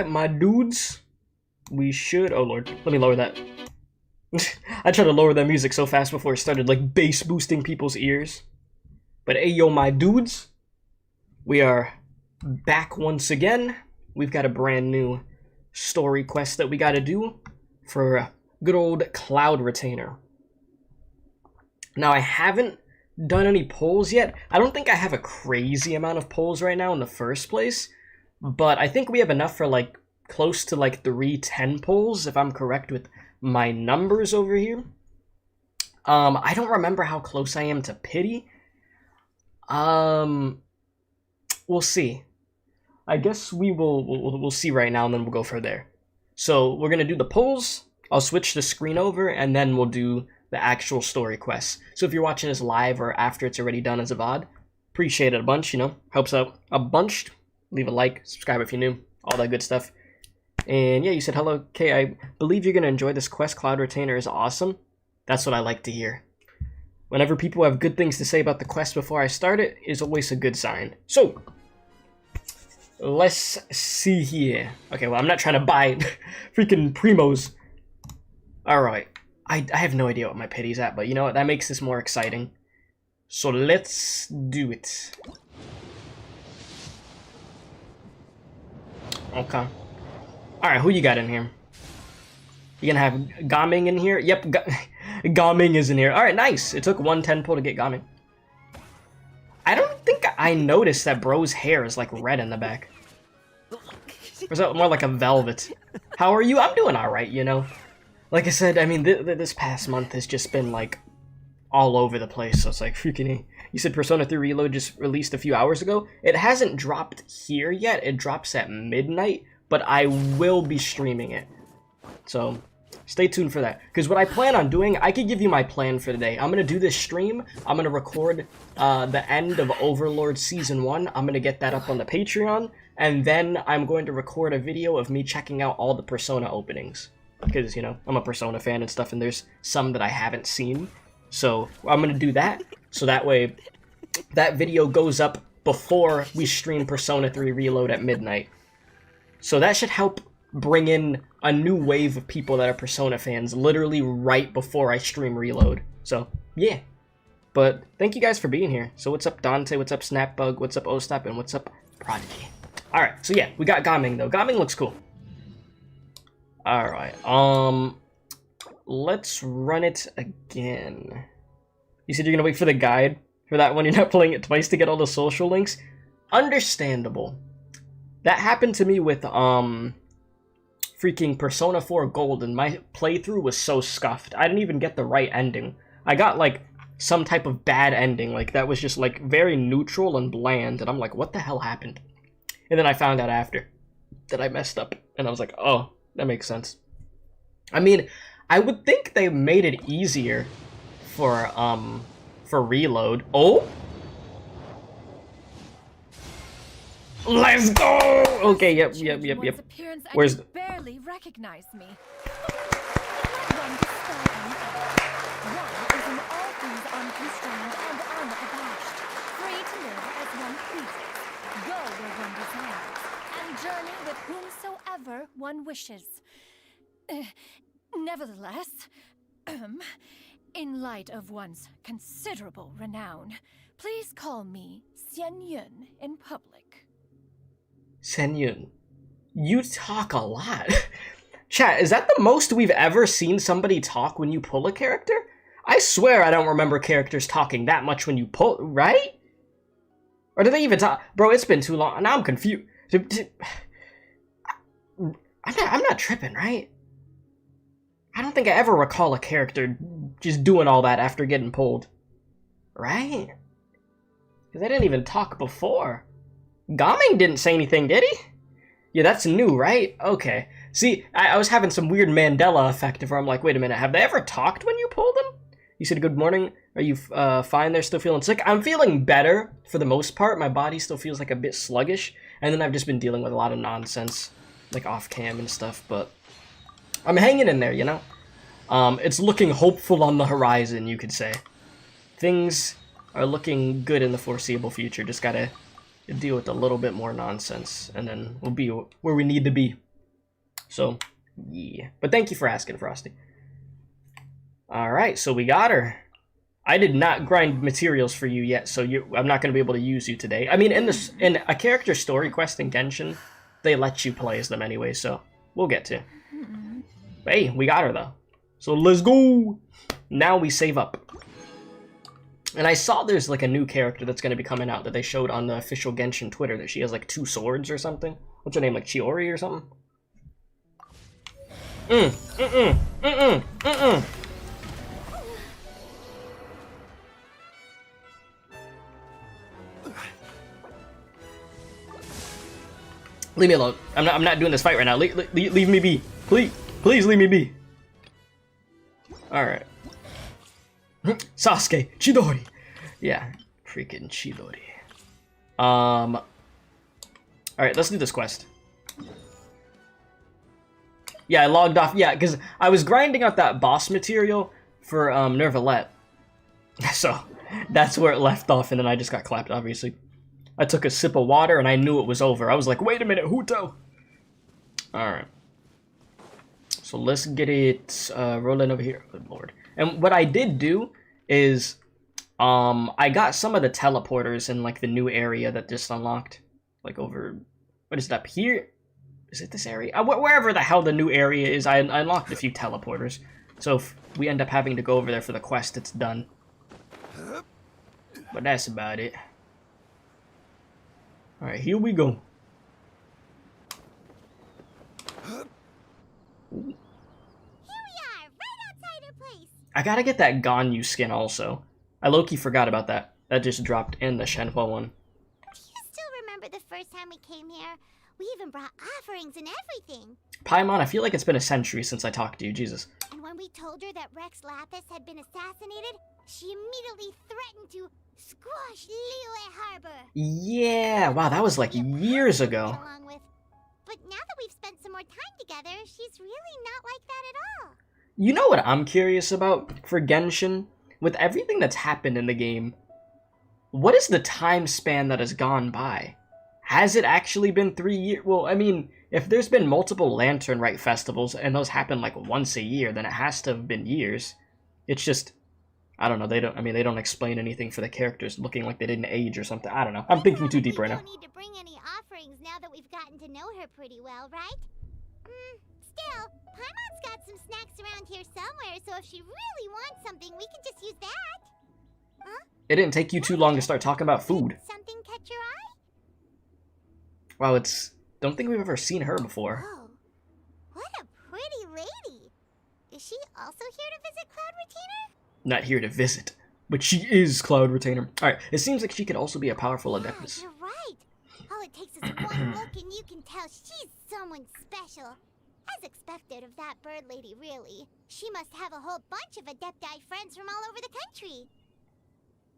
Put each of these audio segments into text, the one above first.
Alright, my dudes. We should... Oh, Lord. Let me lower that. I tried to lower that music so fast before it started, like, bass boosting people's ears. But hey, yo, my dudes. We are back once again. We've got a brand new story quest that we gotta do for good old Cloud Retainer. Now, I haven't done any polls yet. I don't think I have a crazy amount of polls right now in the first place, but I think we have enough for, like, close to, like, 310 polls, if I'm correct with my numbers over here. I don't remember how close I am to pity. We'll see. I guess we'll see right now, and then we'll go from there. So we're gonna do the polls. I'll switch the screen over, and then we'll do the actual story quests. So if you're watching this live or after it's already done as a VOD, appreciate it a bunch, you know, helps out a bunch. Leave a like, subscribe if you're new, all that good stuff. And yeah, you said hello, Kay. I believe you're gonna enjoy this quest. Cloud Retainer is awesome. That's what I like to hear. Whenever people have good things to say about the quest before I start it, is always a good sign. So, let's see here. Okay, well, I'm not trying to buy freaking primos. Alright. I have no idea what my pity's at, but you know what? That makes this more exciting. So let's do it. Okay. Alright, who you got in here? You gonna have Gaming in here? Yep, Gaming is in here. Alright, nice. It took 110 pull to get Gaming. I don't think I noticed that bro's hair is like red in the back. Or is that more like a velvet? How are you? I'm doing alright, you know. Like I said, I mean, this past month has just been, like, all over the place, so it's like, freaking... You said Persona 3 Reload just released a few hours ago? It hasn't dropped here yet, it drops at midnight, but I will be streaming it. So, stay tuned for that. Because what I plan on doing, I could give you my plan for today. I'm going to do this stream, I'm going to record the end of Overlord Season 1, I'm going to get that up on the Patreon, and then I'm going to record a video of me checking out all the Persona openings. Because, you know, I'm a Persona fan and stuff, and there's some that I haven't seen. So, I'm going to do that, so that way that video goes up before we stream Persona 3 Reload at midnight. So that should help bring in a new wave of people that are Persona fans, literally right before I stream Reload. So, yeah. But, thank you guys for being here. So what's up Dante, what's up Snapbug, what's up Ostap, and what's up Prodigy? Alright, so yeah, we got Gaming though. Gaming looks cool. Alright, let's run it again. You said you're gonna wait for the guide for that one, you're not playing it twice to get all the social links? Understandable. That happened to me with, freaking Persona 4 Gold, and my playthrough was so scuffed. I didn't even get the right ending. I got, like, some type of bad ending, like, that was just, like, very neutral and bland, and I'm like, what the hell happened? And then I found out after that I messed up, and I was like, oh. That makes sense. I mean, I would think they made it easier for Reload. Oh? Let's go! Okay, yep. Where's the... barely recognize me. Journey with whomsoever one wishes. Nevertheless, in light of one's considerable renown, please call me Xianyun in public. Xianyun, you talk a lot. Chat, is that the most we've ever seen somebody talk when you pull a character? I swear I don't remember characters talking that much when you pull, right? Or do they even talk? Bro, it's been too long. Now I'm confused. I'm not tripping, right? I don't think I ever recall a character just doing all that after getting pulled. Right? Because they didn't even talk before. Gaming didn't say anything, did he? Yeah, that's new, right? Okay. See, I was having some weird Mandela effect where I'm like, wait a minute, have they ever talked when you pulled them? You said good morning. Are you fine there? Still feeling sick? I'm feeling better for the most part. My body still feels like a bit sluggish. And then I've just been dealing with a lot of nonsense, like off cam and stuff, but I'm hanging in there, you know? It's looking hopeful on the horizon, you could say. Things are looking good in the foreseeable future. Just gotta deal with a little bit more nonsense, and then we'll be where we need to be. So, yeah. But thank you for asking, Frosty. Alright, so we got her. I did not grind materials for you yet, so I'm not going to be able to use you today. I mean, in a character story quest in Genshin, they let you play as them anyway, so we'll get to. But hey, we got her though. So let's go! Now we save up. And I saw there's like a new character that's going to be coming out that they showed on the official Genshin Twitter, that she has like 2 swords or something. What's her name, like Chiori or something? Leave me alone. I'm not doing this fight right now. Leave me be. Please leave me be. Alright. Sasuke, Chidori. Yeah, freaking Chidori. Alright, let's do this quest. Yeah, I logged off. Yeah, because I was grinding out that boss material for Nervalette. So, that's where it left off, and then I just got clapped, obviously. I took a sip of water, and I knew it was over. I was like, wait a minute, Huto! Alright. So let's get it rolling over here. Good lord. And what I did do is, I got some of the teleporters in, like, the new area that just unlocked. Like, over... What is it, up here? Is it this area? Wherever the hell the new area is, I unlocked a few teleporters. So if we end up having to go over there for the quest, it's done. But that's about it. Alright, here we go. Here we are, right outside our place. I gotta get that Ganyu skin also. I low-key forgot about that. That just dropped in the Shenhua one. Do you still remember the first time we came here? We even brought offerings and everything. Paimon, I feel like it's been a century since I talked to you, Jesus. And when we told her that Rex Lapis had been assassinated, she immediately threatened to squash Liyue Harbor. Yeah, wow, that was like years ago. Along with. But now that we've spent some more time together, she's really not like that at all. You know what I'm curious about for Genshin? With everything that's happened in the game, what is the time span that has gone by? Has it actually been 3 years? Well, I mean, if there's been multiple Lantern Rite festivals and those happen like once a year, then it has to have been years. It's just, I don't know. They don't explain anything for the characters looking like they didn't age or something. I don't know. I'm thinking too deep right now. We don't need to bring any offerings now that we've gotten to know her pretty well, right? Still, Paimon's got some snacks around here somewhere, so if she really wants something, we can just use that. Huh? It didn't take you too long to start talking about food. Did something catch your eye? Wow, don't think we've ever seen her before. Oh, what a pretty lady. Is she also here to visit Cloud Retainer? Not here to visit, but she is Cloud Retainer. Alright, it seems like she could also be a powerful Adeptus. You're right. All it takes is one look and you can tell she's someone special. As expected of that bird lady, really. She must have a whole bunch of Adepti friends from all over the country.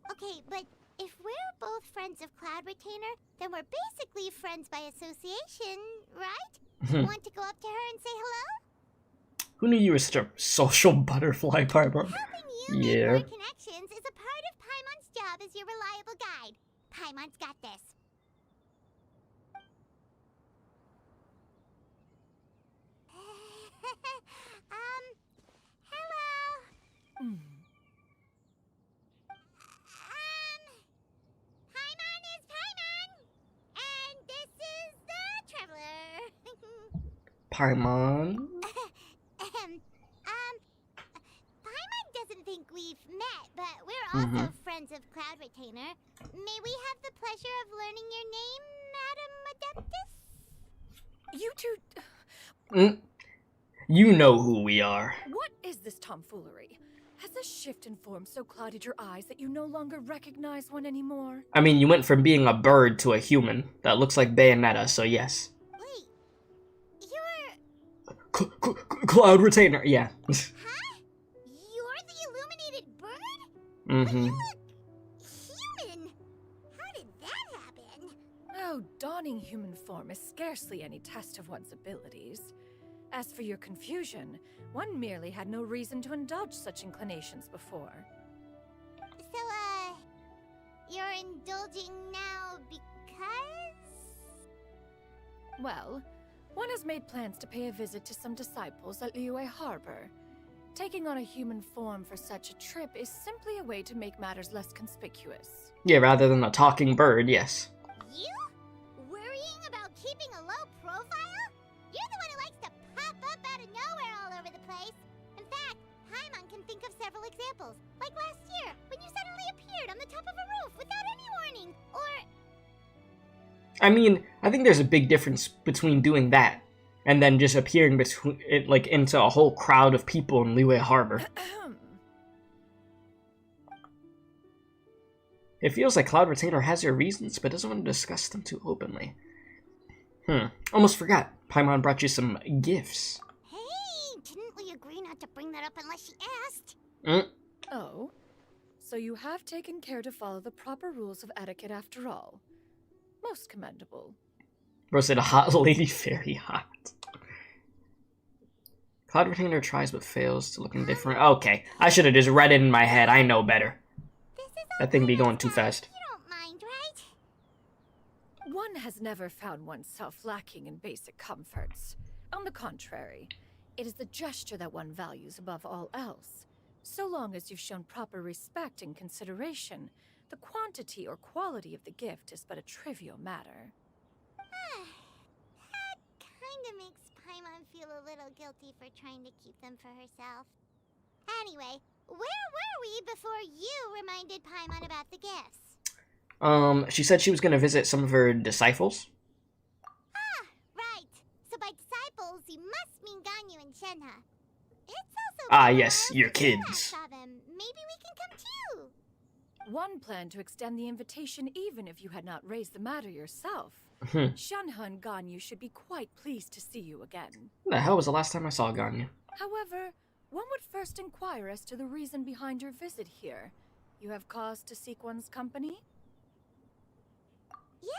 Okay, but if we're both friends of Cloud Retainer, then we're basically friends by association, right? Want to go up to her and say hello? Who knew you were such a social butterfly, Paimon? Helping you make more connections is a part of Paimon's job as your reliable guide. Paimon's got this. Hello. Paimon is Paimon, and this is the Traveler. Paimon? Paimon doesn't think we've met, but we're also friends of Cloud Retainer. May we have the pleasure of learning your name, Madam Adeptus? You two... You know who we are. What is this tomfoolery? Has the shift in form so clouded your eyes that you no longer recognize one anymore? I mean, you went from being a bird to a human. That looks like Bayonetta, so yes. Wait, you're... Cloud Retainer, yeah. Huh? You're the illuminated bird? But you look human. How did that happen? Oh, donning human form is scarcely any test of one's abilities. As for your confusion, one merely had no reason to indulge such inclinations before. So, you're indulging now because... Well, One has made plans to pay a visit to some disciples at Liyue Harbor. Taking on a human form for such a trip is simply a way to make matters less conspicuous. Yeah, rather than a talking bird, yes. You? Worrying about keeping a low profile? You're the one who likes to pop up out of nowhere all over the place. In fact, Paimon can think of several examples. Like last year, when you suddenly appeared on the top of a roof without any warning. Or... I mean, I think there's a big difference between doing that and then just appearing between it, like, into a whole crowd of people in Liyue Harbor. It feels like Cloud Retainer has her reasons, but doesn't want to discuss them too openly. Almost forgot. Paimon brought you some gifts. Hey, didn't we agree not to bring that up unless she asked? Oh, so you have taken care to follow the proper rules of etiquette after all. Most commendable. Bro said, hot lady, very hot. Cloud Retainer tries but fails to look indifferent. Okay, I should have just read it in my head. I know better. That thing be going too fast. You don't mind, right? One has never found oneself lacking in basic comforts. On the contrary, it is the gesture that one values above all else. So long as you've shown proper respect and consideration, the quantity or quality of the gift is but a trivial matter. That kinda makes Paimon feel a little guilty for trying to keep them for herself. Anyway, where were we before you reminded Paimon about the gifts? She said she was gonna visit some of her disciples. Ah, right. So by disciples, you must mean Ganyu and Shenhe. It's also Ah, been a yes, while your since we kids. last saw them. Maybe we can come too. One planned to extend the invitation even if you had not raised the matter yourself. Shenhe and Ganyu should be quite pleased to see you again. When the hell was the last time I saw Ganyu? However, one would first inquire as to the reason behind your visit here. You have cause to seek one's company?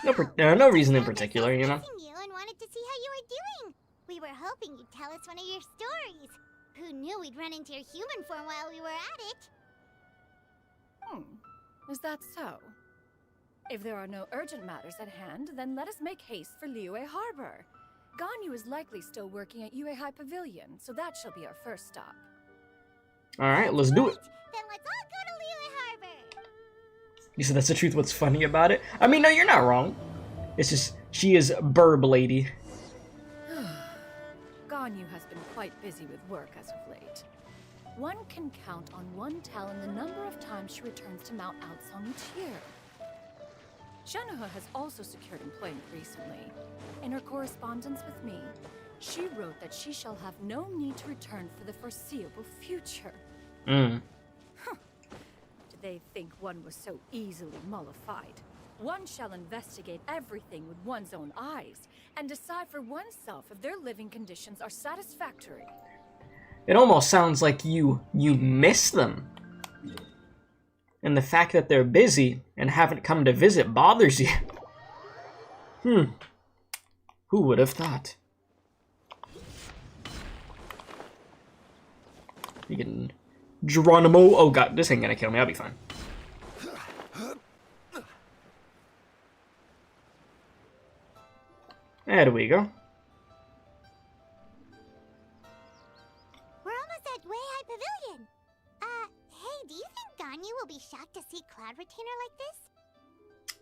Yeah. No reason in Found particular, ourselves you know? missing you and wanted to see how you were doing. We were hoping you'd tell us one of your stories. Who knew we'd run into your human form while we were at it? Is that so? If there are no urgent matters at hand, then let us make haste for Liyue Harbor. Ganyu is likely still working at Yuehai Pavilion, so that shall be our first stop. Alright, let's do it. Then let's all go to Liyue Harbor. You said that's the truth. What's funny about it? I mean, no, you're not wrong. It's just, she is Burb Lady. Ganyu has been quite busy with work as of late. One can count on one talon the number of times she returns to Mount Outsong each year. Shenhe has also secured employment recently. In her correspondence with me, she wrote that she shall have no need to return for the foreseeable future. Did they think one was so easily mollified? One shall investigate everything with one's own eyes and decide for oneself if their living conditions are satisfactory. It almost sounds like you miss them. And the fact that they're busy and haven't come to visit bothers you. Who would have thought? You can... Geronimo! Oh god, this ain't gonna kill me, I'll be fine. There we go. We're almost at Weihai Pavilion. Hey, do you think Ganyu will be shocked to see Cloud Retainer like this?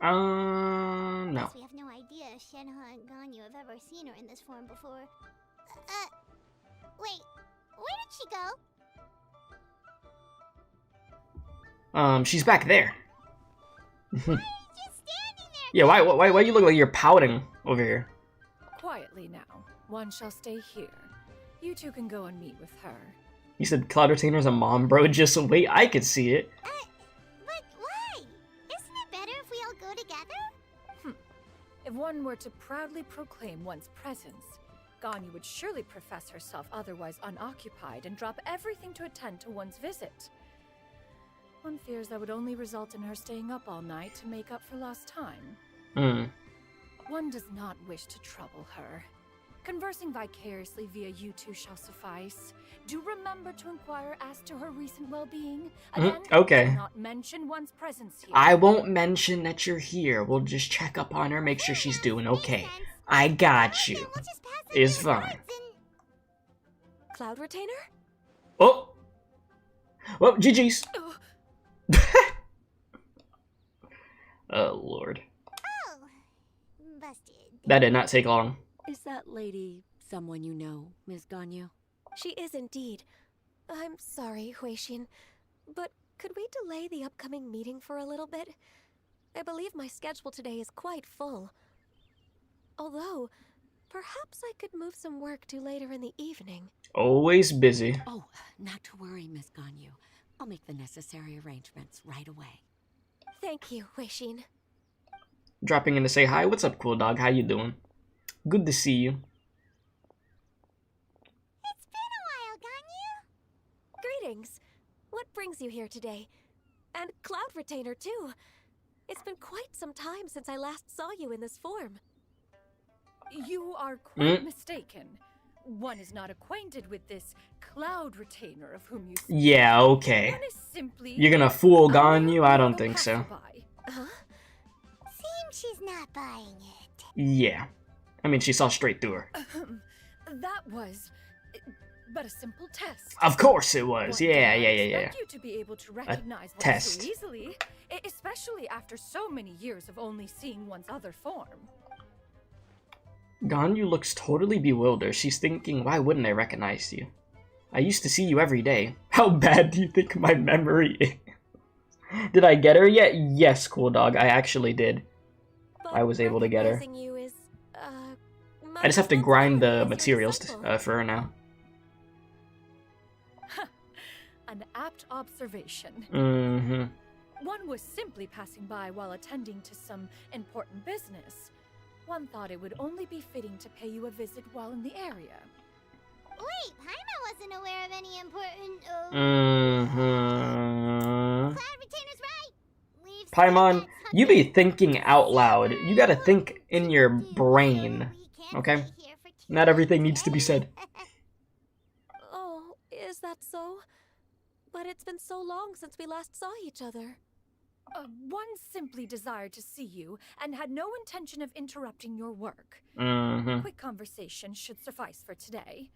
No. Guess we have no idea if Shenhe and Ganyu have ever seen her in this form before. Wait, where did she go? She's back there. Why are you just standing there? Yeah, why you look like you're pouting over here? Quietly now. One shall stay here. You two can go and meet with her. You said Cloud Retainer's a mom, bro. Just wait, I could see it. But why? Isn't it better if we all go together? If one were to proudly proclaim one's presence, Ganyu would surely profess herself otherwise unoccupied and drop everything to attend to one's visit. One fears that would only result in her staying up all night to make up for lost time. One does not wish to trouble her. Conversing vicariously via you two shall suffice. Do remember to inquire as to her recent well-being. Again, okay. do not mention one's presence here. I won't mention that you're here. We'll just check up on her, make sure she's doing okay. I got you. Then we'll just pass it It's in the fine. woods Cloud Retainer? Oh! Well, GG's. Oh, Oh, Lord. Oh, busted. That did not take long. Is that lady someone you know, Miss Ganyu? She is indeed. I'm sorry, Huixin, but could we delay the upcoming meeting for a little bit? I believe my schedule today is quite full. Although, perhaps I could move some work to later in the evening. Always busy. Oh, not to worry, Miss Ganyu. I'll make the necessary arrangements right away. Thank you, Huixin. Dropping in to say hi. What's up, cool dog? How you doing? Good to see you. It's been a while, Ganyu. Greetings. What brings you here today? And Cloud Retainer, too. It's been quite some time since I last saw you in this form. you are quite mistaken. One is not acquainted with this Cloud Retainer of whom you speak. Yeah, okay. One is simply You're gonna fool a Ganyu? I don't mortal think so. passerby. Huh? Seems she's not buying it. Yeah. I mean, she saw straight through her. That was but a simple test. Of course it was. One Yeah, did yeah, not yeah, yeah. expect you to be able to recognize one test. so easily, especially after so many years of only seeing one's other form. Ganyu looks totally bewildered. She's thinking, why wouldn't I recognize you? I used to see you every day. How bad do you think my memory is? Did I get her yet? Yes, cool dog. I actually did. But I was able to get her. recognizing you is, I just have to grind the as your materials disciple. for her now. An apt observation. Mm-hmm. One was simply passing by while attending to some important business. One thought it would only be fitting to pay you a visit while in the area. Wait, Paimon wasn't aware of any important. Mm-hmm. Cloud Retainer's right. We've Paimon, still got you be something thinking out loud. You gotta to think in your do, so brain. we can't Okay? be here for too Not everything long needs to be said. today. Oh, is that so? But it's been so long since we last saw each other. One simply desired to see you and had no intention of interrupting your work. Mm-hmm. Quick conversation should suffice for today.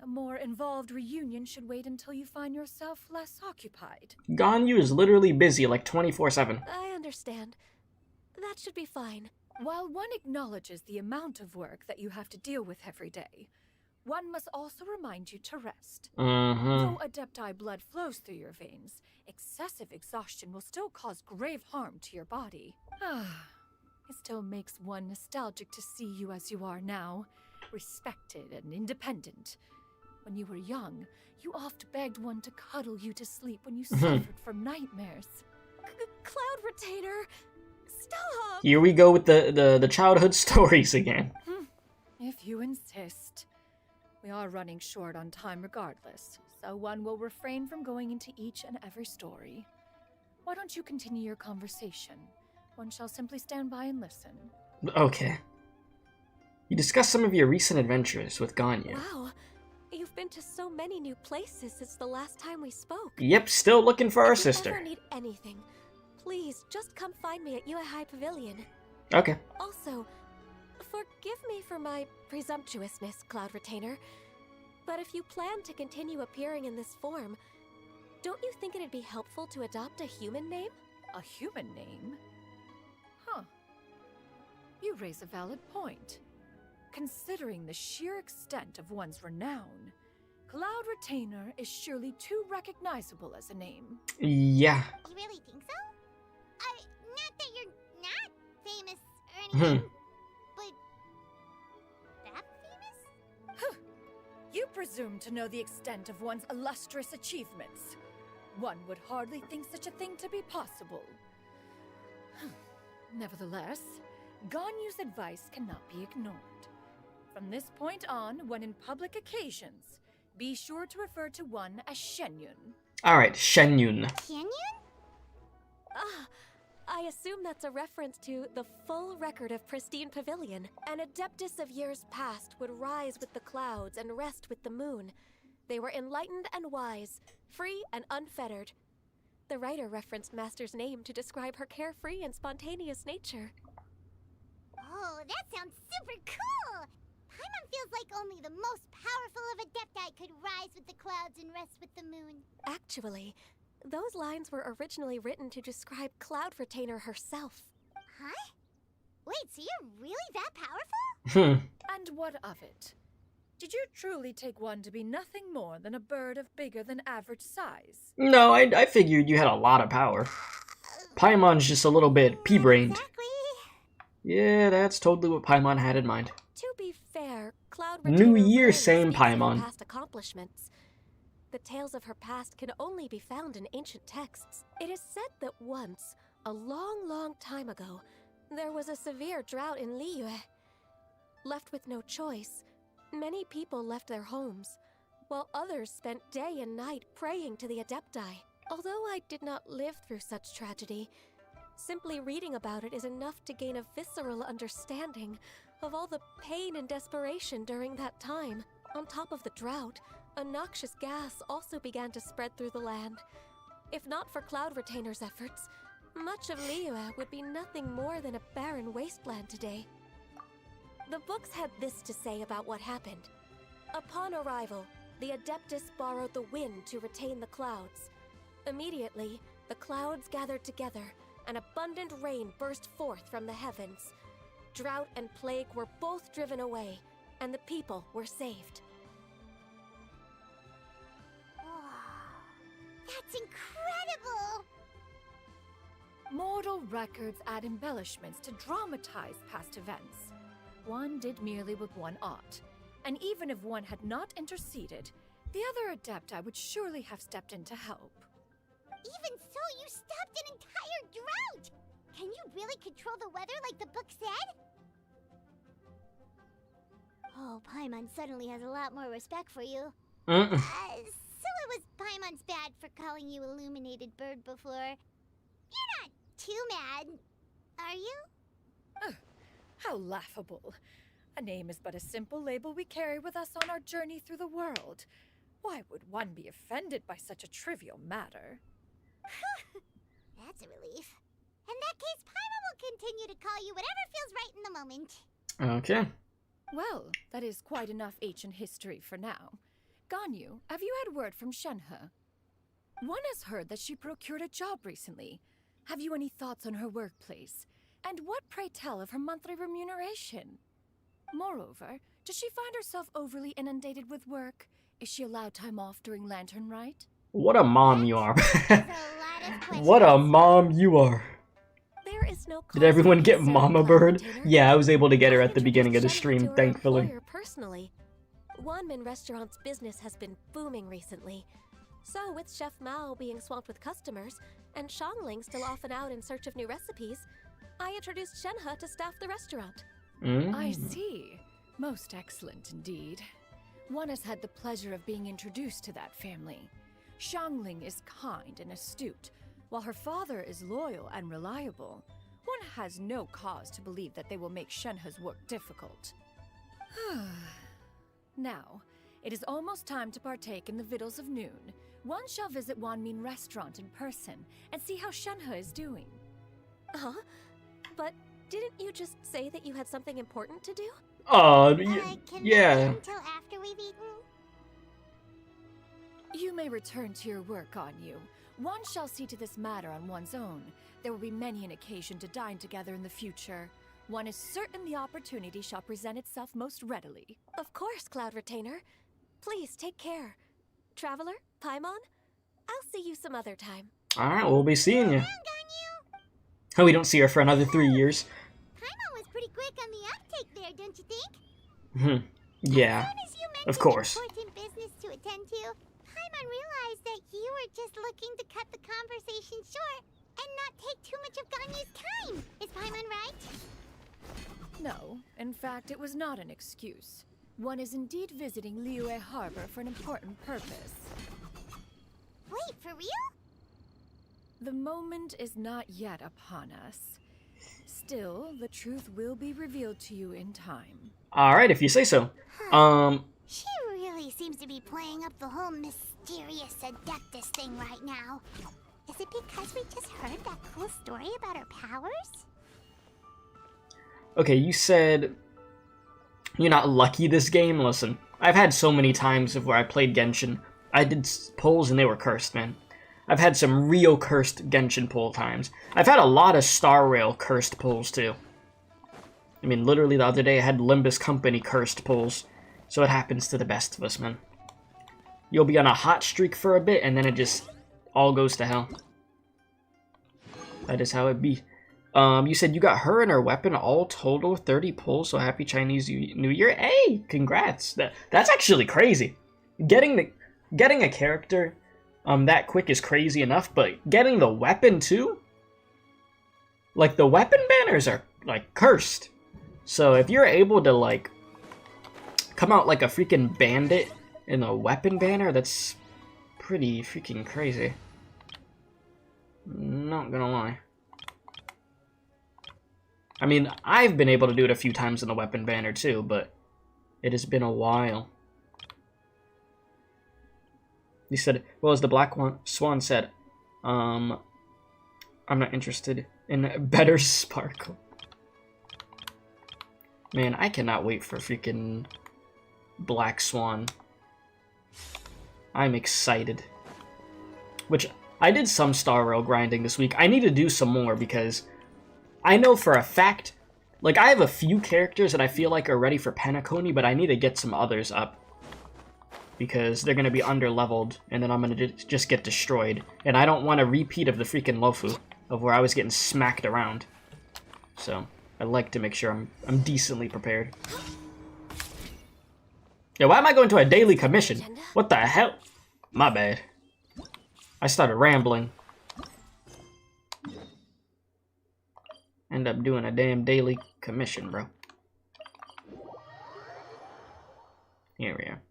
A more involved reunion should wait until you find yourself less occupied. Ganyu is literally busy like 24/7. I understand. That should be fine. While one acknowledges the amount of work that you have to deal with every day, one must also remind you to rest. Mm-hmm. Though Adepti blood flows through your veins, excessive exhaustion will still cause grave harm to your body. It still makes one nostalgic to see you as you are now, respected and independent. When you were young, you oft begged one to cuddle you to sleep when you suffered from nightmares. Cloud Retainer! Stop! Here we go with the childhood stories again. If you insist. We are running short on time regardless, so one will refrain from going into each and every story. Why don't you continue your conversation? One shall simply stand by and listen. Okay. You discussed some of your recent adventures with Ganyu. Wow, you've been to so many new places since the last time we spoke. Yep, still looking for our If you sister. ever need anything, please just come find me at High Pavilion. Okay. Also, forgive me for my presumptuousness, Cloud Retainer, but if you plan to continue appearing in this form, don't you think it'd be helpful to adopt a human name? A human name? Huh. You raise a valid point. Considering the sheer extent of one's renown, Cloud Retainer is surely too recognizable as a name. Yeah. You really think so? Not that you're not famous or anything, but that famous? You presume to know the extent of one's illustrious achievements. One would hardly think such a thing to be possible. Nevertheless, Ganyu's advice cannot be ignored. From this point on, when in public occasions, be sure to refer to one as Xianyun. Alright, Xianyun. Xianyun? Ah, I assume that's a reference to the full record of Pristine Pavilion. An adeptus of years past would rise with the clouds and rest with the moon. They were enlightened and wise, free and unfettered. The writer referenced Master's name to describe her carefree and spontaneous nature. Oh, that sounds super cool! Paimon feels like only the most powerful of Adepti could rise with the clouds and rest with the moon. Actually, those lines were originally written to describe Cloud Retainer herself. Huh? Wait, so you're really that powerful? And what of it? Did you truly take one to be nothing more than a bird of bigger than average size? No, I figured you had a lot of power. Paimon's just a little bit pea-brained. Exactly. Yeah, that's totally what Paimon had in mind. To be fair, Cloud New Retainer Year, rarely same speaks of her Paimon. past accomplishments. The tales of her past can only be found in ancient texts. It is said that once, a long, long time ago, there was a severe drought in Liyue. Left with no choice, many people left their homes, while others spent day and night praying to the Adepti. Although I did not live through such tragedy, simply reading about it is enough to gain a visceral understanding of all the pain and desperation during that time. On top of the drought, a noxious gas also began to spread through the land. If not for Cloud Retainer's efforts, much of Liyue would be nothing more than a barren wasteland today. The books had this to say about what happened. Upon arrival, the Adeptus borrowed the wind to retain the clouds. Immediately, the clouds gathered together, and abundant rain burst forth from the heavens. Drought and plague were both driven away, and the people were saved. That's incredible! Mortal records add embellishments to dramatize past events. One did merely with one ought, and even if one had not interceded, the other Adepti would surely have stepped in to help. Even so, you stopped an entire drought! Can you really control the weather like the book said? Oh, Paimon suddenly has a lot more respect for you. So it was Paimon's bad for calling you Illuminated Bird before. You're not too mad, are you? How laughable. A name is but a simple label we carry with us on our journey through the world. Why would one be offended by such a trivial matter? That's a relief. In that case, Paimon will continue to call you whatever feels right in the moment. Okay. Well, that is quite enough ancient history for now. Ganyu, have you had word from Shenhe? One has heard that she procured a job recently. Have you any thoughts on her workplace? And what, pray tell, of her monthly remuneration? Moreover, does she find herself overly inundated with work? Is she allowed time off during Lantern Rite? What a mom you are. There's a lot of questions. What a mom you are. There is no Did everyone get concern, Mama Cloud Bird? Retainer. Yeah, I was able to get her I at the beginning of the introduced stream, Shenhe to her thankfully. employer personally. Wanmin Restaurant's business has been booming recently. So, with Chef Mao being swamped with customers, and Xiangling still off and out in search of new recipes, I introduced Shenhe to staff the restaurant. I see. Most excellent indeed. One has had the pleasure of being introduced to that family. Xiangling is kind and astute, while her father is loyal and reliable. One has no cause to believe that they will make Shenhe's work difficult. Now, it is almost time to partake in the victuals of noon. One shall visit Wanmin Restaurant in person and see how Shenhe is doing. Huh? But didn't you just say that you had something important to do? Can yeah. we wait until after we've eaten? You may return to your work, Ganyu. One shall see to this matter on one's own. There will be many an occasion to dine together in the future. One is certain the opportunity shall present itself most readily. Of course, Cloud Retainer. Please take care. Traveler, Paimon, I'll see you some other time. Alright, we'll be seeing you. Ganyu? Oh, we don't see her for another 3 years. Paimon was pretty quick on the uptake there, don't you think? Yeah, As soon as you mentioned of course. important business to attend to, Paimon realized that you were just looking to cut the conversation short and not take too much of Ganyu's time. Is Paimon right? No, in fact, it was not an excuse. One is indeed visiting Liyue Harbor for an important purpose. Wait, for real? The moment is not yet upon us. Still, the truth will be revealed to you in time. Alright, if you say so. She really seems to be playing up the whole mysterious Adeptus thing right now. Is it because we just heard that cool story about her powers? Okay, you said you're not lucky this game. Listen, I've had so many times of where I played Genshin. I did pulls and they were cursed, man. I've had some real cursed Genshin pull times. I've had a lot of Star Rail cursed pulls too. I mean, literally the other day I had Limbus Company cursed pulls. So it happens to the best of us, man. You'll be on a hot streak for a bit and then it just all goes to hell. That is how it be. You said you got her and her weapon all total 30 pulls, so happy Chinese New Year. Hey, congrats. That's actually crazy. Getting a character that quick is crazy enough, but getting the weapon too? Like, the weapon banners are, like, cursed. So if you're able to, like, come out like a freaking bandit in a weapon banner, that's pretty freaking crazy. Not gonna lie. I mean, I've been able to do it a few times in the weapon banner too, but it has been a while. He said, well, as the Black Swan said, I'm not interested in better sparkle. Man, I cannot wait for freaking Black Swan. I'm excited. Which, I did some Star Rail grinding this week. I need to do some more because I know for a fact, like, I have a few characters that I feel like are ready for Penacony, but I need to get some others up. Because they're going to be under-leveled, and then I'm going to just get destroyed. And I don't want a repeat of the freaking Lofu, of where I was getting smacked around. So, I like to make sure I'm decently prepared. Yeah, why am I going to a daily commission? What the hell? My bad. I started rambling. End up doing a damn daily commission, bro. Here we are.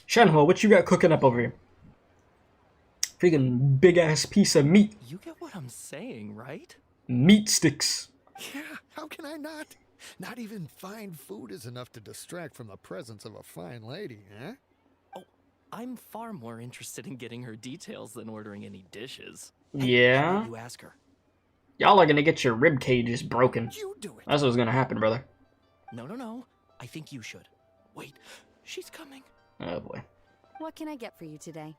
Shenhua, what you got cooking up over here? Freaking big-ass piece of meat. You get what I'm saying, right? Meat sticks. Yeah, how can I not? Not even fine food is enough to distract from the presence of a fine lady, eh? Oh, I'm far more interested in getting her details than ordering any dishes. Yeah? You ask her. Y'all are gonna get your rib cages broken. You do it. That's what's gonna happen, brother. No. I think you should. Wait, she's coming. Oh boy. What can I get for you today?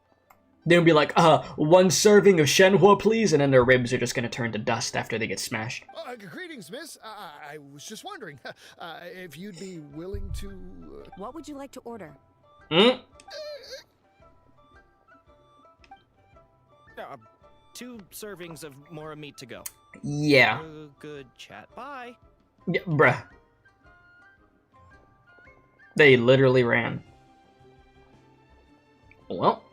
They'll be like, one serving of Shenhua, please, and then their ribs are just gonna turn to dust after they get smashed. Greetings, miss. I was just wondering if you'd be willing to... What would you like to order? 2 servings of more meat to go. Yeah. Good chat. Bye. Yeah, bruh. They literally ran. Well.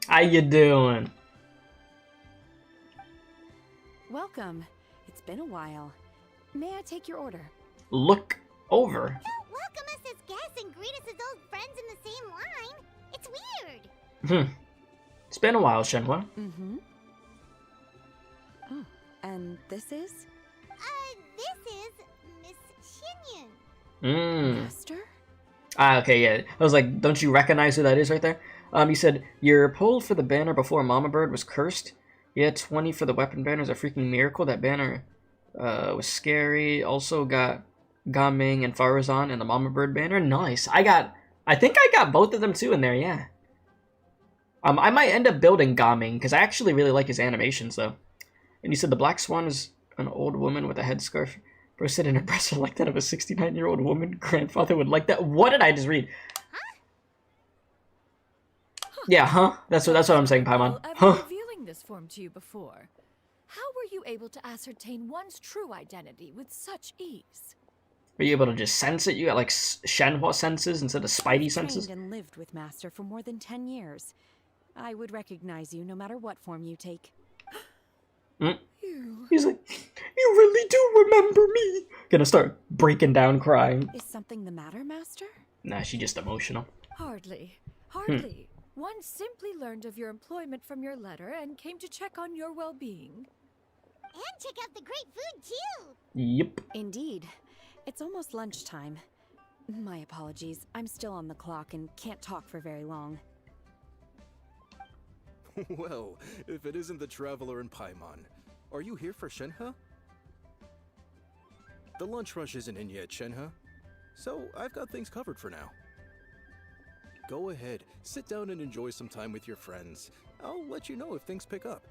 How you doing? Welcome. It's been a while. May I take your order? Look over. Don't welcome us as guests and greet us as old friends in the same line. It's weird. It's been a while, Shenhua. Mm-hmm. Oh, and this is? This is Miss Xianyun. Master? Okay, yeah. I was like, don't you recognize who that is right there? You said, your pull for the banner before Mama Bird was cursed. Yeah, 20 for the weapon banner is a freaking miracle. That banner was scary. Also got Gaming and Farazan and the Mama Bird banner. Nice. I think I got both of them too in there, yeah. I might end up building Gaming, because I actually really like his animations, though. And you said the Black Swan is an old woman with a headscarf. Bro said an impressor like that of a 69-year-old woman. Grandfather would like that. What did I just read? Yeah, huh? That's what I'm saying, Paimon. I've Huh? been revealing this form to you before. How were you able to ascertain one's true identity with such ease? Were you able to just sense it? You got like Shenhua senses instead of Spidey senses? Trained and lived with Master for more than 10 years. I would recognize you no matter what form you take. He's like, you really do remember me. Gonna start breaking down crying. Is something the matter, Master? Nah, she's just emotional. Hardly. Hardly. One simply learned of your employment from your letter and came to check on your well-being. And check out the great food, too. Yep. Indeed. It's almost lunchtime. My apologies. I'm still on the clock and can't talk for very long. Well, if it isn't the Traveler in Paimon, are you here for Shenhe? The lunch rush isn't in yet, Shenhe, so I've got things covered for now. Go ahead, sit down and enjoy some time with your friends. I'll let you know if things pick up.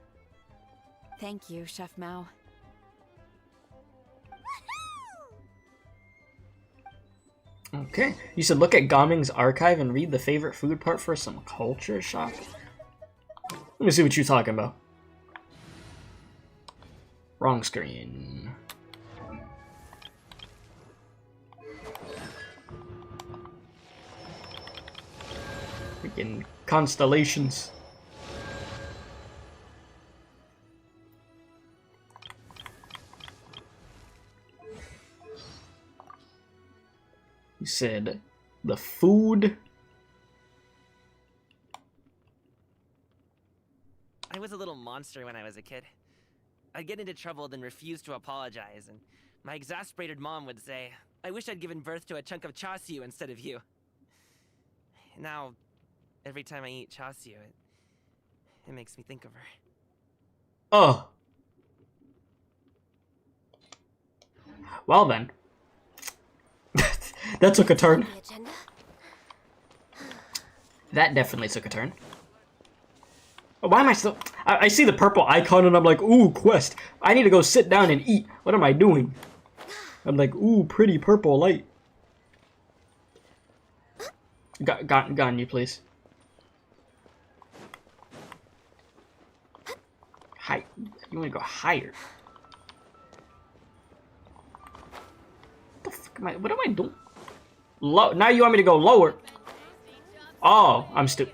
Thank you, Chef Mao. Okay. You said look at Gaming's archive and read the favorite food part for some culture shock. Let me see what you're talking about. Wrong screen. Freaking constellations. You said the food. I was a little monster when I was a kid. I'd get into trouble then refuse to apologize, and my exasperated mom would say, I wish I'd given birth to a chunk of chasiu instead of you. Now, every time I eat chasiu, it makes me think of her. Oh. Well then. That took a turn. That definitely took a turn. Oh, why am I still... I see the purple icon and I'm like, ooh, quest. I need to go sit down and eat. What am I doing? I'm like, ooh, pretty purple light. Got you, please. Hi. You want to go higher? What the fuck am I... What am I doing? Now you want me to go lower? Oh, I'm stupid.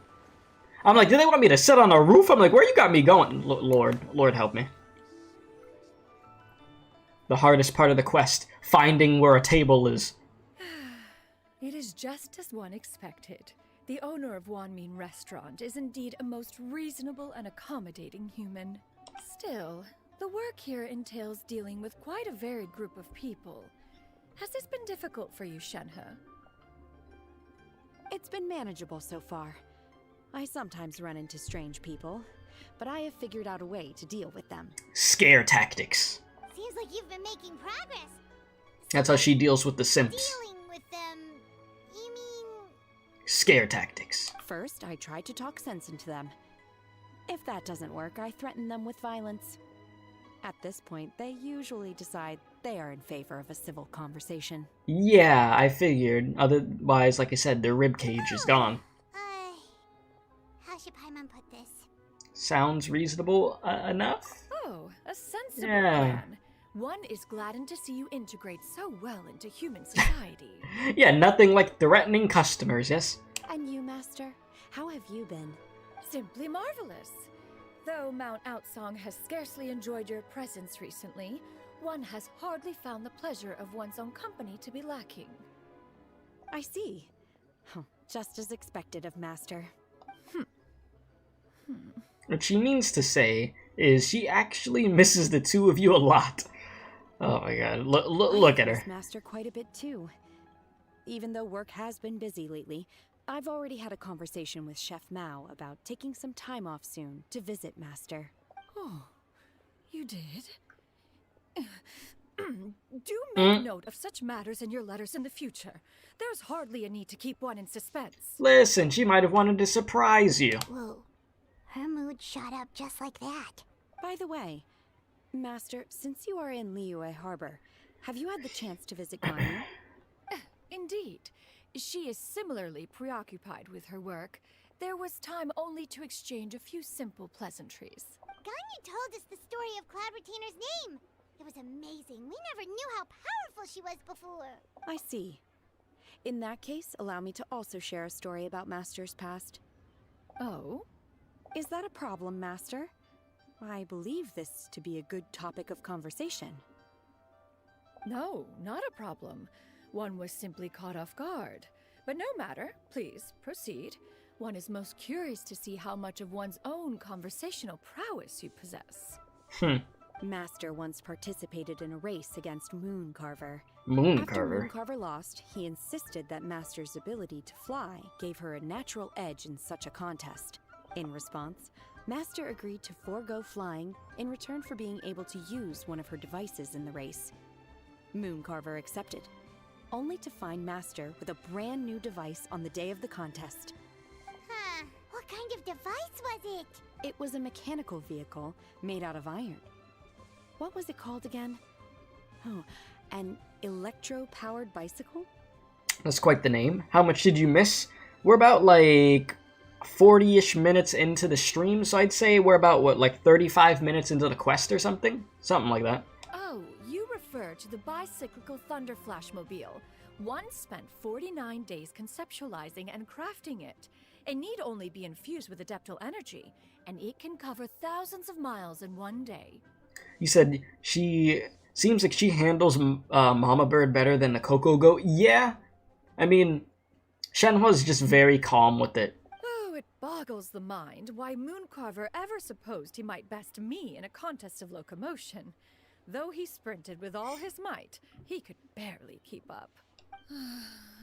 I'm like, do they want me to sit on a roof? I'm like, where you got me going? Lord help me. The hardest part of the quest, finding where a table is. It is just as one expected. The owner of Wanmin Restaurant is indeed a most reasonable and accommodating human. Still, the work here entails dealing with quite a varied group of people. Has this been difficult for you, Shenhe? It's been manageable so far. I sometimes run into strange people, but I have figured out a way to deal with them. Scare tactics. Seems like you've been making progress. That's how she deals with the simps. Dealing with them, you mean... Scare tactics. First, I try to talk sense into them. If that doesn't work, I threaten them with violence. At this point, they usually decide they are in favor of a civil conversation. Yeah, I figured. Otherwise, like I said, their ribcage is gone. How should Paimon put this? Sounds reasonable enough? Oh, a sensible Yeah. plan. One is gladdened to see you integrate so well into human society. Yeah, nothing like threatening customers, yes? And you, Master? How have you been? Simply marvelous. Though Mount Outsong has scarcely enjoyed your presence recently, one has hardly found the pleasure of one's own company to be lacking. I see. Just as expected of Master. What she means to say is she actually misses the two of you a lot. Oh my god, look at her. I miss Master quite a bit too. Even though work has been busy lately, I've already had a conversation with Chef Mao about taking some time off soon to visit Master. Oh, you did? Do make note of such matters in your letters in the future. There's hardly a need to keep one in suspense. Listen, she might have wanted to surprise you. Whoa. Her mood shot up just like that. By the way, Master, since you are in Liyue Harbor, have you had the chance to visit Ganyu? Indeed. She is similarly preoccupied with her work. There was time only to exchange a few simple pleasantries. Ganyu told us the story of Cloud Retainer's name. It was amazing. We never knew how powerful she was before. I see. In that case, allow me to also share a story about Master's past. Oh? Is that a problem, Master? I believe this to be a good topic of conversation. No, not a problem. One was simply caught off guard. But no matter, please, proceed. One is most curious to see how much of one's own conversational prowess you possess. Master once participated in a race against Mooncarver. Mooncarver? After Mooncarver lost, he insisted that Master's ability to fly gave her a natural edge in such a contest. In response, Master agreed to forego flying in return for being able to use one of her devices in the race. Mooncarver accepted, only to find Master with a brand new device on the day of the contest. Huh. What kind of device was it? It was a mechanical vehicle made out of iron. What was it called again? Oh, an electro-powered bicycle? That's quite the name. How much did you miss? We're about like 40-ish minutes into the stream, so I'd say we're about, what, like 35 minutes into the quest or something? Something like that. Oh, you refer to the bicyclical Thunder Flashmobile. One spent 49 days conceptualizing and crafting it. It need only be infused with adeptal energy, and it can cover thousands of miles in one day. You said she seems like she handles Mama Bird better than the Coco Goat. Yeah, I mean, Shenhua's just very calm with it. Oh, it boggles the mind why Mooncarver ever supposed he might best me in a contest of locomotion. Though he sprinted with all his might, he could barely keep up.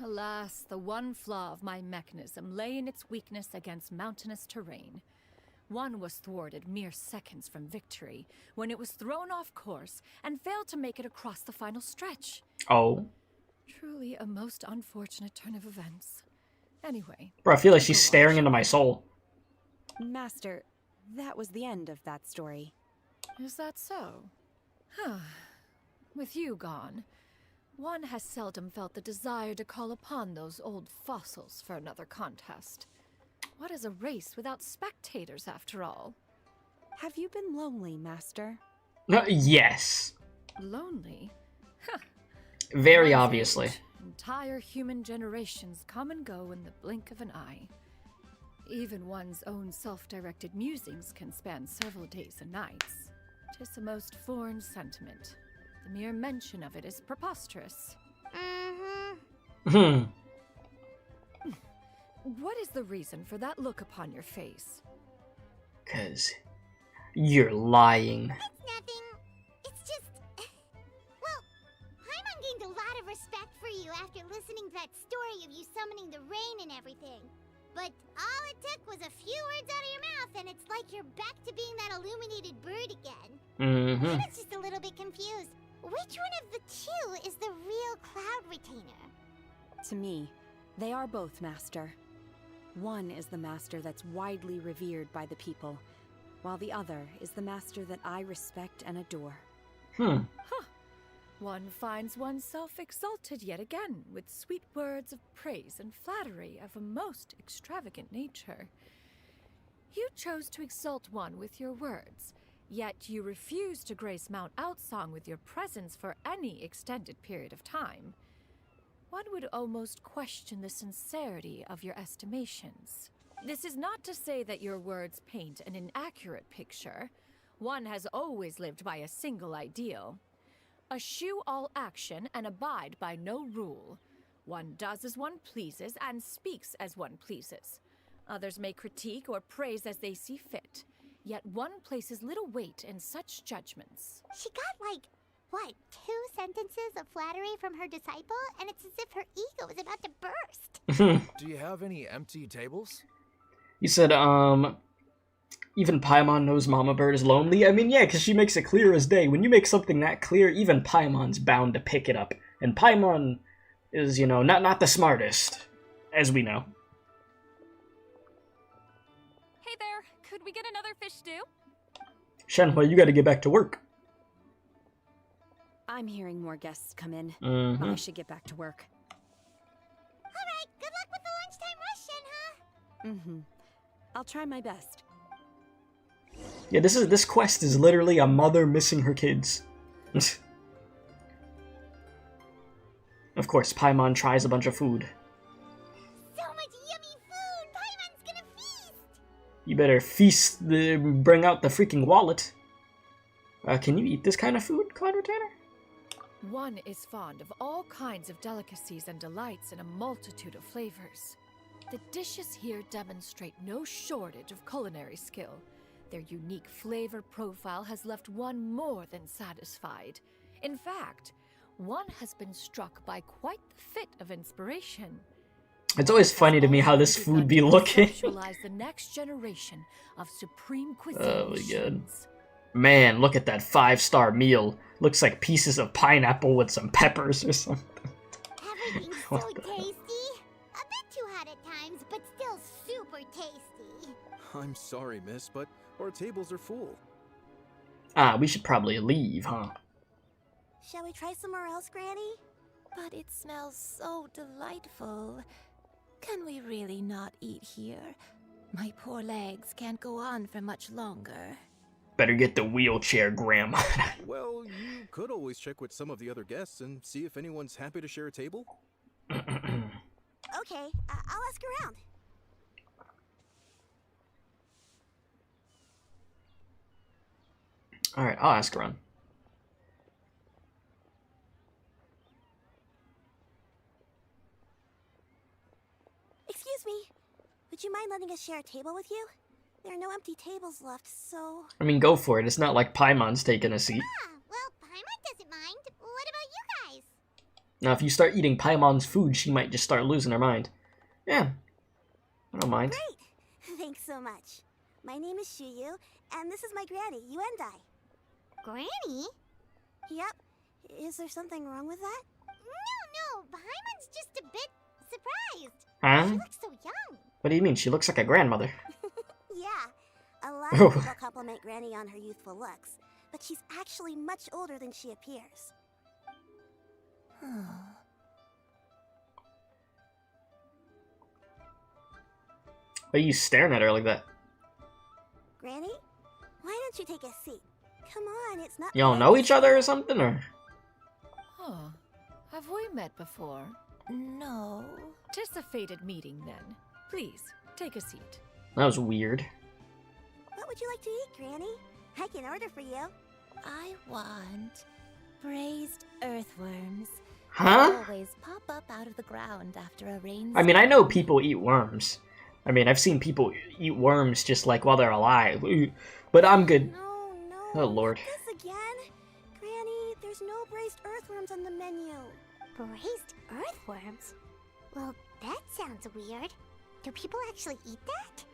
Alas, the one flaw of my mechanism lay in its weakness against mountainous terrain. One was thwarted mere seconds from victory, when it was thrown off course and failed to make it across the final stretch. Oh. Truly a most unfortunate turn of events. Anyway. Bro, I feel like she's staring into my soul. Master, that was the end of that story. Is that so? Huh. With you gone, one has seldom felt the desire to call upon those old fossils for another contest. What is a race without spectators, after all? Have you been lonely, Master? Yes. Lonely? Huh. Very One's obviously. age, entire human generations come and go in the blink of an eye. Even one's own self-directed musings can span several days and nights. 'Tis a most foreign sentiment. The mere mention of it is preposterous. Hmm. What is the reason for that look upon your face? 'Cause you're lying. It's nothing. It's just... Well, Paimon gained a lot of respect for you after listening to that story of you summoning the rain and everything. But all it took was a few words out of your mouth and it's like you're back to being that illuminated bird again. Mm-hmm. I was just a little bit confused. Which one of the two is the real Cloud Retainer? To me, they are both, Master. One is the Master that's widely revered by the people, while the other is the Master that I respect and adore. Hmm. Huh. One finds oneself exalted yet again with sweet words of praise and flattery of a most extravagant nature. You chose to exalt one with your words, yet you refuse to grace Mount Outsong with your presence for any extended period of time. One would almost question the sincerity of your estimations. This is not to say that your words paint an inaccurate picture. One has always lived by a single ideal. Eschew all action and abide by no rule. One does as one pleases and speaks as one pleases. Others may critique or praise as they see fit, yet one places little weight in such judgments. She got like, what, 2 sentences of flattery from her disciple? And it's as if her ego is about to burst. Do you have any empty tables? You said, even Paimon knows Mama Bird is lonely? I mean, yeah, because she makes it clear as day. When you make something that clear, even Paimon's bound to pick it up. And Paimon is, you know, not the smartest, as we know. Hey there, could we get another fish stew? Shenhua, you gotta get back to work. I'm hearing more guests come in. Mm-hmm. I should get back to work. Alright, good luck with the lunchtime rush, Shenhe. I'll try my best. Yeah, this quest is literally a mother missing her kids. Of course, Paimon tries a bunch of food. So much yummy food! Paimon's gonna feast! You better feast, bring out the freaking wallet. Can you eat this kind of food, Cloud Retainer? One is fond of all kinds of delicacies and delights in a multitude of flavors. The dishes here demonstrate no shortage of culinary skill. Their unique flavor profile has left one more than satisfied. In fact, one has been struck by quite the fit of inspiration. It's always funny to me how this food be looking. Conceptualize the next generation of supreme cuisine Oh my god. machines. Man, look at that 5-star meal. Looks like pieces of pineapple with some peppers or something. Everything's so What the hell? tasty. A bit too hot at times, but still super tasty. I'm sorry, miss, but our tables are full. Ah, we should probably leave, huh? Shall we try somewhere else, Granny? But it smells so delightful. Can we really not eat here? My poor legs can't go on for much longer. Better get the wheelchair, Grandma. Well, you could always check with some of the other guests and see if anyone's happy to share a table. Okay, I'll ask around. Alright, I'll ask around. Excuse me. Would you mind letting us share a table with you? There are no empty tables left, so... I mean, go for it. It's not like Paimon's taking a seat. Ah, well, Paimon doesn't mind. What about you guys? Now, if you start eating Paimon's food, she might just start losing her mind. Yeah, I don't mind. Great! Thanks so much. My name is Xianyun, and this is my granny, Yuendai. Granny? Yep. Is there something wrong with that? No, Paimon's just a bit surprised. Huh? She looks so young. What do you mean? She looks like a grandmother. Yeah. A lot of people compliment Granny on her youthful looks, but she's actually much older than she appears. Why are you staring at her like that? Granny? Why don't you take a seat? Come on, it's not... Y'all know each other or something, or? Huh. Have we met before? No. Just a fated meeting, then. Please, take a seat. That was weird. What would you like to eat, Granny? I can order for you. I want braised earthworms. Huh? Always pop up out of the ground after a rain. I mean, I know people eat worms. I mean, I've seen people eat worms just like while they're alive. But I'm good. No. Oh, Lord. This again? Granny, there's no braised earthworms on the menu. Braised earthworms? Well, that sounds weird. Do people actually eat that?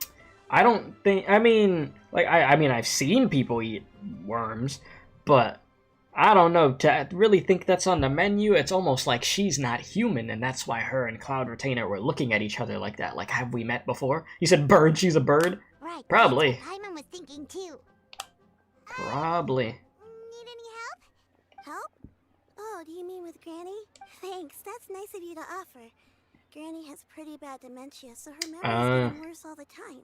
I don't think, I mean, like, I mean, I've seen people eat worms, but I don't know, to really think that's on the menu, it's almost like she's not human, and that's why her and Cloud Retainer were looking at each other like that. Like, have we met before? You said bird, she's a bird? Right. Probably. That's what Paimon was thinking too. Probably. Need any help? Help? Oh, do you mean with Granny? Thanks, that's nice of you to offer. Granny has pretty bad dementia, so her memory's getting worse all the time.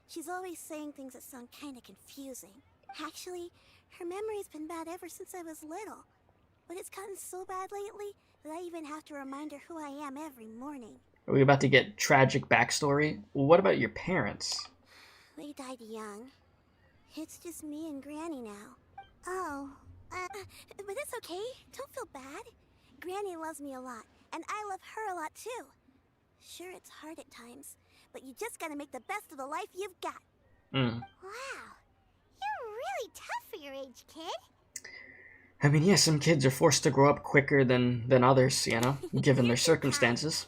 She's always saying things that sound kinda confusing. Actually, her memory's been bad ever since I was little. But it's gotten so bad lately that I even have to remind her who I am every morning. Are we about to get tragic backstory? Well, what about your parents? They died young. It's just me and Granny now. Oh, But it's okay. Don't feel bad. Granny loves me a lot, and I love her a lot too. Sure, it's hard at times, but you just gotta make the best of the life you've got. wow. You're really tough for your age, kid. I mean, yeah, some kids are forced to grow up quicker than others, you know, given their circumstances.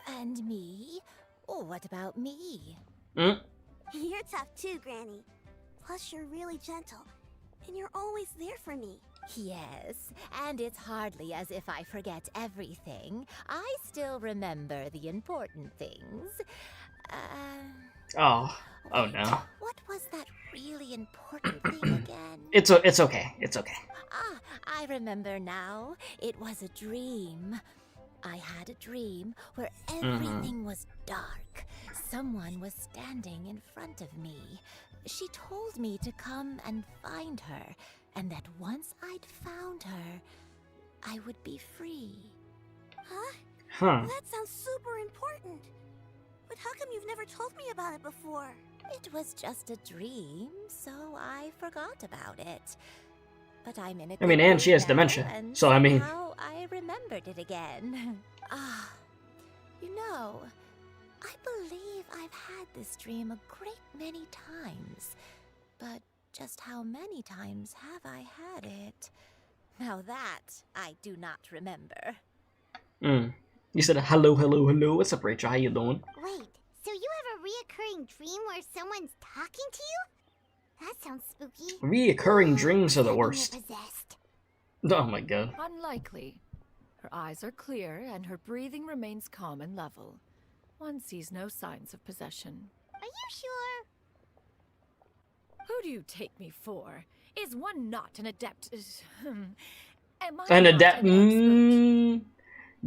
And me? Oh, what about me? Mm? You're tough too, Granny. Plus, you're really gentle, and you're always there for me. Yes, and it's hardly as if I forget everything. I still remember the important things. Oh no. What was that really important thing again? It's okay. It's okay. Ah, I remember now. It was a dream. I had a dream where everything was dark. Someone was standing in front of me. She told me to come and find her, and that once I'd found her, I would be free. Huh. That sounds super important. But how come you've never told me about it before? It was just a dream, so I forgot about it. But I'm in a I mean, good and she has mood now, dementia, and so I mean... somehow I remembered it again. You know, I believe I've had this dream a great many times. But just how many times have I had it? Now that I do not remember. You said hello, hello, hello. What's up, Rachel? How you doing? Wait, so you have a reoccurring dream where someone's talking to you? That sounds spooky. Reoccurring dreams are the Tell me you're worst. possessed. Oh my god. Unlikely. Her eyes are clear and her breathing remains calm and level. One sees no signs of possession. Are you sure? Who do you take me for? Is one not an adept? Am I An not adept. an expert?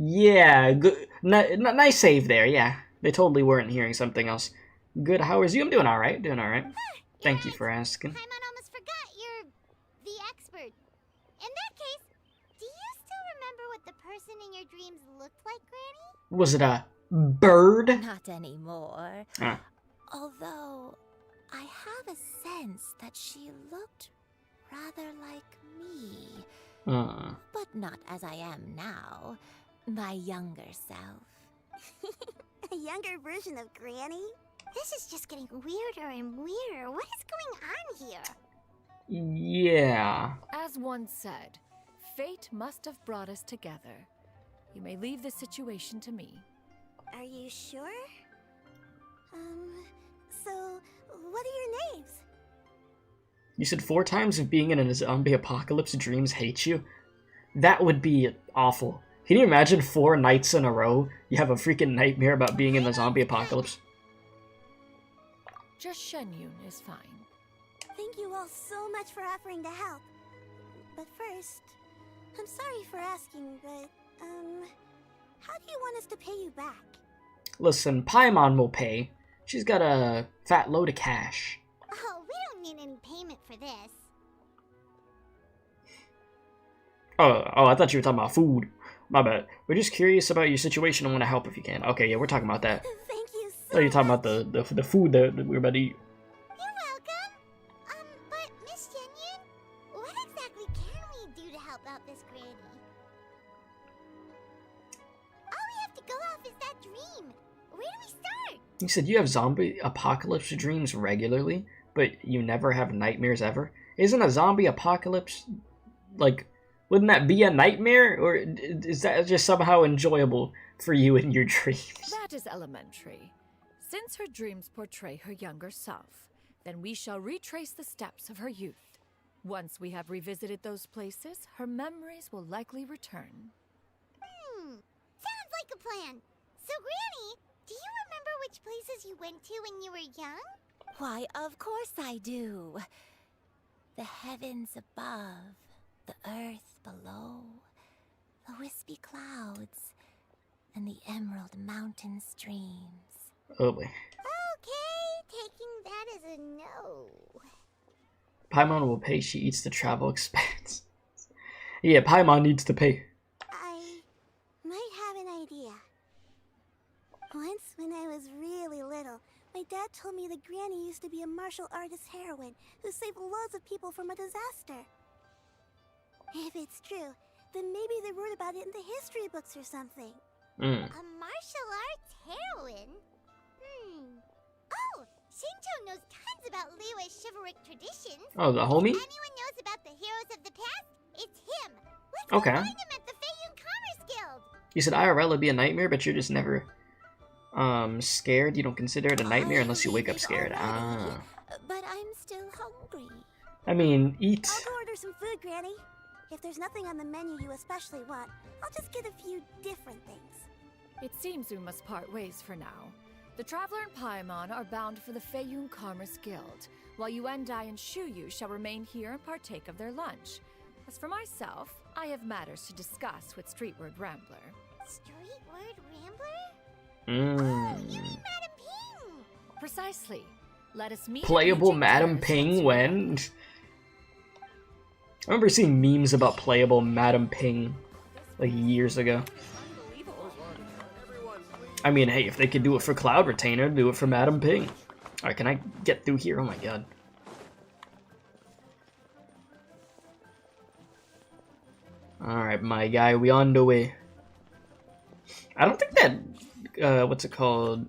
Yeah. Good. Nice save there. Yeah. They totally weren't hearing something else. Good. How is you? I'm doing all right. Doing all right. Thank you for asking. Paimon almost forgot you're the expert. In that case, do you still remember what the person in your dreams looked like, Granny? Was it a bird? Not anymore. Ah. Although, I have a sense that she looked rather like me. But not as I am now. My younger self. A younger version of Granny? This is just getting weirder and weirder. What is going on here? Yeah. As one said, fate must have brought us together. You may leave the situation to me. Are you sure? So, what are your names? You said 4 times of being in a zombie apocalypse dreams hate you? That would be awful. Can you imagine 4 nights in a row you have a freaking nightmare about being in the zombie apocalypse? Just Xianyun is fine. Thank you all so much for offering to help. But first, I'm sorry for asking, but, how do you want us to pay you back? Listen, Paimon will pay. She's got a fat load of cash. Oh, we don't need any payment for this. Oh, I thought you were talking about food. My bad. We're just curious about your situation and want to help if you can. Okay, yeah, we're talking about that. Thank you I thought you were talking about the food that we were about to eat. You're welcome. But Miss Xianyun, what exactly can we do to help out this Granny? All we have to go off is that dream. Where do we start? You said you have zombie apocalypse dreams regularly, but you never have nightmares ever? Isn't a zombie apocalypse, like, wouldn't that be a nightmare? Or is that just somehow enjoyable for you in your dreams? That is elementary. Since her dreams portray her younger self, then we shall retrace the steps of her youth. Once we have revisited those places, her memories will likely return. Sounds like a plan. So, Granny, do you remember which places you went to when you were young? Why, of course I do. The heavens above, the earth below, the wispy clouds, and the emerald mountain streams. Oh boy. Okay, taking that as a no. Paimon will pay, she eats the travel expense. Yeah, Paimon needs to pay. I might have an idea. Once, when I was really little, my dad told me that Granny used to be a martial artist heroine who saved loads of people from a disaster. If it's true, then maybe they wrote about it in the history books or something. A martial arts heroine? Oh, Shinto knows tons about Liyue's chivalric traditions. Oh, the homie? If anyone knows about the heroes of the past, it's him. Let's go find him at the Xianyun Commerce Guild. You said IRL would be a nightmare, but you're just never scared. You don't consider it a nightmare unless you wake up scared. But I'm still hungry. I mean, eat. I'll go order some food, Granny. If there's nothing on the menu you especially want, I'll just get a few different things. It seems we must part ways for now. The Traveler and Paimon are bound for the Xianyun Commerce Guild, while Yuendai and Shuyu shall remain here and partake of their lunch. As for myself, I have matters to discuss with Streetward Rambler. Streetward Rambler? Oh, you mean Madam Ping? Precisely. Let us meet. Playable Madam Ping when? I remember seeing memes about playable Madam Ping like years ago. I mean, hey, if they could do it for Cloud Retainer, do it for Madam Ping. Alright, can I get through here? Oh my god. Alright, my guy, we on the way. I don't think that, what's it called?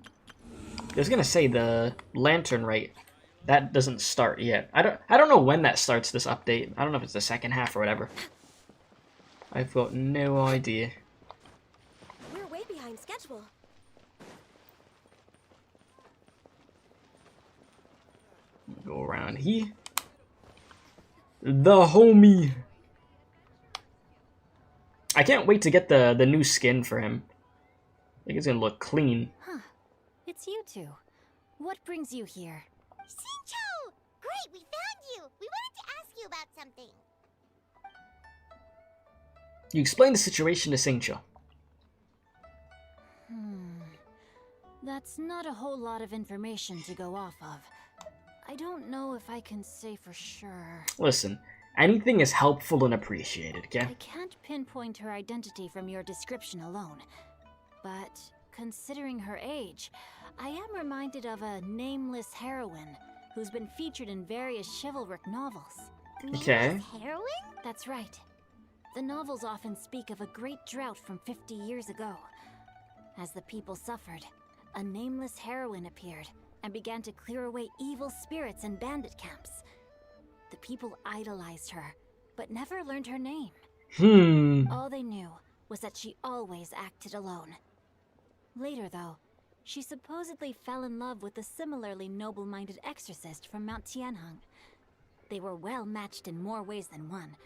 I was gonna say the lantern rate. That doesn't start yet. I don't know when that starts, this update. I don't know if it's the second half or whatever. I've got no idea. We're way behind schedule. Go around here. The homie. I can't wait to get the new skin for him. I think it's gonna look clean. Huh. It's you two. What brings you here? Xinqiu! Great, we found you! We wanted to ask you about something. You explain the situation to Xingqiu. That's not a whole lot of information to go off of. I don't know if I can say for sure. Listen, anything is helpful and appreciated, okay? I can't pinpoint her identity from your description alone. But considering her age, I am reminded of a nameless heroine who's been featured in various chivalric novels. Okay. Heroine? That's right. The novels often speak of a great drought from 50 years ago. As the people suffered, a nameless heroine appeared and began to clear away evil spirits and bandit camps. The people idolized her, but never learned her name. All they knew was that she always acted alone. Later, though, she supposedly fell in love with a similarly noble-minded exorcist from Mount Tianheng. They were well matched in more ways than one,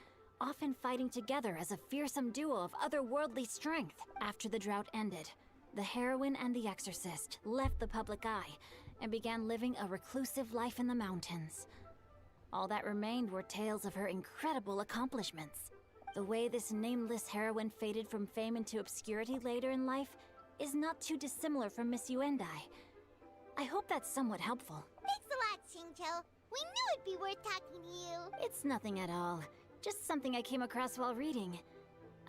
often fighting together as a fearsome duo of otherworldly strength. After the drought ended, the heroine and the exorcist left the public eye and began living a reclusive life in the mountains. All that remained were tales of her incredible accomplishments. The way this nameless heroine faded from fame into obscurity later in life is not too dissimilar from Miss Yuendai. I hope that's somewhat helpful. Thanks a lot, Xingqiu. We knew it'd be worth talking to you. It's nothing at all. Just something I came across while reading.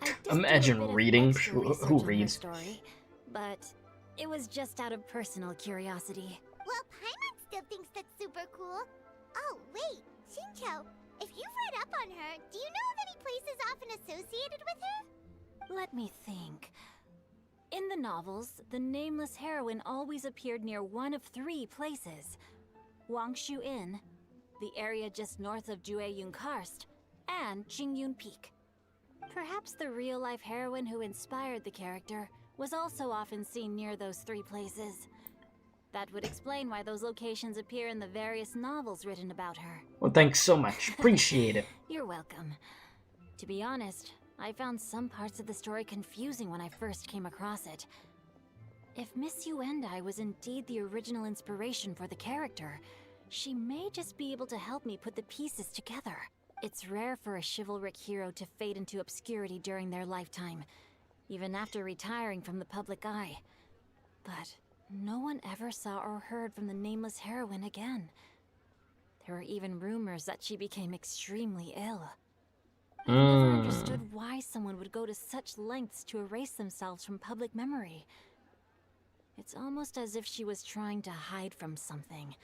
I did Imagine do a bit of reading. extra Who research on her reads? story, but it was just out of personal curiosity. Well, Paimon still thinks that's super cool. Oh, wait, Xingqiu, if you've read up on her, do you know of any places often associated with her? Let me think. In the novels, the nameless heroine always appeared near one of 3 places. Wangshu Inn, the area just north of Jueyun Karst, and Qingyun Peak. Perhaps the real-life heroine who inspired the character was also often seen near those 3 places. That would explain why those locations appear in the various novels written about her. Well, thanks so much. Appreciate it. You're welcome. To be honest, I found some parts of the story confusing when I first came across it. If Miss Yuendai was indeed the original inspiration for the character, she may just be able to help me put the pieces together. It's rare for a chivalric hero to fade into obscurity during their lifetime, even after retiring from the public eye. But no one ever saw or heard from the nameless heroine again. There were even rumors that she became extremely ill. I never understood why someone would go to such lengths to erase themselves from public memory. It's almost as if she was trying to hide from something.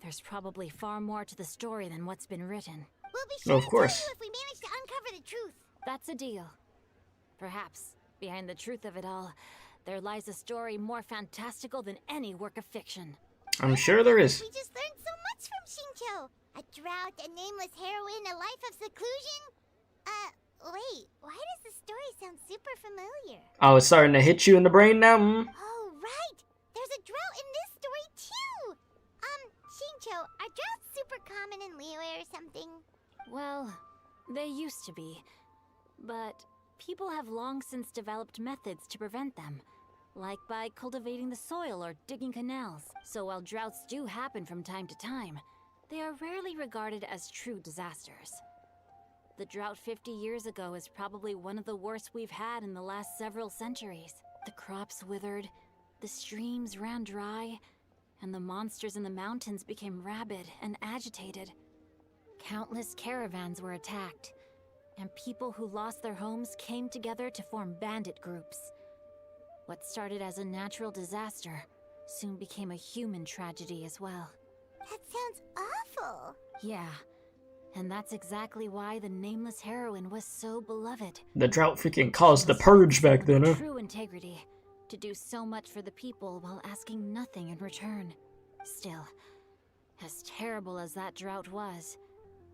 There's probably far more to the story than what's been written. We'll be sure Of to course. tell you if we manage to uncover the truth. That's a deal. Perhaps, behind the truth of it all, there lies a story more fantastical than any work of fiction. I'm sure there is. We just learned so much from Xingqiu. A drought, a nameless heroine, a life of seclusion. Wait, why does the story sound super familiar? Oh, it's starting to hit you in the brain now? Oh, right! There's a drought in this story, too! Xingqiu, are droughts super common in Liyue or something? Well, they used to be. But people have long since developed methods to prevent them, like by cultivating the soil or digging canals. So while droughts do happen from time to time, they are rarely regarded as true disasters. The drought 50 years ago is probably one of the worst we've had in the last several centuries. The crops withered, the streams ran dry, and the monsters in the mountains became rabid and agitated. Countless caravans were attacked, and people who lost their homes came together to form bandit groups. What started as a natural disaster soon became a human tragedy as well. That sounds awful. Yeah, and that's exactly why the nameless heroine was so beloved. The drought freaking caused the purge back then, huh? True integrity, to do so much for the people while asking nothing in return. Still, as terrible as that drought was,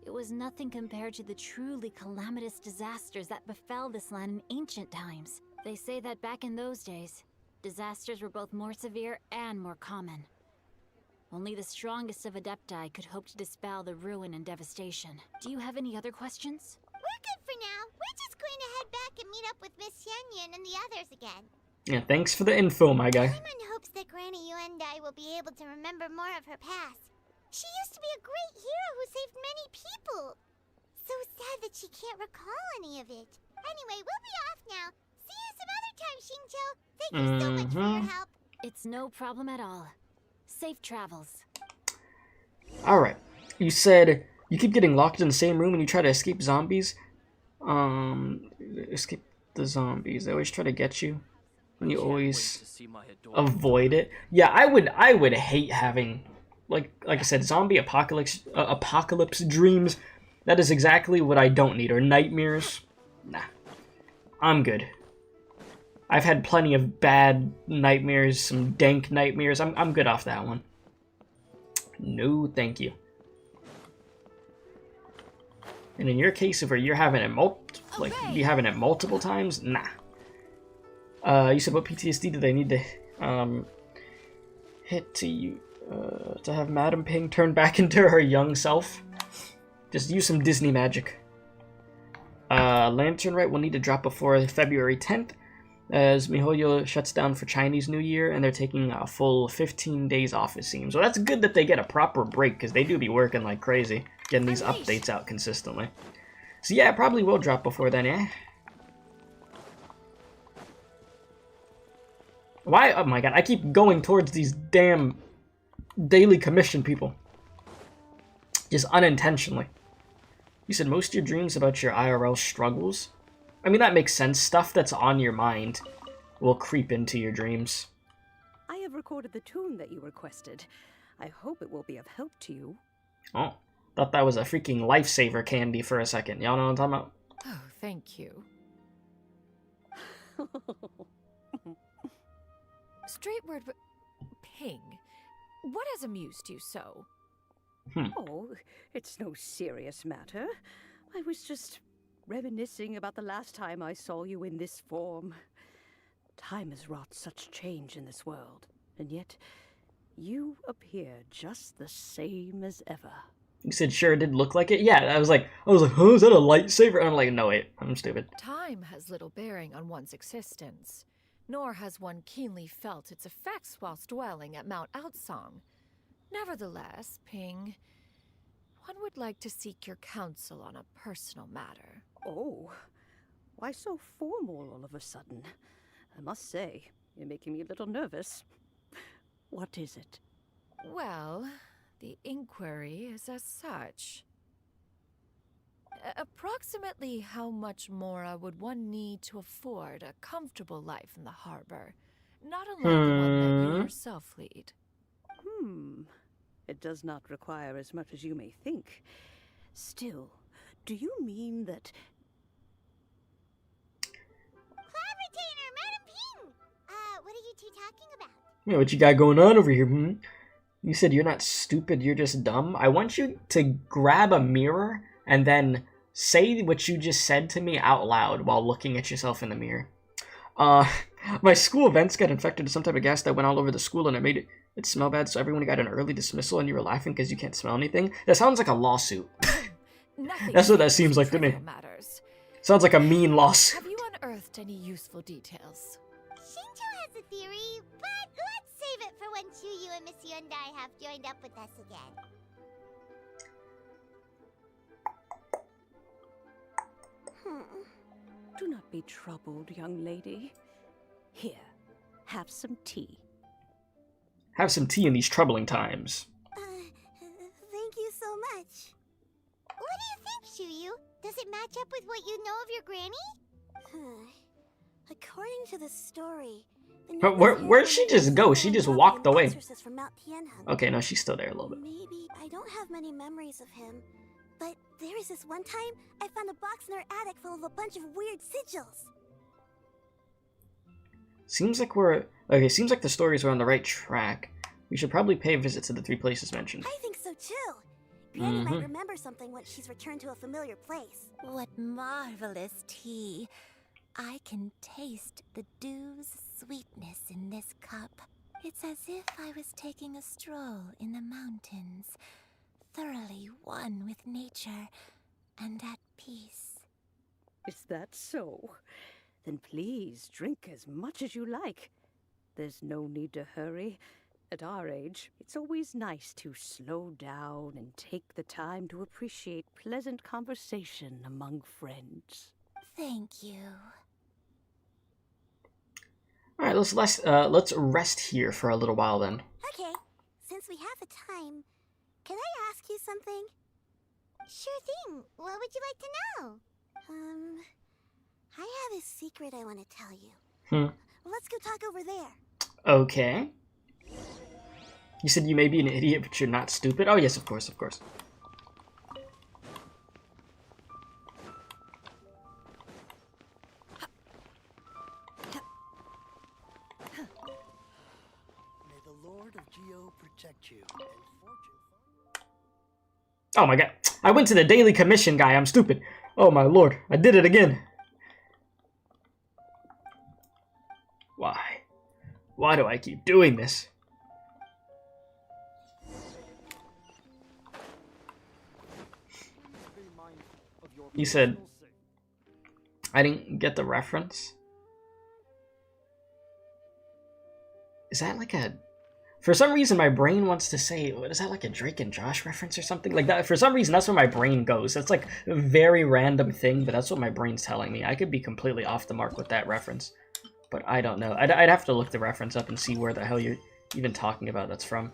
it was nothing compared to the truly calamitous disasters that befell this land in ancient times. They say that back in those days, disasters were both more severe and more common. Only the strongest of Adepti could hope to dispel the ruin and devastation. Do you have any other questions? We're good for now. We're just going to head back and meet up with Miss Xianyun and the others again. Yeah, thanks for the info, my guy. Paimon hopes that Granny Yuendai will be able to remember more of her past. She used to be a great hero who saved many people. So sad that she can't recall any of it. Anyway, we'll be off now. See you some other time, Xingqiu. Thank you so much for your help. It's no problem at all. Safe travels. Alright. You said you keep getting locked in the same room and you try to escape zombies. Escape the zombies. They always try to get you. And you always avoid it. Yeah, I would hate having, like I said, zombie apocalypse dreams. That is exactly what I don't need. Or nightmares. Nah. I'm good. I've had plenty of bad nightmares, some dank nightmares. I'm good off that one. No, thank you. And in your case, if you're having it multiple times, nah. You said what PTSD do they need to hit to have Madam Ping turn back into her young self? Just use some Disney magic. Lantern Rite will need to drop before February 10th, as MiHoYo shuts down for Chinese New Year, and they're taking a full 15 days off, it seems. So that's good that they get a proper break, because they do be working like crazy, getting these updates out consistently. So yeah, it probably will drop before then, yeah? Why? Oh my god, I keep going towards these damn daily commission people. Just unintentionally. You said most of your dreams about your IRL struggles? I mean, that makes sense. Stuff that's on your mind will creep into your dreams. I have recorded the tune that you requested. I hope it will be of help to you. Oh, thought that was a freaking lifesaver candy for a second. Y'all know what I'm talking about? Oh, thank you. Straight word, Ping. What has amused you so? Oh, it's no serious matter. I was just reminiscing about the last time I saw you in this form. Time has wrought such change in this world, and yet you appear just the same as ever. You said sure it did look like it? Yeah, I was like, oh, is that a lightsaber? And I'm like, no, wait, I'm stupid. Time has little bearing on one's existence, nor has one keenly felt its effects whilst dwelling at Mount Outsong. Nevertheless, Ping, one would like to seek your counsel on a personal matter. Oh, why so formal all of a sudden? I must say, you're making me a little nervous. What is it? Well, the inquiry is as such. Approximately how much more would one need to afford a comfortable life in the harbor, not unlike the one that you yourself lead? It does not require as much as you may think. Still, do you mean that... Cloud Retainer, Madam Ping! What are you two talking about? Yeah, what you got going on over here, You said you're not stupid, you're just dumb. I want you to grab a mirror and then say what you just said to me out loud while looking at yourself in the mirror. My school events got infected with some type of gas that went all over the school and it made it smell bad, so everyone got an early dismissal and you were laughing because you can't smell anything. That sounds like a lawsuit. That's what that seems like to me. Sounds like a mean lawsuit. Have you unearthed any useful details? Xingqiu has a theory, but let's save it for when Chuyu and Miss Yuendai have joined up with us again. Do not be troubled, young lady. Here, have some tea. Have some tea in these troubling times. Thank you so much. What do you think, Chuyu? Does it match up with what you know of your granny? According to the story... Where'd she just go? She just walked away. Okay, no, she's still there a little bit. Maybe I don't have many memories of him, but there was this one time I found a box in our attic full of a bunch of weird sigils. Seems like seems like the stories are on the right track. We should probably pay a visit to the 3 places mentioned. I think so too. Granny might remember something once she's returned to a familiar place. What marvelous tea. I can taste the dew's sweetness in this cup. It's as if I was taking a stroll in the mountains, thoroughly one with nature and at peace. Is that so? Then please drink as much as you like. There's no need to hurry. At our age, it's always nice to slow down and take the time to appreciate pleasant conversation among friends. Thank you. All right, let's rest here for a little while then. Okay, since we have the time, can I ask you something? Sure thing. What would you like to know? I have a secret I want to tell you. Let's go talk over there. Okay. You said you may be an idiot, but you're not stupid? Oh, yes, of course, of course. May the Lord of Geo protect you and fortune. Oh my god. I went to the Daily Commission guy. I'm stupid. Oh my lord. I did it again. Why? Why do I keep doing this? You said... I didn't get the reference? Is that like a... For some reason, my brain wants to say, what is that, like a Drake and Josh reference or something like that? For some reason, that's where my brain goes. That's like a very random thing, but that's what my brain's telling me. I could be completely off the mark with that reference, but I don't know. I'd have to look the reference up and see where the hell you're even talking about that's from.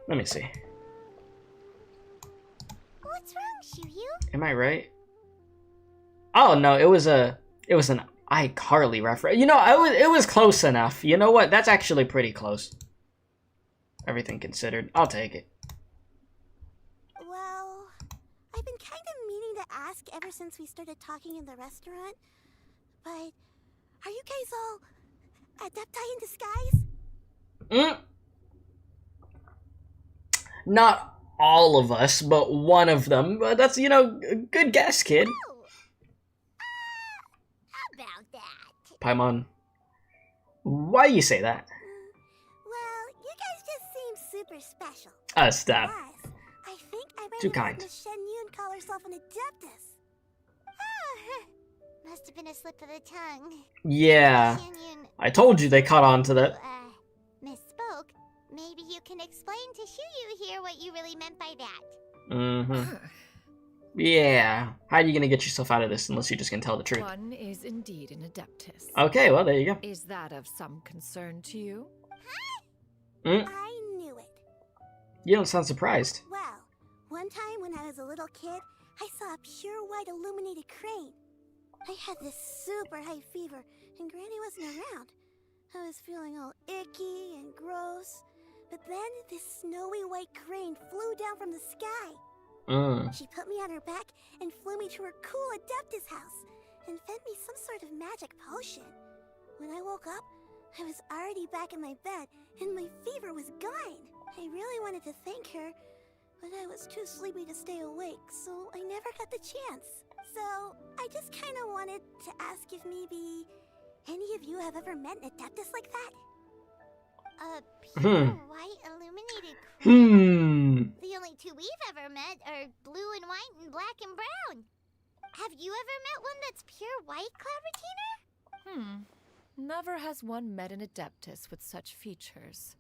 Let me see. What's wrong, Xianyun? Am I right? Oh no, it was an iCarly reference. You know, it was close enough. You know what? That's actually pretty close. Everything considered. I'll take it. Well, I've been kind of meaning to ask ever since we started talking in the restaurant, but are you guys all adepti in disguise? Not all of us, but one of them. That's, you know, a good guess, kid. Oh. How about that? Paimon, why do you say that? Well, you guys just seem super special. Stop. Plus, I think I might Too have kind. heard Miss Xianyun call herself an adeptus. Must have been a slip of the tongue. Yeah. Xianyun, I told you they caught on to that. misspoke. Maybe you can explain to Xianyun here what you really meant by that. Mm-hmm. Yeah. How are you gonna get yourself out of this unless you're just gonna tell the truth? One is indeed an adeptus. Okay, well, there you go. Is that of some concern to you? I knew it. You don't sound surprised. Well, one time when I was a little kid, I saw a pure white illuminated crane. I had this super high fever, and Granny wasn't around. I was feeling all icky and gross. But then this snowy white crane flew down from the sky. She put me on her back and flew me to her cool Adeptus house and fed me some sort of magic potion. When I woke up, I was already back in my bed and my fever was gone. I really wanted to thank her, but I was too sleepy to stay awake, so I never got the chance. So I just kind of wanted to ask if maybe any of you have ever met an Adeptus like that? A pure white illuminated crane? The only two we've ever met are blue and white and black and brown. Have you ever met one that's pure white, Clovertina? Never has one met an adeptus with such features.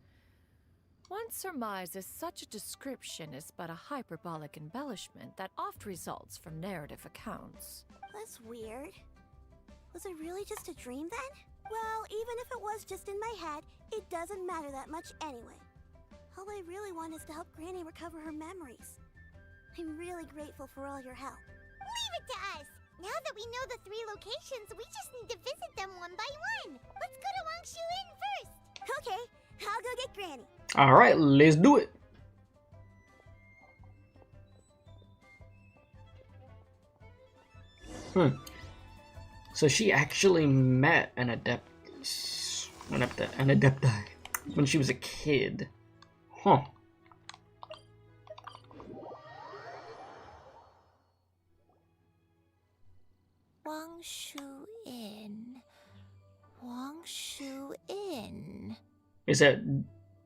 One surmises such a description is but a hyperbolic embellishment that oft results from narrative accounts. That's weird. Was it really just a dream then? Well, even if it was just in my head, it doesn't matter that much anyway. All I really want is to help Granny recover her memories. I'm really grateful for all your help. Leave it to us! Now that we know the 3 locations, we just need to visit them one by one. Let's go to Wangshu Inn first. Okay, I'll go get Granny. Alright, let's do it. So she actually met an adeptus, an adepti, when she was a kid. Huh. Wangshu Inn. Wangshu Inn. Is it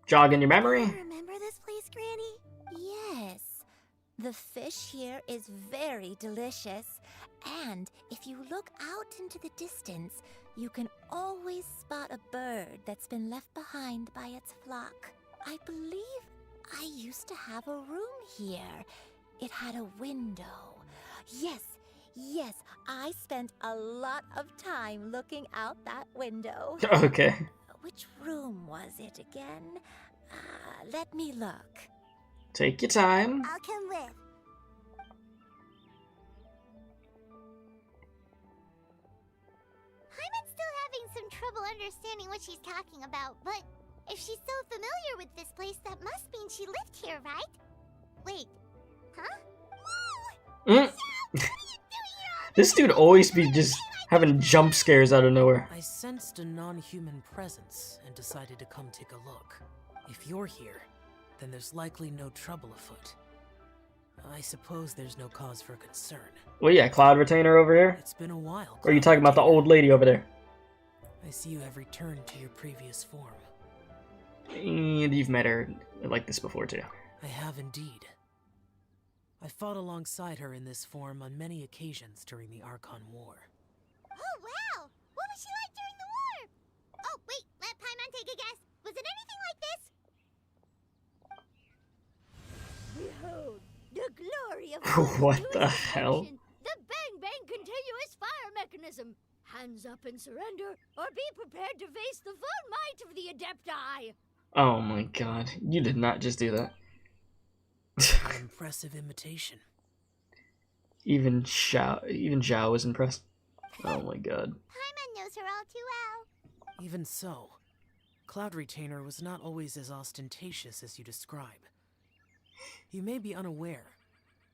jogging your memory? You remember this place, Granny? Yes. The fish here is very delicious. And if you look out into the distance, you can always spot a bird that's been left behind by its flock. I believe I used to have a room here. It had a window. Yes, I spent a lot of time looking out that window. Okay. Which room was it again? Let me look. Take your time. I'll come with. Hyman's still having some trouble understanding what she's talking about, but if she's so familiar with this place, that must mean she lived here, right? Wait, huh? Mm. This dude always be just having jump scares out of nowhere. I sensed a non-human presence and decided to come take a look. If you're here, then there's likely no trouble afoot. I suppose there's no cause for concern. Well, yeah, Cloud Retainer over here. It's been a while. Or are you talking about the old lady over there? I see you have returned to your previous form. And you've met her like this before, too. I have indeed. I fought alongside her in this form on many occasions during the Archon War. Oh, wow! What was she like during the war? Oh, wait, let Paimon take a guess. Was it anything like this? Behold, the glory of What the hell? The Bang Bang continuous fire mechanism. Hands up and surrender, or be prepared to face the full might of the Adepti. Oh my god, you did not just do that. An impressive imitation. Even Zhao was impressed. Oh my god. Paimon knows her all too well. Even so, Cloud Retainer was not always as ostentatious as you describe. You may be unaware,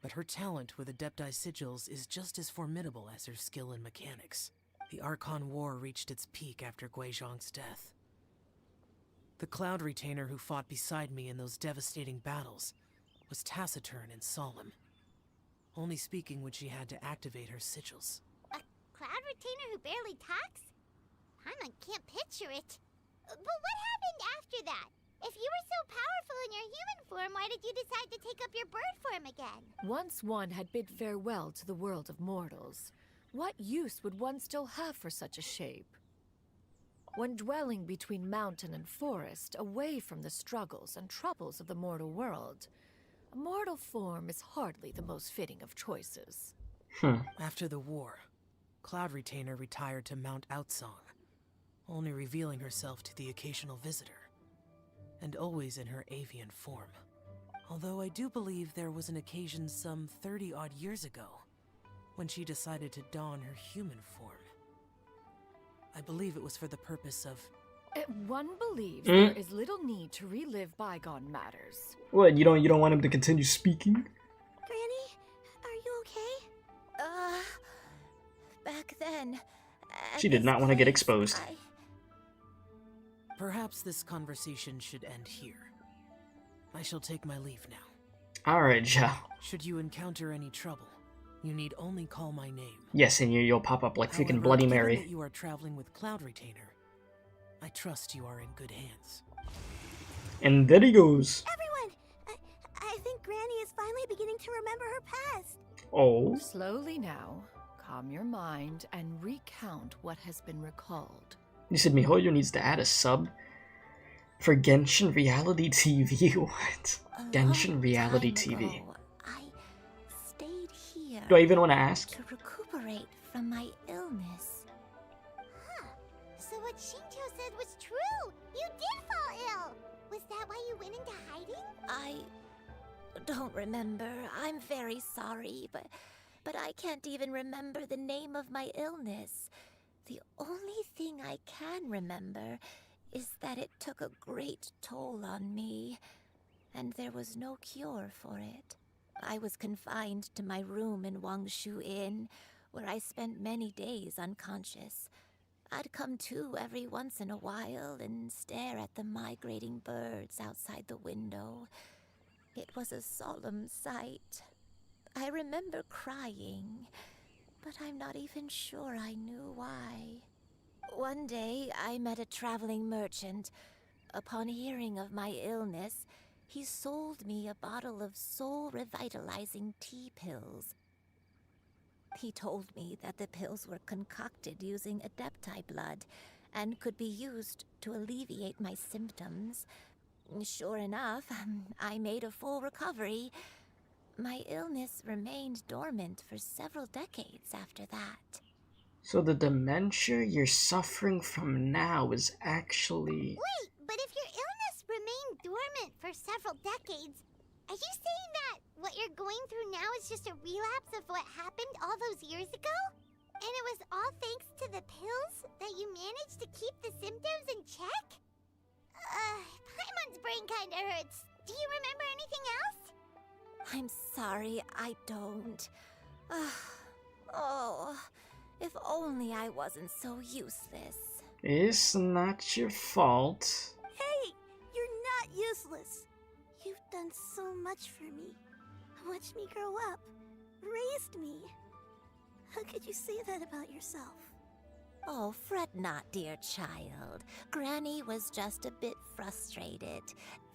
but her talent with Adepti sigils is just as formidable as her skill in mechanics. The Archon War reached its peak after Guizhong's death. The Cloud Retainer who fought beside me in those devastating battles was taciturn and solemn, only speaking when she had to activate her sigils. A Cloud Retainer who barely talks? Paimon can't picture it. But what happened after that? If you were so powerful in your human form, why did you decide to take up your bird form again? Once one had bid farewell to the world of mortals, what use would one still have for such a shape? When dwelling between mountain and forest, away from the struggles and troubles of the mortal world, a mortal form is hardly the most fitting of choices. After the war, Cloud Retainer retired to Mount Outsong, only revealing herself to the occasional visitor, and always in her avian form. Although I do believe there was an occasion some 30-odd years ago when she decided to don her human form. I believe it was for the purpose of... One believes there is little need to relive bygone matters. What, you don't want him to continue speaking? Granny, are you okay? Back then... She did not want to get exposed. Perhaps this conversation should end here. I shall take my leave now. Alright, Zhao. Should you encounter any trouble, you need only call my name. Yes, and you'll pop up like freaking However, Bloody given Mary. that you are traveling with Cloud Retainer, I trust you are in good hands. And there he goes. Everyone! I think Granny is finally beginning to remember her past. Oh. Slowly now, calm your mind and recount what has been recalled. You said MiHoYo needs to add a sub for Genshin Reality TV. What? Genshin Reality TV. I stayed here. Do I even want to ask? To recuperate from my illness. Huh. So what Shinto said was true. You did fall ill. Was that why you went into hiding? I don't remember. I'm very sorry, but I can't even remember the name of my illness. The only thing I can remember is that it took a great toll on me, and there was no cure for it. I was confined to my room in Wangshu Inn, where I spent many days unconscious. I'd come to every once in a while and stare at the migrating birds outside the window. It was a solemn sight. I remember crying, but I'm not even sure I knew why. One day, I met a traveling merchant. Upon hearing of my illness, he sold me a bottle of soul-revitalizing tea pills. He told me that the pills were concocted using Adepti blood and could be used to alleviate my symptoms. Sure enough, I made a full recovery. My illness remained dormant for several decades after that. So the dementia you're suffering from now is actually... Wait, but if your illness remained dormant for several decades, are you saying that what you're going through now is just a relapse of what happened all those years ago? And it was all thanks to the pills that you managed to keep the symptoms in check? Paimon's brain kinda hurts. Do you remember anything else? I'm sorry, I don't. Oh, if only I wasn't so useless. It's not your fault. Hey, you're not useless. You've done so much for me. Watched me grow up. Raised me. How could you say that about yourself? Oh, fret not, dear child. Granny was just a bit frustrated.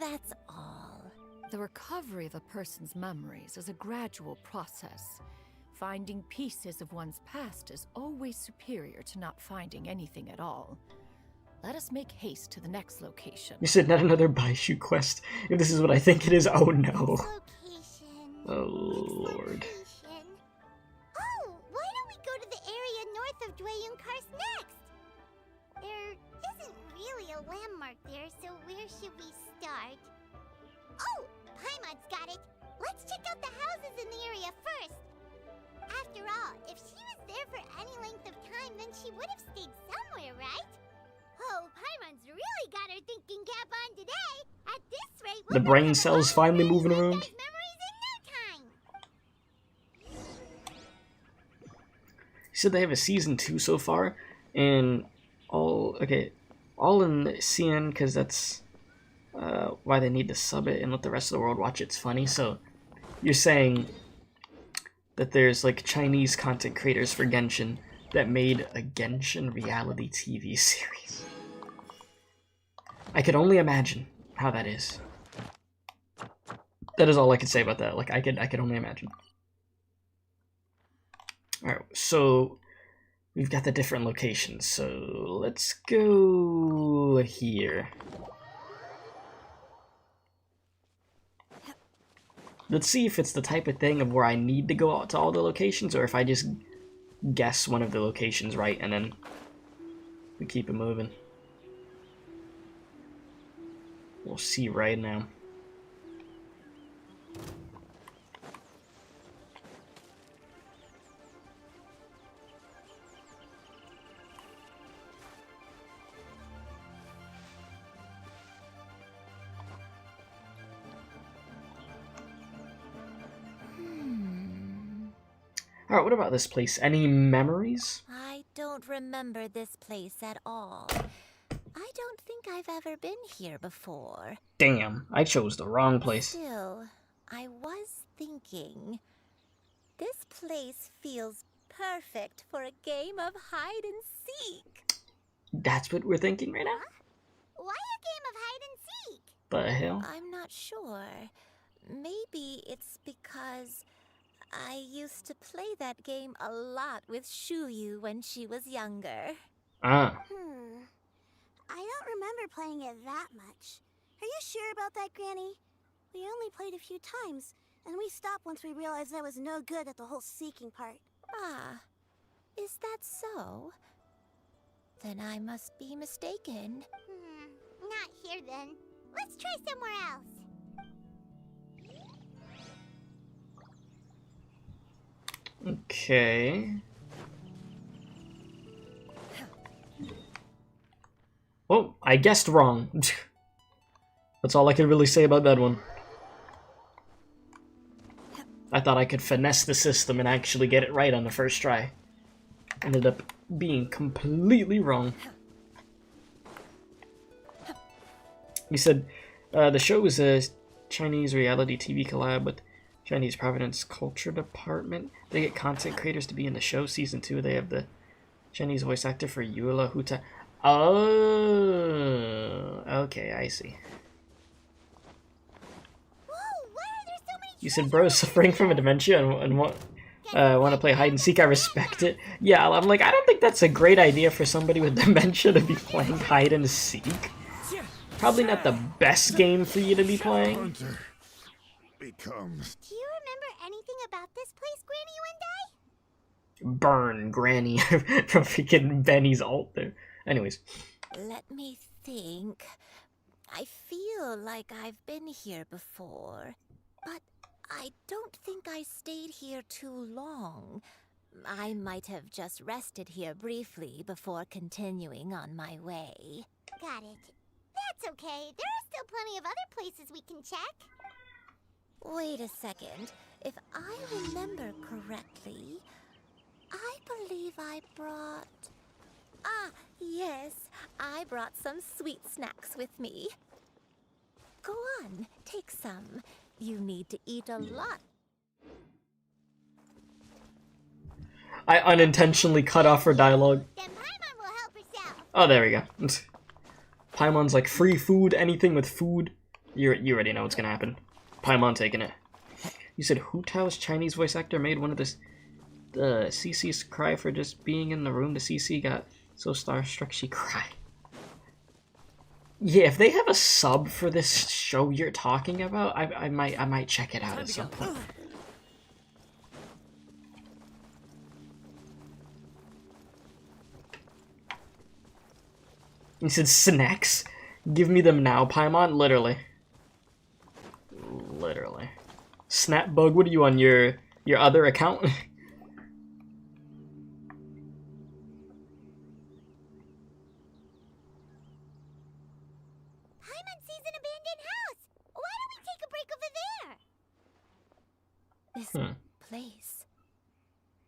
That's all. The recovery of a person's memories is a gradual process. Finding pieces of one's past is always superior to not finding anything at all. Let us make haste to the next location. You said not another Baishu quest. If this is what I think it is, oh no. Oh lord. Oh, why don't we go to the area north of Dwayun Kars next? There isn't really a landmark there, so where should we start? Oh, Paimon's got it. Let's check out the houses in the area first. After all, if she was there for any length of time, then she would have stayed somewhere, right? Oh, Paimon's really got her thinking cap on today. At this rate, The brain cells finally moving around. He said they have a season 2 so far, and all in CN because that's why they need to sub it and let the rest of the world watch it. It's funny. So you're saying that there's like Chinese content creators for Genshin that made a Genshin reality TV series. I could only imagine how that is. That is all I could say about that. Like I could only imagine. Alright, so we've got the different locations. So let's go here. Let's see if it's the type of thing of where I need to go out to all the locations, or if I just guess one of the locations right and then we keep it moving. We'll see right now. Alright, what about this place? Any memories? I don't remember this place at all. I don't think I've ever been here before. Damn, I chose the wrong place. Still, I was thinking, this place feels perfect for a game of hide and seek. That's what we're thinking right now? Why a game of hide and seek? The hell? I'm not sure. Maybe it's because I used to play that game a lot with Shuyu when she was younger. Ah. I don't remember playing it that much. Are you sure about that, Granny? We only played a few times, and we stopped once we realized I was no good at the whole seeking part. Ah, is that so? Then I must be mistaken. Not here then. Let's try somewhere else. Okay. Oh, I guessed wrong. That's all I can really say about that one. I thought I could finesse the system and actually get it right on the first try. Ended up being completely wrong. You said the show is a Chinese reality TV collab with Chinese Providence Culture Department. They get content creators to be in the show. Season 2, they have the Chinese voice actor for Yula Huta. Oh, okay, I see. You said bro is suffering from a dementia and want to play hide and seek. I respect it. Yeah, I'm like, I don't think that's a great idea for somebody with dementia to be playing hide and seek. Probably not the best game for you to be playing. Hunter becomes. Do you remember anything about this place, Granny Wendai? Burn Granny from freaking Benny's alt there. Anyways. Let me think. I feel like I've been here before, but I don't think I stayed here too long. I might have just rested here briefly before continuing on my way. Got it. That's okay. There are still plenty of other places we can check. Wait a second. If I remember correctly, I believe I brought... Ah, yes. I brought some sweet snacks with me. Go on, take some. You need to eat a lot. I unintentionally cut off her dialogue. Then Paimon will help herself. Oh, there we go. Paimon's like, free food, anything with food. You already know what's gonna happen. Paimon taking it. You said Hu Tao's Chinese voice actor made one of the CC's cry for just being in the room. The CC got so starstruck she cried. Yeah, if they have a sub for this show you're talking about, I might check it out at some point. He said snacks. Give me them now, Paimon. Literally. Literally. Snapbug, what are you on your other account? Paimon sees an abandoned house. Why don't we take a break over there? This place.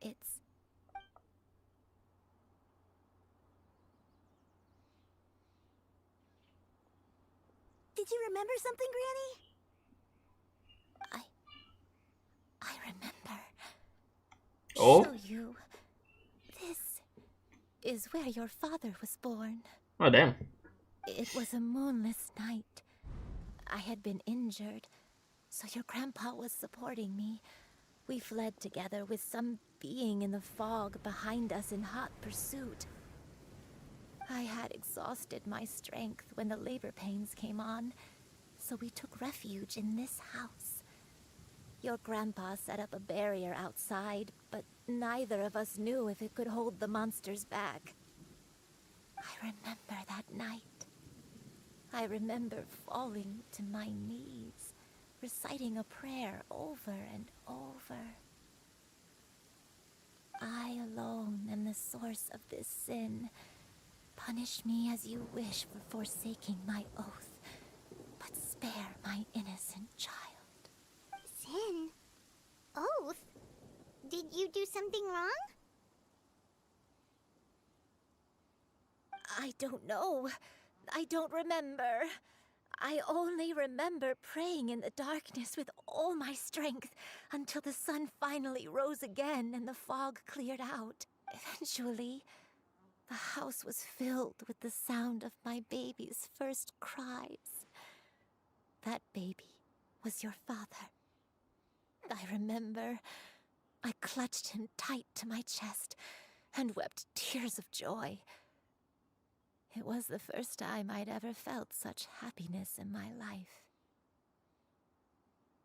It's... Did you remember something, Granny? I remember. Oh? Show you. This is where your father was born. Oh, damn. It was a moonless night. I had been injured, so your grandpa was supporting me. We fled together with some being in the fog behind us in hot pursuit. I had exhausted my strength when the labor pains came on, so we took refuge in this house. Your grandpa set up a barrier outside, but neither of us knew if it could hold the monsters back. I remember that night. I remember falling to my knees, reciting a prayer over and over. I alone am the source of this sin. Punish me as you wish for forsaking my oath, but spare my innocent child. Sin? Oath? Did you do something wrong? I don't know. I don't remember. I only remember praying in the darkness with all my strength until the sun finally rose again and the fog cleared out. Eventually, the house was filled with the sound of my baby's first cries. That baby was your father. I remember I clutched him tight to my chest and wept tears of joy. It was the first time I'd ever felt such happiness in my life.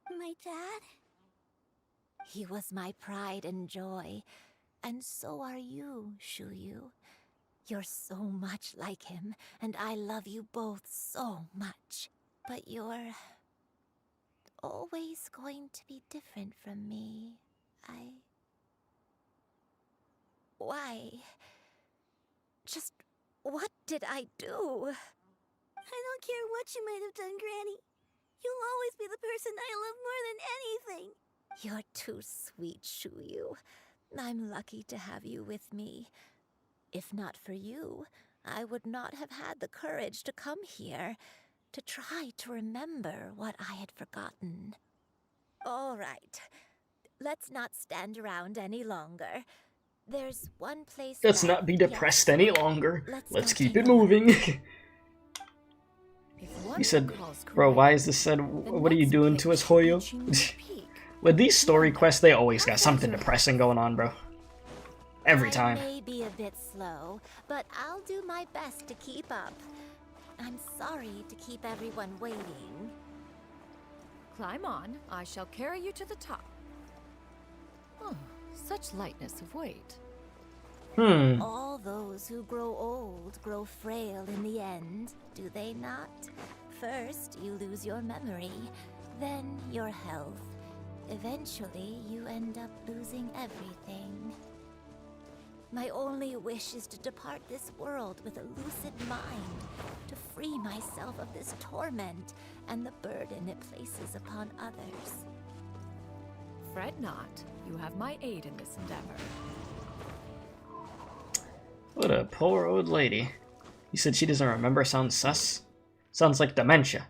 My dad? He was my pride and joy, and so are you, Xianyun. You're so much like him, and I love you both so much. But you're always going to be different from me. Why? Just what did I do? I don't care what you might have done, Granny. You'll always be the person I love more than anything. You're too sweet, Xianyun. I'm lucky to have you with me. If not for you, I would not have had the courage to come here, to try to remember what I had forgotten. All right. Let's not stand around any longer. There's one place Let's left. not be depressed any longer. Let's go keep take it a look. moving. If He said, recalls bro, why is correctly, this said? the What are you next doing to pitch us, Hoyo? reaching the peak. With these story quests, they always got something depressing going on, bro. Every I time. may be a bit slow, but I'll do my best to keep up. I'm sorry to keep everyone waiting. Climb on. I shall carry you to the top. Oh, such lightness of weight. All those who grow old grow frail in the end, do they not? First, you lose your memory, then your health. Eventually, you end up losing everything. My only wish is to depart this world with a lucid mind, to free myself of this torment and the burden it places upon others. Fret not. You have my aid in this endeavor. What a poor old lady. You said she doesn't remember. Sounds sus. Sounds like dementia.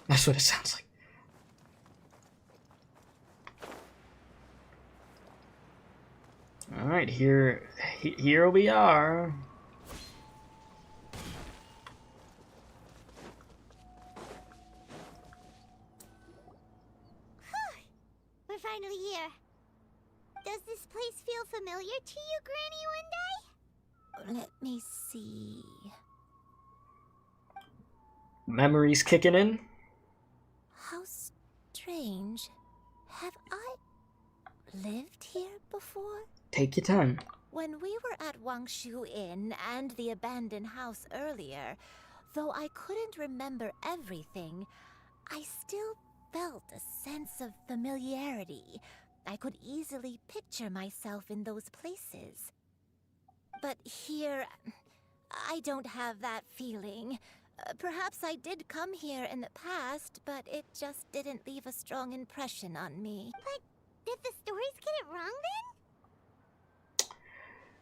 That's what it sounds like. Alright, here we are. We're finally here. Does this place feel familiar to you, Granny One Day? Let me see. Memories kicking in. How strange. Have I lived here before? Take your time. When we were at Wangshu Inn and the abandoned house earlier, though I couldn't remember everything, I still felt a sense of familiarity. I could easily picture myself in those places. But here, I don't have that feeling. Perhaps I did come here in the past, but it just didn't leave a strong impression on me. But did the stories get it wrong then?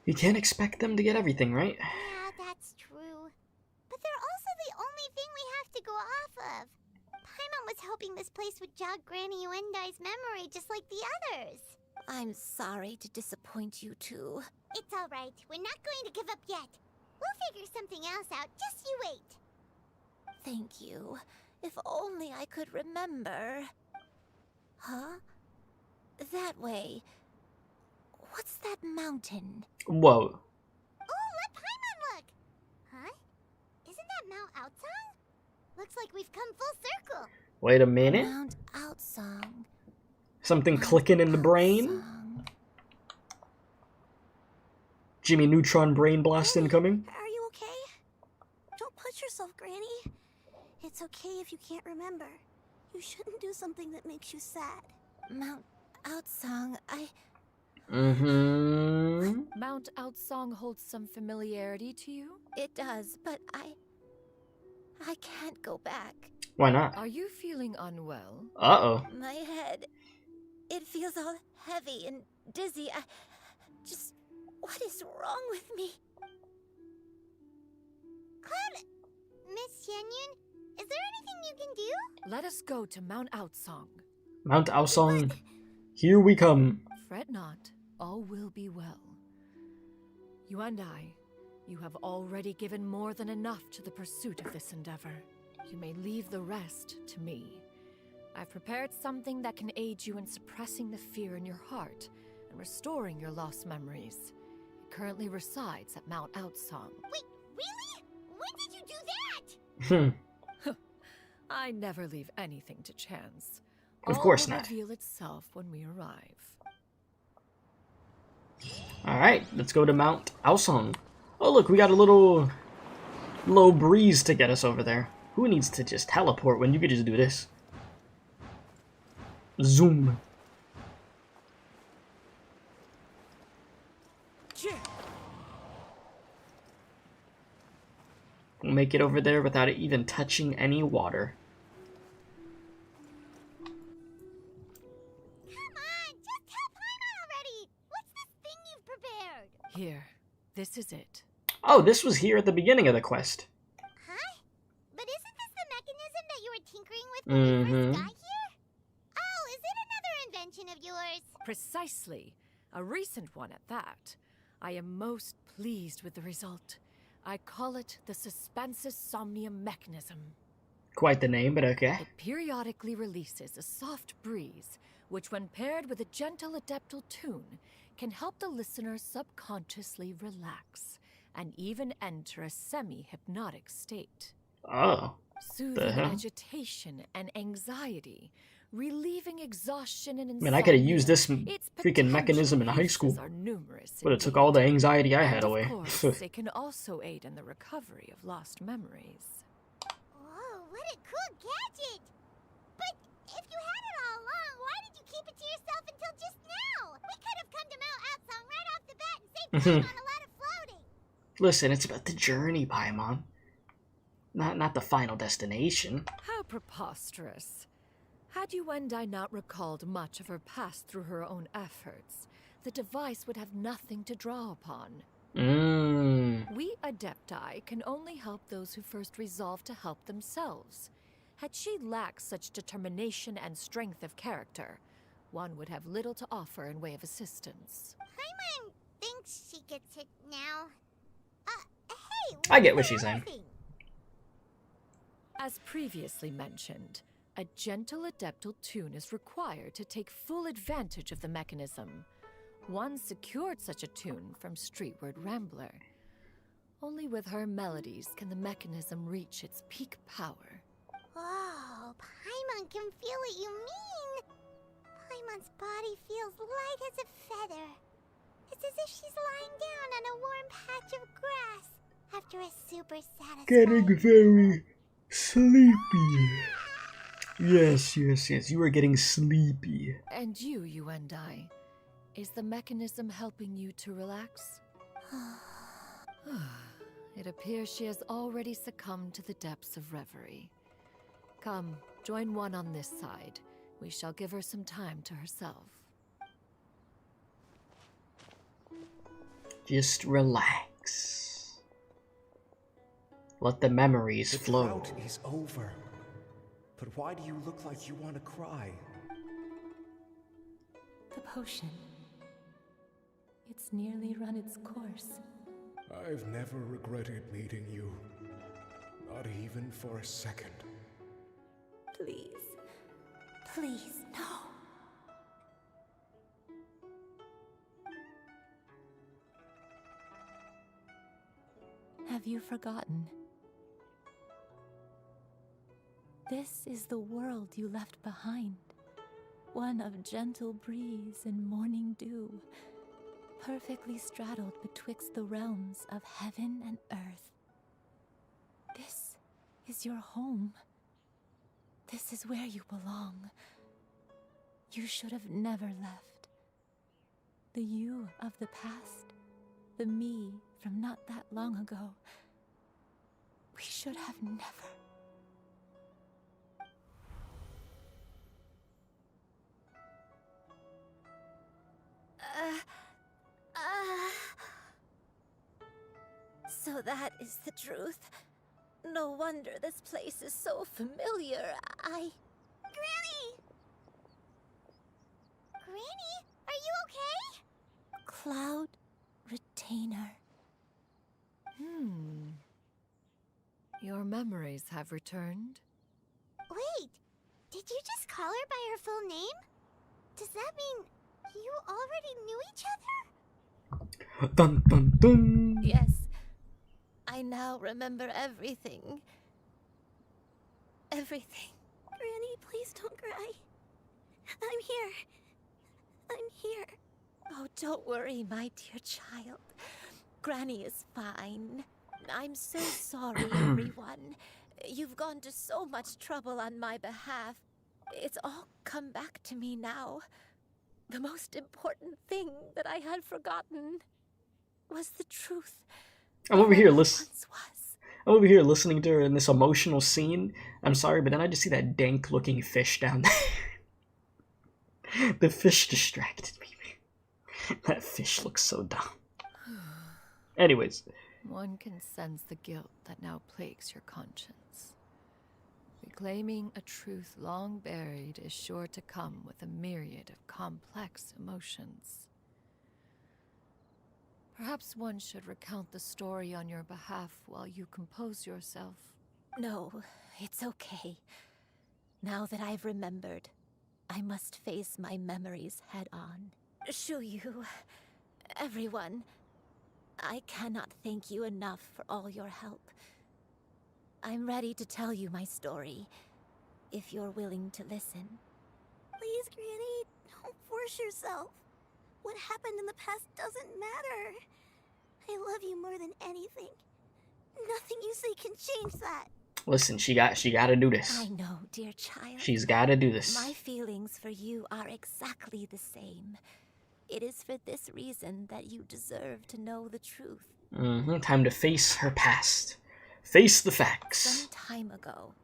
You can't expect them to get everything right. Yeah, that's true. But they're also the only thing we have to go off of. Paimon was hoping this place would jog Granny Uendai's memory just like the others. I'm sorry to disappoint you too. It's alright. We're not going to give up yet. We'll figure something else out. Just you wait. Thank you. If only I could remember. Huh? That way. What's that mountain? Whoa. Oh, let Paimon look! Huh? Isn't that Mount Outsong? Looks like we've come full circle. Wait a minute. Mount Outsong. Something clicking in the brain. Jimmy Neutron brain blast incoming. Are you okay? Don't push yourself, Granny. It's okay if you can't remember. You shouldn't do something that makes you sad. Mount Outsong, Mount Outsong holds some familiarity to you? It does, but I can't go back. Why not? Are you feeling unwell? Uh-oh. My head, it feels all heavy and dizzy. What is wrong with me? Cloud, Miss Xianyun, is there anything you can do? Let us go to Mount Outsong. Mount Outsong, here we come. Fret not, all will be well. You and I, you have already given more than enough to the pursuit of this endeavor. You may leave the rest to me. I've prepared something that can aid you in suppressing the fear in your heart and restoring your lost memories. It currently resides at Mount Outsong. Wait, really? When did you do that? I never leave anything to chance. Of course All will not. reveal itself when we arrive. Alright, let's go to Mount Outsong. Oh look, we got a little low breeze to get us over there. Who needs to just teleport when you could just do this? Zoom. We'll make it over there without it even touching any water. Here, this is it. Oh, this was here at the beginning of the quest. Huh? But isn't this the mechanism that you were Mm-hmm. Got here? Oh, is it another invention of yours? Precisely. A recent one at that. I am most pleased with the result. I call it the Suspensus Somnium mechanism. Quite the name, but okay. It periodically releases a soft breeze, which when paired with a gentle adeptal tune, can help the listener subconsciously relax and even enter a semi-hypnotic state. Oh. Soothing agitation and anxiety, relieving exhaustion and insomnia. Man, I could have used this freaking mechanism in high school. But it took all the anxiety I had away. Of course, they can also aid in the recovery of lost memories. Whoa, what a cool gadget! But if you had it all along, why did you keep it to yourself until just now? We could have come to Mount Outsong right off the bat and saved time on a lot of floating. Listen, it's about the journey, Paimon. Not the final destination. How preposterous. Had Yuendai not recalled much of her past through her own efforts, the device would have nothing to draw upon. We Adepti can only help those who first resolve to help themselves. Had she lacked such determination and strength of character, one would have little to offer in way of assistance. Paimon thinks she gets it now. Hey, I get what she's saying. As previously mentioned, a gentle adeptal tune is required to take full advantage of the mechanism. One secured such a tune from Streetward Rambler. Only with her melodies can the mechanism reach its peak power. Whoa, Paimon can feel what you mean. Paimon's body feels light as a feather. It's as if she's lying down on a warm patch of grass after a super satisfying... Getting very sleepy. Yes, you are getting sleepy. And you and I, is the mechanism helping you to relax? It appears she has already succumbed to the depths of reverie. Come, join one on this side. We shall give her some time to herself. Just relax. Let the memories flow. The drought is over. But why do you look like you want to cry? The potion. It's nearly run its course. I've never regretted meeting you. Not even for a second. Please. Please, no. Have you forgotten? This is the world you left behind. One of gentle breeze and morning dew, perfectly straddled betwixt the realms of heaven and earth. This is your home. This is where you belong. You should have never left. The you of the past, the me from not that long ago. We should have never. So that is the truth. No wonder this place is so familiar. Granny! Granny, are you okay? Cloud Retainer. Your memories have returned? Wait, did you just call her by her full name? Does that mean you already knew each other? Dun dun dun! Yes. I now remember everything. Everything. Granny, please don't cry. I'm here. I'm here. Oh, don't worry, my dear child. Granny is fine. I'm so sorry, everyone. You've gone to so much trouble on my behalf. It's all come back to me now. The most important thing that I had forgotten was the truth. I'm over here listening to her in this emotional scene. I'm sorry, but then I just see that dank looking fish down there. The fish distracted me. That fish looks so dumb. Anyways. One can sense the guilt that now plagues your conscience. We Reclaiming a truth long buried is sure to come with a myriad of complex emotions. Perhaps one should recount the story on your behalf while you compose yourself. No, it's okay. Now that I've remembered, I must face my memories head on. Shuyu, everyone, I cannot thank you enough for all your help. I'm ready to tell you my story, if you're willing to listen. Please, Granny, don't force yourself. What happened in the past doesn't matter. I love you more than anything. Nothing you say can change that. Listen, she gotta do this. I know, dear child. She's gotta do this. My feelings for you are exactly the same. It is for this reason that you deserve to know the truth. Time to face her past. Face the facts. Some time ago,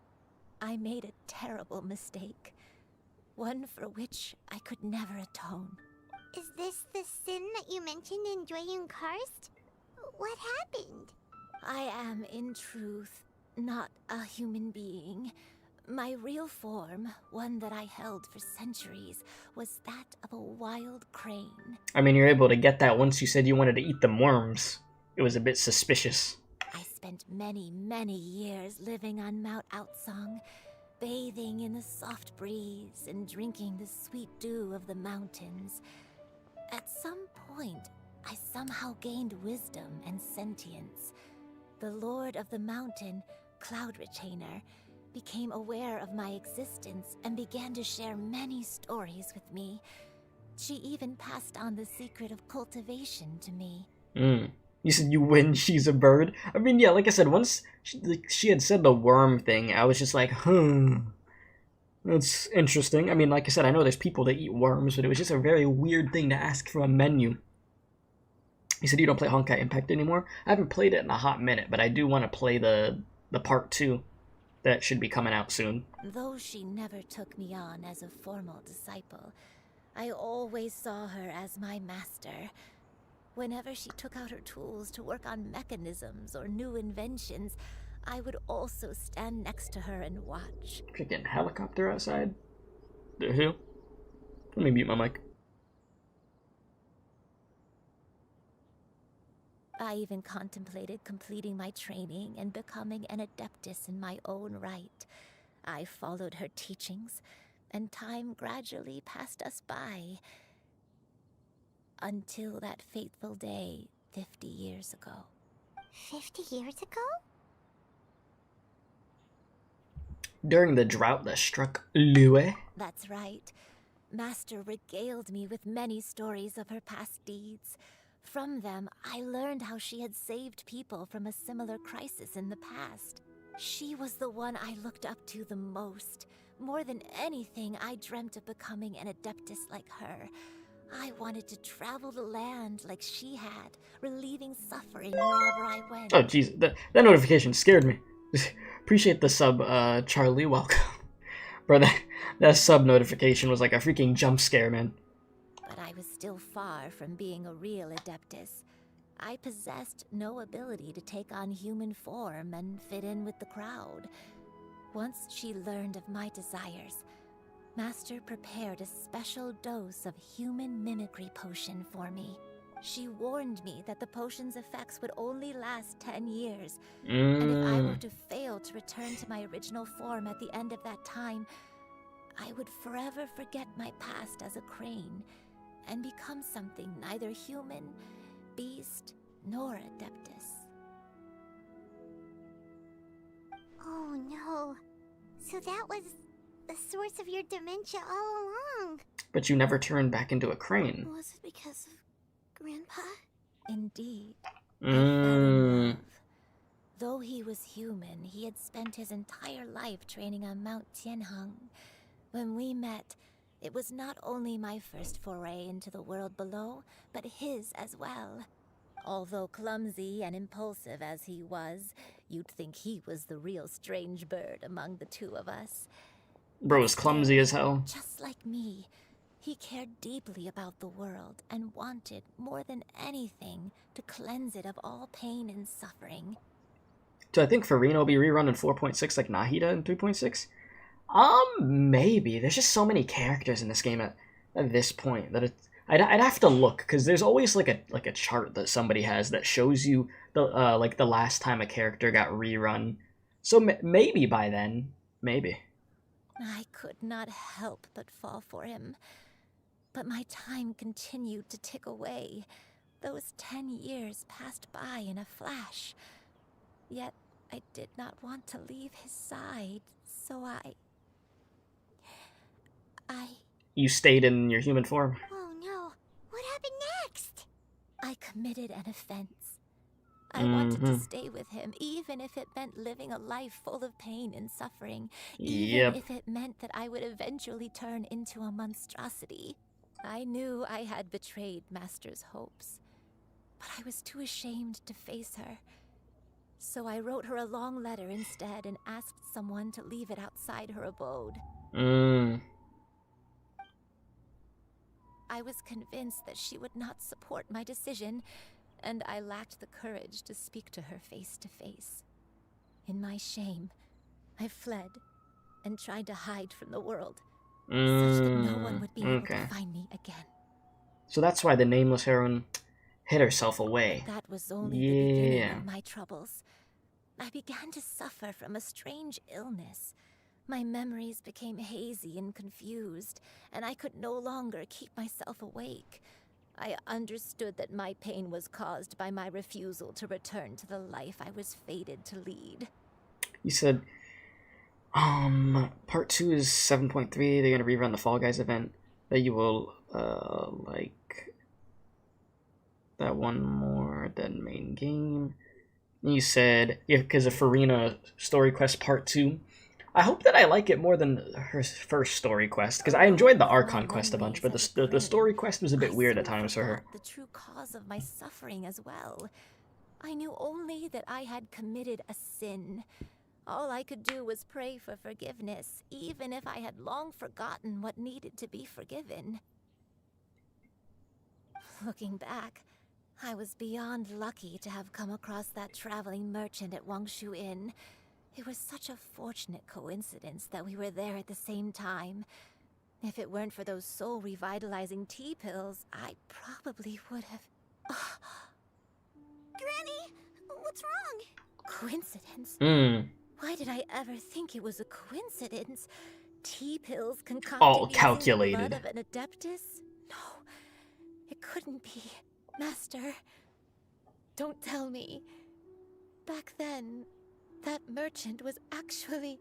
I made a terrible mistake. One for which I could never atone. Is this the sin that you mentioned in Xianyun Karst? What happened? I am, in truth, not a human being. My real form, one that I held for centuries, was that of a wild crane. I mean, you're able to get that once you said you wanted to eat them worms. It was a bit suspicious. I spent many, many years living on Mount Outsong, bathing in the soft breeze and drinking the sweet dew of the mountains. At some point, I somehow gained wisdom and sentience. The Lord of the Mountain, Cloud Retainer, became aware of my existence and began to share many stories with me. She even passed on the secret of cultivation to me. You said you win, she's a bird? I mean, yeah, like I said, once she had said the worm thing, I was just like, that's interesting. I mean, like I said, I know there's people that eat worms, but it was just a very weird thing to ask from a menu. You said you don't play Honkai Impact anymore? I haven't played it in a hot minute, but I do want to play the part 2 that should be coming out soon. Though she never took me on as a formal disciple, I always saw her as my master. Whenever she took out her tools to work on mechanisms or new inventions, I would also stand next to her and watch. Freaking helicopter outside? The hell? Let me mute my mic. I even contemplated completing my training and becoming an adeptus in my own right. I followed her teachings, and time gradually passed us by. Until that fateful day 50 years ago. 50 years ago? During the drought that struck Liyue? That's right. Master regaled me with many stories of her past deeds. From them, I learned how she had saved people from a similar crisis in the past. She was the one I looked up to the most. More than anything, I dreamt of becoming an adeptus like her. I wanted to travel the land like she had, relieving suffering wherever I went. Oh, jeez, that notification scared me. Appreciate the sub, Charlie, welcome. Bro, that sub notification was like a freaking jump scare, man. But I was still far from being a real adeptus. I possessed no ability to take on human form and fit in with the crowd. Once she learned of my desires, Master prepared a special dose of human mimicry potion for me. She warned me that the potion's effects would only last 10 years, and if I were to fail to return to my original form at the end of that time, I would forever forget my past as a crane and become something neither human, beast, nor adeptus. Oh no. So that was the source of your dementia all along. But you never turned back into a crane. Was it because of Grandpa? Indeed. I fell in love. Though he was human, he had spent his entire life training on Mount Tianheng. When we met, it was not only my first foray into the world below, but his as well. Although clumsy and impulsive as he was, you'd think he was the real strange bird among the two of us. Bro was clumsy as hell. Just like me, he cared deeply about the world and wanted, more than anything, to cleanse it of all pain and suffering. So I think Farina will be rerun in 4.6 like Nahida in 3.6. Maybe. There's just so many characters in this game at this point that I'd have to look, because there's always like a chart that somebody has that shows you the like the last time a character got rerun. So maybe by then, maybe. I could not help but fall for him. But my time continued to tick away. Those 10 years passed by in a flash. Yet I did not want to leave his side, so I... You stayed in your human form? Oh no, what happened next? I committed an offense. I wanted to stay with him, even if it meant living a life full of pain and suffering. Even if it meant that I would eventually turn into a monstrosity. I knew I had betrayed Master's hopes, but I was too ashamed to face her. So I wrote her a long letter instead and asked someone to leave it outside her abode. I was convinced that she would not support my decision, and I lacked the courage to speak to her face to face. In my shame, I fled and tried to hide from the world, such that no one would be able to find me again. So that's why the nameless heroine hid herself away. That was only the beginning of my troubles. I began to suffer from a strange illness. My memories became hazy and confused, and I could no longer keep myself awake. I understood that my pain was caused by my refusal to return to the life I was fated to lead. You said, part 2 is 7.3. They're gonna rerun the Fall Guys event that you will like that one more than main game. You said, because of Farina Story Quest Part 2. I hope that I like it more than her first story quest, because I enjoyed the Archon quest a bunch, but the story quest was a bit weird at times for her. The true cause of my suffering as well. I knew only that I had committed a sin. All I could do was pray for forgiveness, even if I had long forgotten what needed to be forgiven. Looking back, I was beyond lucky to have come across that traveling merchant at Wangshu Inn. It was such a fortunate coincidence that we were there at the same time. If it weren't for those soul-revitalizing tea pills, I probably would have... Granny, what's wrong? Coincidence? Why did I ever think it was a coincidence? Tea pills concocted all calculated. Using the blood of an adeptus? No, it couldn't be. Master, don't tell me. Back then, that merchant was actually...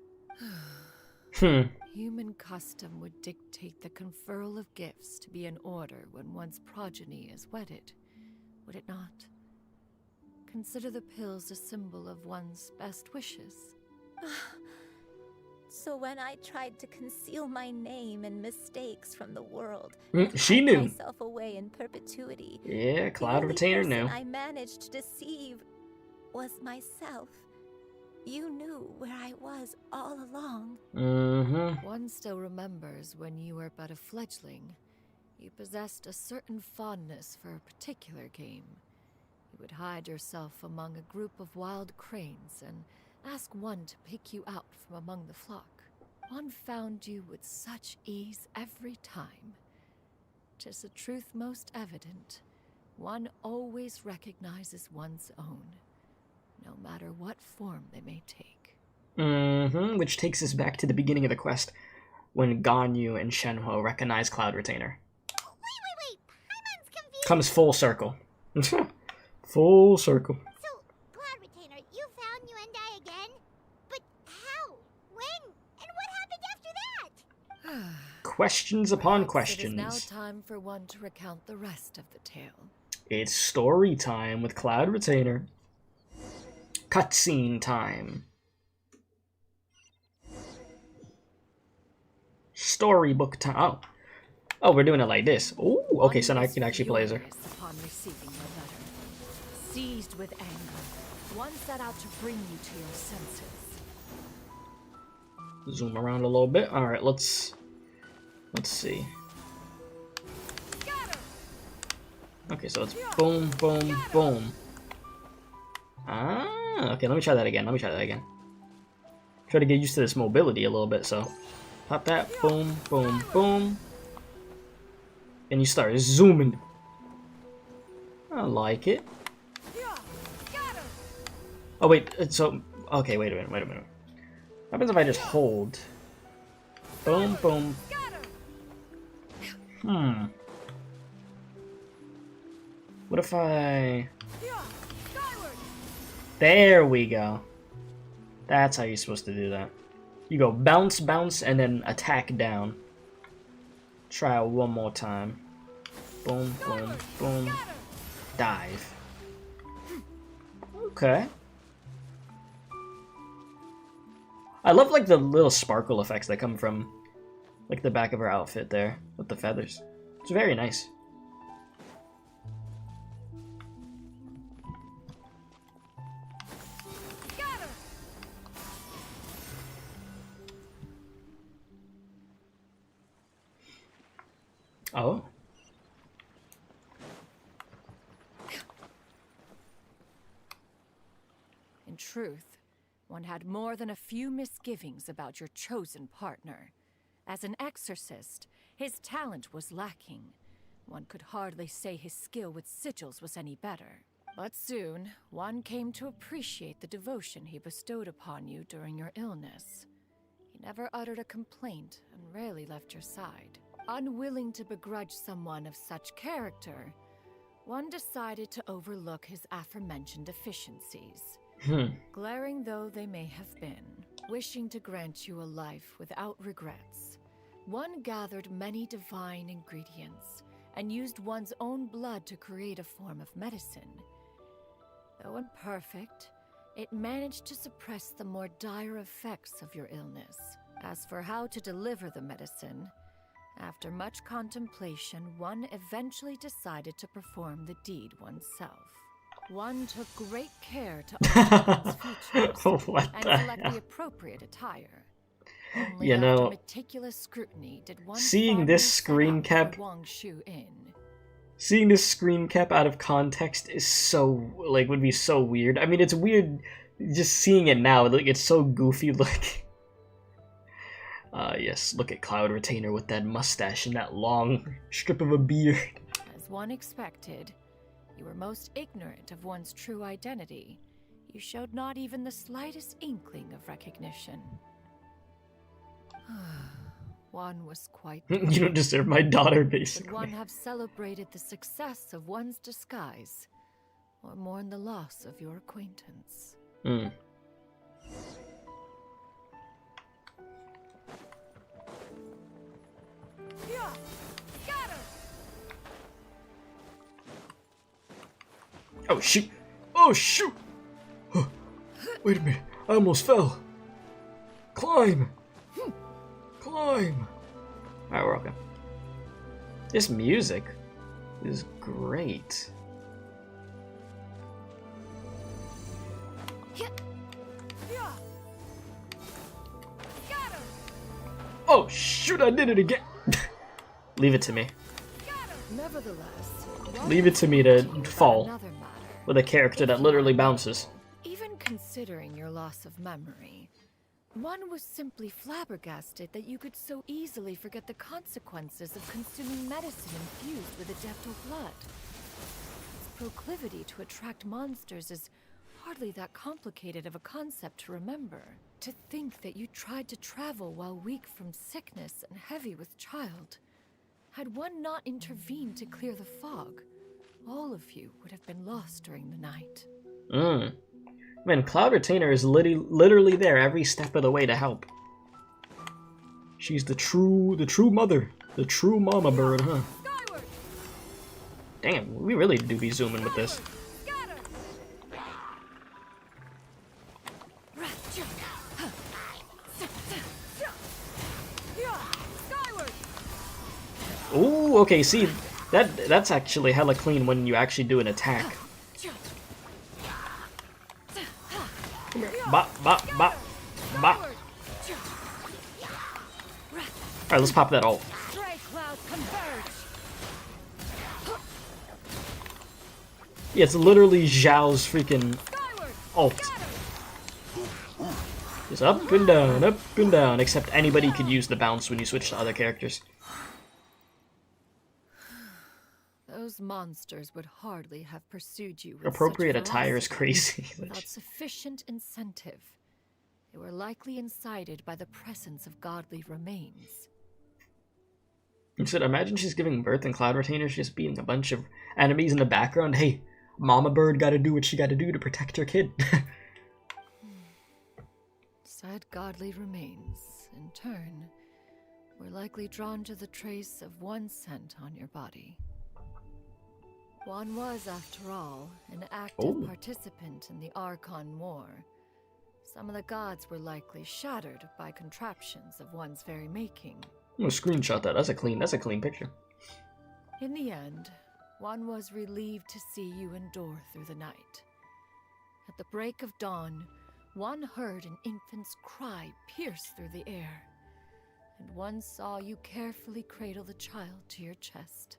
Human custom would dictate the conferral of gifts to be in order when one's progeny is wedded, would it not? Consider the pills a symbol of one's best wishes. So when I tried to conceal my name and mistakes from the world, she knew. Myself away in perpetuity. Yeah, Cloud Retainer knew. I managed to deceive was myself. You knew where I was all along. One still remembers when you were but a fledgling. You possessed a certain fondness for a particular game. You would hide yourself among a group of wild cranes and ask one to pick you out from among the flock. One found you with such ease every time. 'Tis a truth most evident. One always recognizes one's own, no matter what form they may take. Which takes us back to the beginning of the quest, when Ganyu and Shenhou recognize Cloud Retainer. Wait, Paimon's confused. Comes full circle. Full circle. So, Cloud Retainer, you found Yuendai again? But how? When? And what happened after that? Questions upon Perhaps questions. It is now time for one to recount the rest of the tale. It's story time with Cloud Retainer. Cutscene time. Storybook time. Oh, we're doing it like this. Oh, okay, so now I can actually play as her. Upon receiving your letter, seized with anger, one set out to bring you to your senses. Zoom around a little bit. All right, let's see. Okay, so it's boom, boom, boom. Ah, okay, let me try that again. Try to get used to this mobility a little bit, so. Pop that. Boom, boom, boom. And you start zooming. I like it. Oh wait, so okay, wait a minute. What happens if I just hold? Boom, boom. What if I... There we go. That's how you're supposed to do that. You go bounce, bounce, and then attack down. Try it one more time. Boom, boom, boom. Dive. Okay. I love like the little sparkle effects that come from like the back of her outfit there with the feathers. It's very nice. Oh. In truth, one had more than a few misgivings about your chosen partner. As an exorcist, his talent was lacking. One could hardly say his skill with sigils was any better. But soon, one came to appreciate the devotion he bestowed upon you during your illness. He never uttered a complaint and rarely left your side. Unwilling to begrudge someone of such character, one decided to overlook his aforementioned deficiencies. Glaring though they may have been, wishing to grant you a life without regrets, one gathered many divine ingredients and used one's own blood to create a form of medicine. Though imperfect, it managed to suppress the more dire effects of your illness. As for how to deliver the medicine, after much contemplation, one eventually decided to perform the deed oneself. One took great care to alter one's features and select the appropriate attire. Only You know, after meticulous scrutiny did one seeing this screen cap, seeing this screen cap out of context is so like would be so weird. I mean, it's weird just seeing it now. Like it's so goofy. Like, yes, look at Cloud Retainer with that mustache and that long strip of a beard. As one expected, you were most ignorant of one's true identity. You showed not even the slightest inkling of recognition. One was quite... You don't deserve my daughter, basically. Would one have celebrated the success of one's disguise, or mourned the loss of your acquaintance? Oh shoot! Oh shoot! Wait a minute! I almost fell. Climb! Climb! Alright, we're okay. This music is great. Oh shoot! I did it again. Leave it to me. Nevertheless, Leave it to me to fall with a character that literally bounces. even considering your loss of memory, one was simply flabbergasted that you could so easily forget the consequences of consuming medicine infused with adeptal blood. Its proclivity to attract monsters is hardly that complicated of a concept to remember. To think that you tried to travel while weak from sickness and heavy with child. Had one not intervened to clear the fog, all of you would have been lost during the night. Man, Cloud Retainer is literally there every step of the way to help. She's the true mother, the true mama bird, huh? Damn, we really do be zooming with this. Ooh, okay, see, that's actually hella clean when you actually do an attack. Come here. Bop, bop, bop, bop. Alright, let's pop that ult. Yeah, it's literally Zhao's freaking ult. Just up and down, except anybody could use the bounce when you switch to other characters. Those monsters would hardly have pursued you with Appropriate such attire is ferocity crazy. without sufficient incentive. They were likely incited by the presence of godly remains. You said, imagine she's giving birth and Cloud Retainer's just being a bunch of enemies in the background. Hey, Mama Bird gotta do what she gotta do to protect her kid. Said godly remains, in turn, were likely drawn to the trace of one scent on your body. One was, after all, an active participant in the Archon War. Some of the gods were likely shattered by contraptions of one's very making. I'm gonna screenshot that. That's a clean picture. In the end, one was relieved to see you endure through the night. At the break of dawn, one heard an infant's cry pierce through the air, and one saw you carefully cradle the child to your chest.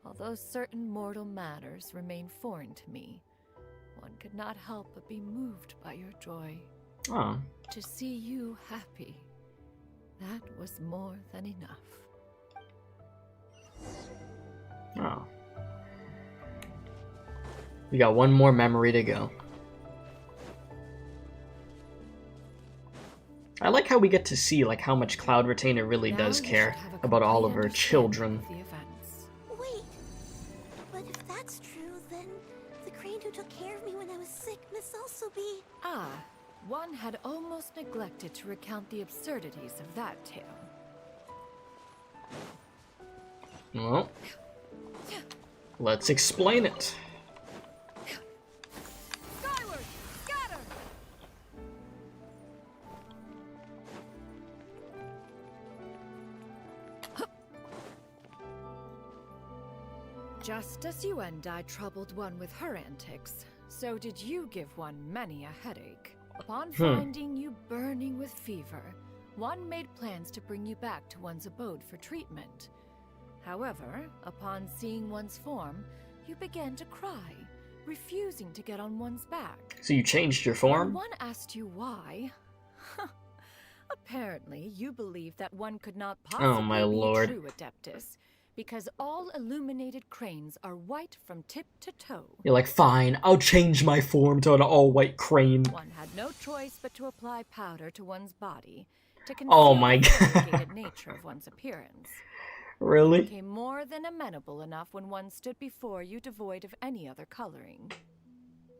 Although certain mortal matters remain foreign to me, one could not help but be moved by your joy. Oh. To see you happy, that was more than enough. Oh. We got one more memory to go. I like how we get to see like how much Cloud Retainer really does care about all of her children. Wait, but if that's true, then the crane who took care of me when I was sick must also be... Ah, one had almost neglected to recount the absurdities of that tale. Well, let's explain it. Skyward, scatter! Just as you and I troubled one with her antics, so did you give one many a headache. Upon finding you burning with fever, one made plans to bring you back to one's abode for treatment. However, upon seeing one's form, you began to cry, refusing to get on one's back. So you changed your form? When one asked you why, apparently you believed that one could not possibly be true Adeptus, because all illuminated cranes are white from tip to toe. You're like, fine, I'll change my form to an all-white crane. One had no choice but to apply powder to one's body to Oh conceal my the God. variegated nature of one's appearance. Really? It became more than amenable enough when one stood before you devoid of any other coloring.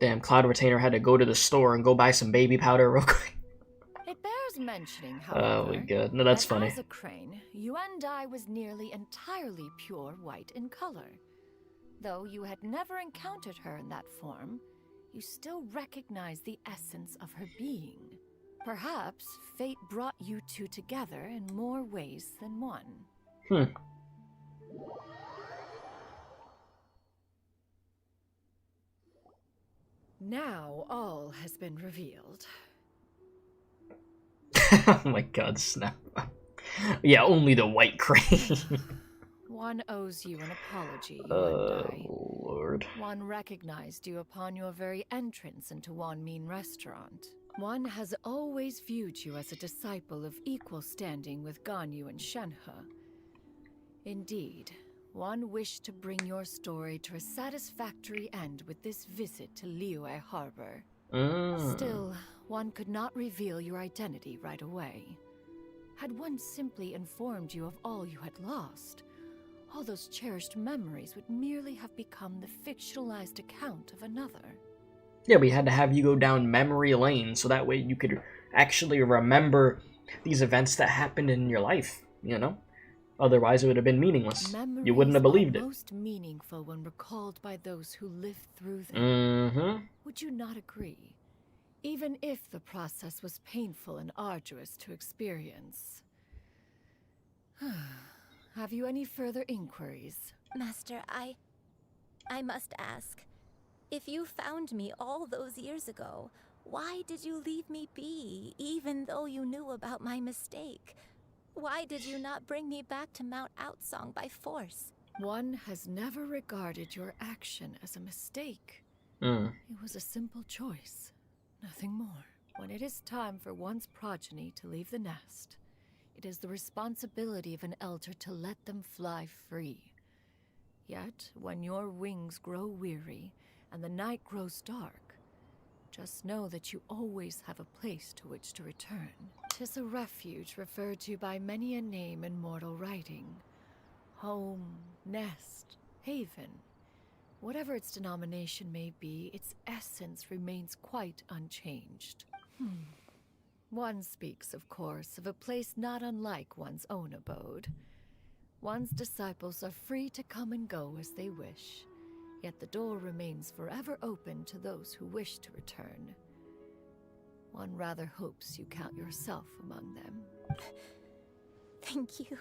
Damn, Cloud Retainer had to go to the store and go buy some baby powder real quick. It bears mentioning, however, Oh my god, no, that's that funny. as a crane, you and I was nearly entirely pure white in color. Though you had never encountered her in that form, you still recognized the essence of her being. Perhaps fate brought you two together in more ways than one. Now all has been revealed. Oh my god, snap. Yeah, only the white crane. One owes you an apology, you Oh, and I. Lord. One recognized you upon your very entrance into Wanmin Restaurant. One has always viewed you as a disciple of equal standing with Ganyu and Shenhe. Indeed, one wished to bring your story to a satisfactory end with this visit to Liyue Harbor. Still, one could not reveal your identity right away. Had one simply informed you of all you had lost, all those cherished memories would merely have become the fictionalized account of another. Yeah, we had to have you go down memory lane so that way you could actually remember these events that happened in your life, you know? Otherwise it would have been meaningless. You wouldn't have believed it. Most meaningful when recalled by those who lived through them. Would you not agree? Even if the process was painful and arduous to experience. Have you any inquiries? Inquiries? Master, I must ask. If you found me all those years ago, why did you leave me be, even though you knew about my mistake? Why did you not bring me back to Mount Outsong by force? One has never regarded your action as a mistake. It was a simple choice, nothing more. When it is time for one's progeny to leave the nest, it is the responsibility of an elder to let them fly free. Yet, when your wings grow weary and the night grows dark, just know that you always have a place to which to return. 'Tis a refuge referred to by many a name in mortal writing. Home, nest, haven. Whatever its denomination may be, its essence remains quite unchanged. One speaks, of course, of a place not unlike one's own abode. One's disciples are free to come and go as they wish, yet the door remains forever open to those who wish to return. One rather hopes you count yourself among them. Thank you.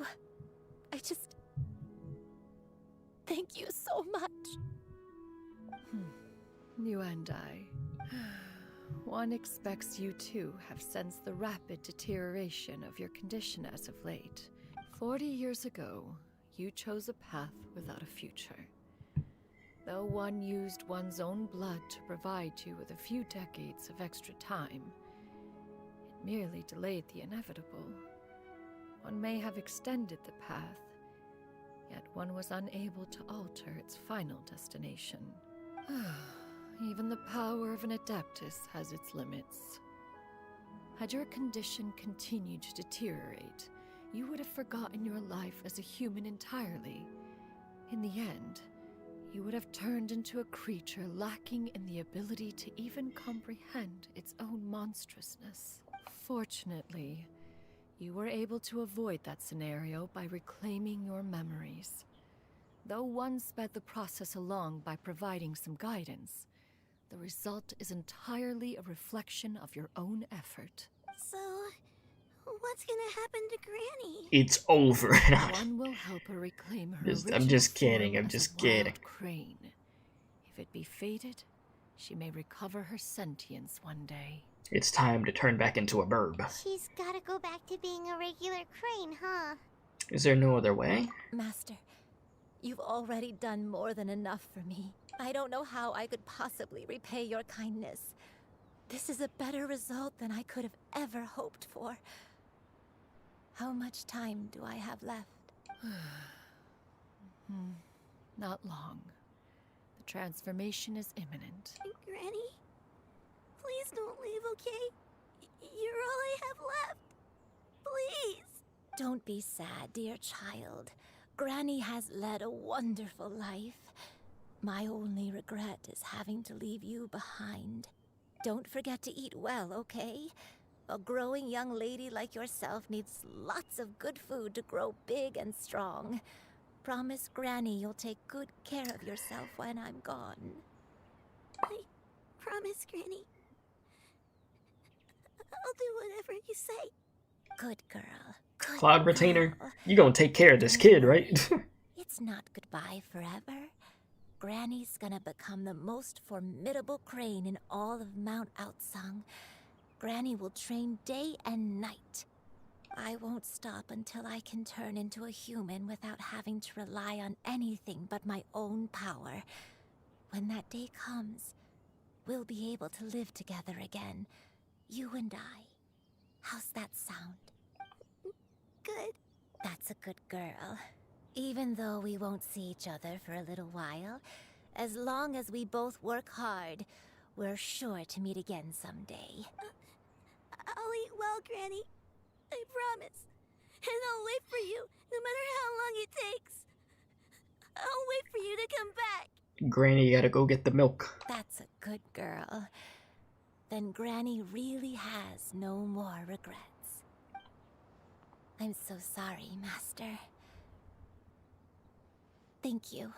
Thank you so much. You and I. One expects you too have sensed the rapid deterioration of your condition as of late. 40 years ago, you chose a path without a future. Though one used one's own blood to provide you with a few decades of extra time, it merely delayed the inevitable. One may have extended the path, yet one was unable to alter its final destination. Even the power of an Adeptus has its limits. Had your condition continued to deteriorate, you would have forgotten your life as a human entirely. In the end, you would have turned into a creature lacking in the ability to even comprehend its own monstrousness. Fortunately, you were able to avoid that scenario by reclaiming your memories. Though one sped the process along by providing some guidance, the result is entirely a reflection of your own effort. So, what's gonna happen to Granny? It's over. One will help her reclaim her I'm just original kidding. form I'm as just a kidding. wild crane. If it be fated, she may recover her sentience one day. It's time to turn back into a bird. She's gotta go back to being a regular crane, huh? Is there no other way? Master, you've already done more than enough for me. I don't know how I could possibly repay your kindness. This is a better result than I could have ever hoped for. How much time do I have left? Not long. The transformation is imminent. Granny? Please don't leave, okay? You're all I have left. Please. Don't be sad, dear child. Granny has led a wonderful life. My only regret is having to leave you behind. Don't forget to eat well, okay? A growing young lady like yourself needs lots of good food to grow big and strong. Promise Granny you'll take good care of yourself when I'm gone. I promise, Granny. I'll do whatever you say. Good girl. Good Cloud Retainer, girl. you gonna take care of this kid, right? It's not goodbye forever. Granny's gonna become the most formidable crane in all of Mount Outsung. Granny will train day and night. I won't stop until I can turn into a human without having to rely on anything but my own power. When that day comes, we'll be able to live together again. You and I. How's that sound? Good. That's a good girl. Even though we won't see each other for a little while, as long as we both work hard, we're sure to meet again someday. I'll eat well, Granny. I promise. And I'll wait for you, no matter how long it takes. I'll wait for you to come back. Granny, you gotta go get the milk. That's a good girl. Then Granny really has no more regrets. I'm so sorry, Master. Thank you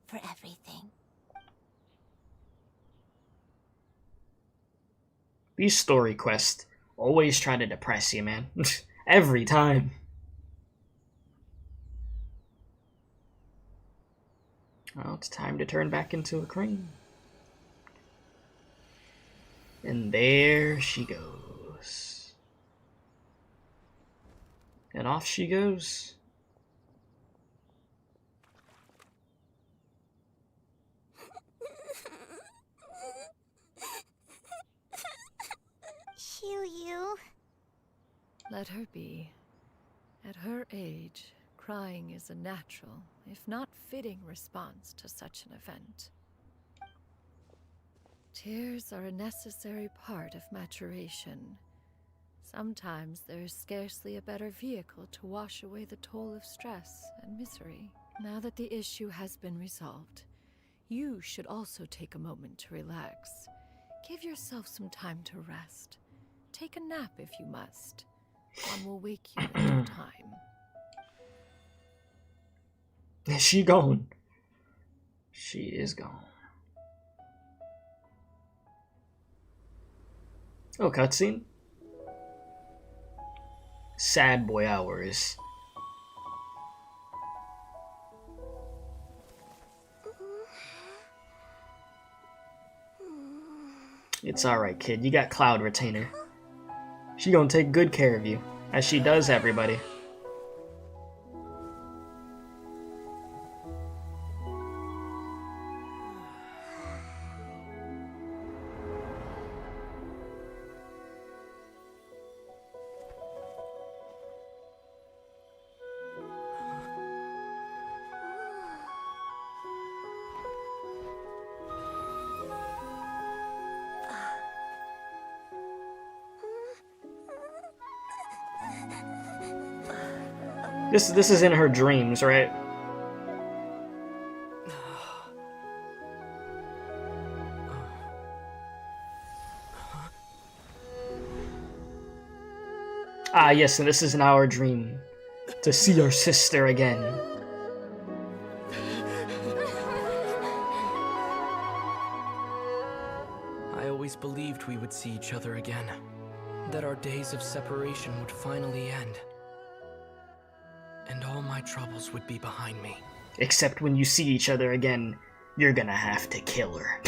for everything. These story quests always try to depress you, man. Every time. Well, it's time to turn back into a crane. And there she goes. And off she goes. Xianyun. Let her be. At her age, crying is a natural, if not fitting, response to such an event. Tears are a necessary part of maturation. Sometimes there is scarcely a better vehicle to wash away the toll of stress and misery. Now that the issue has been resolved, you should also take a moment to relax. Give yourself some time to rest. Take a nap if you must. One will wake you in due time. Is she gone? She is gone. Oh, cutscene. Sad boy hours. It's alright, kid. You got Cloud Retainer. She gonna take good care of you, as she does everybody. This is in her dreams, right? Ah, yes, and this is in our dream. To see our sister again. I always believed we would see each other again. That our days of separation would finally end. And all my troubles would be behind me. Except when you see each other again, you're gonna have to kill her.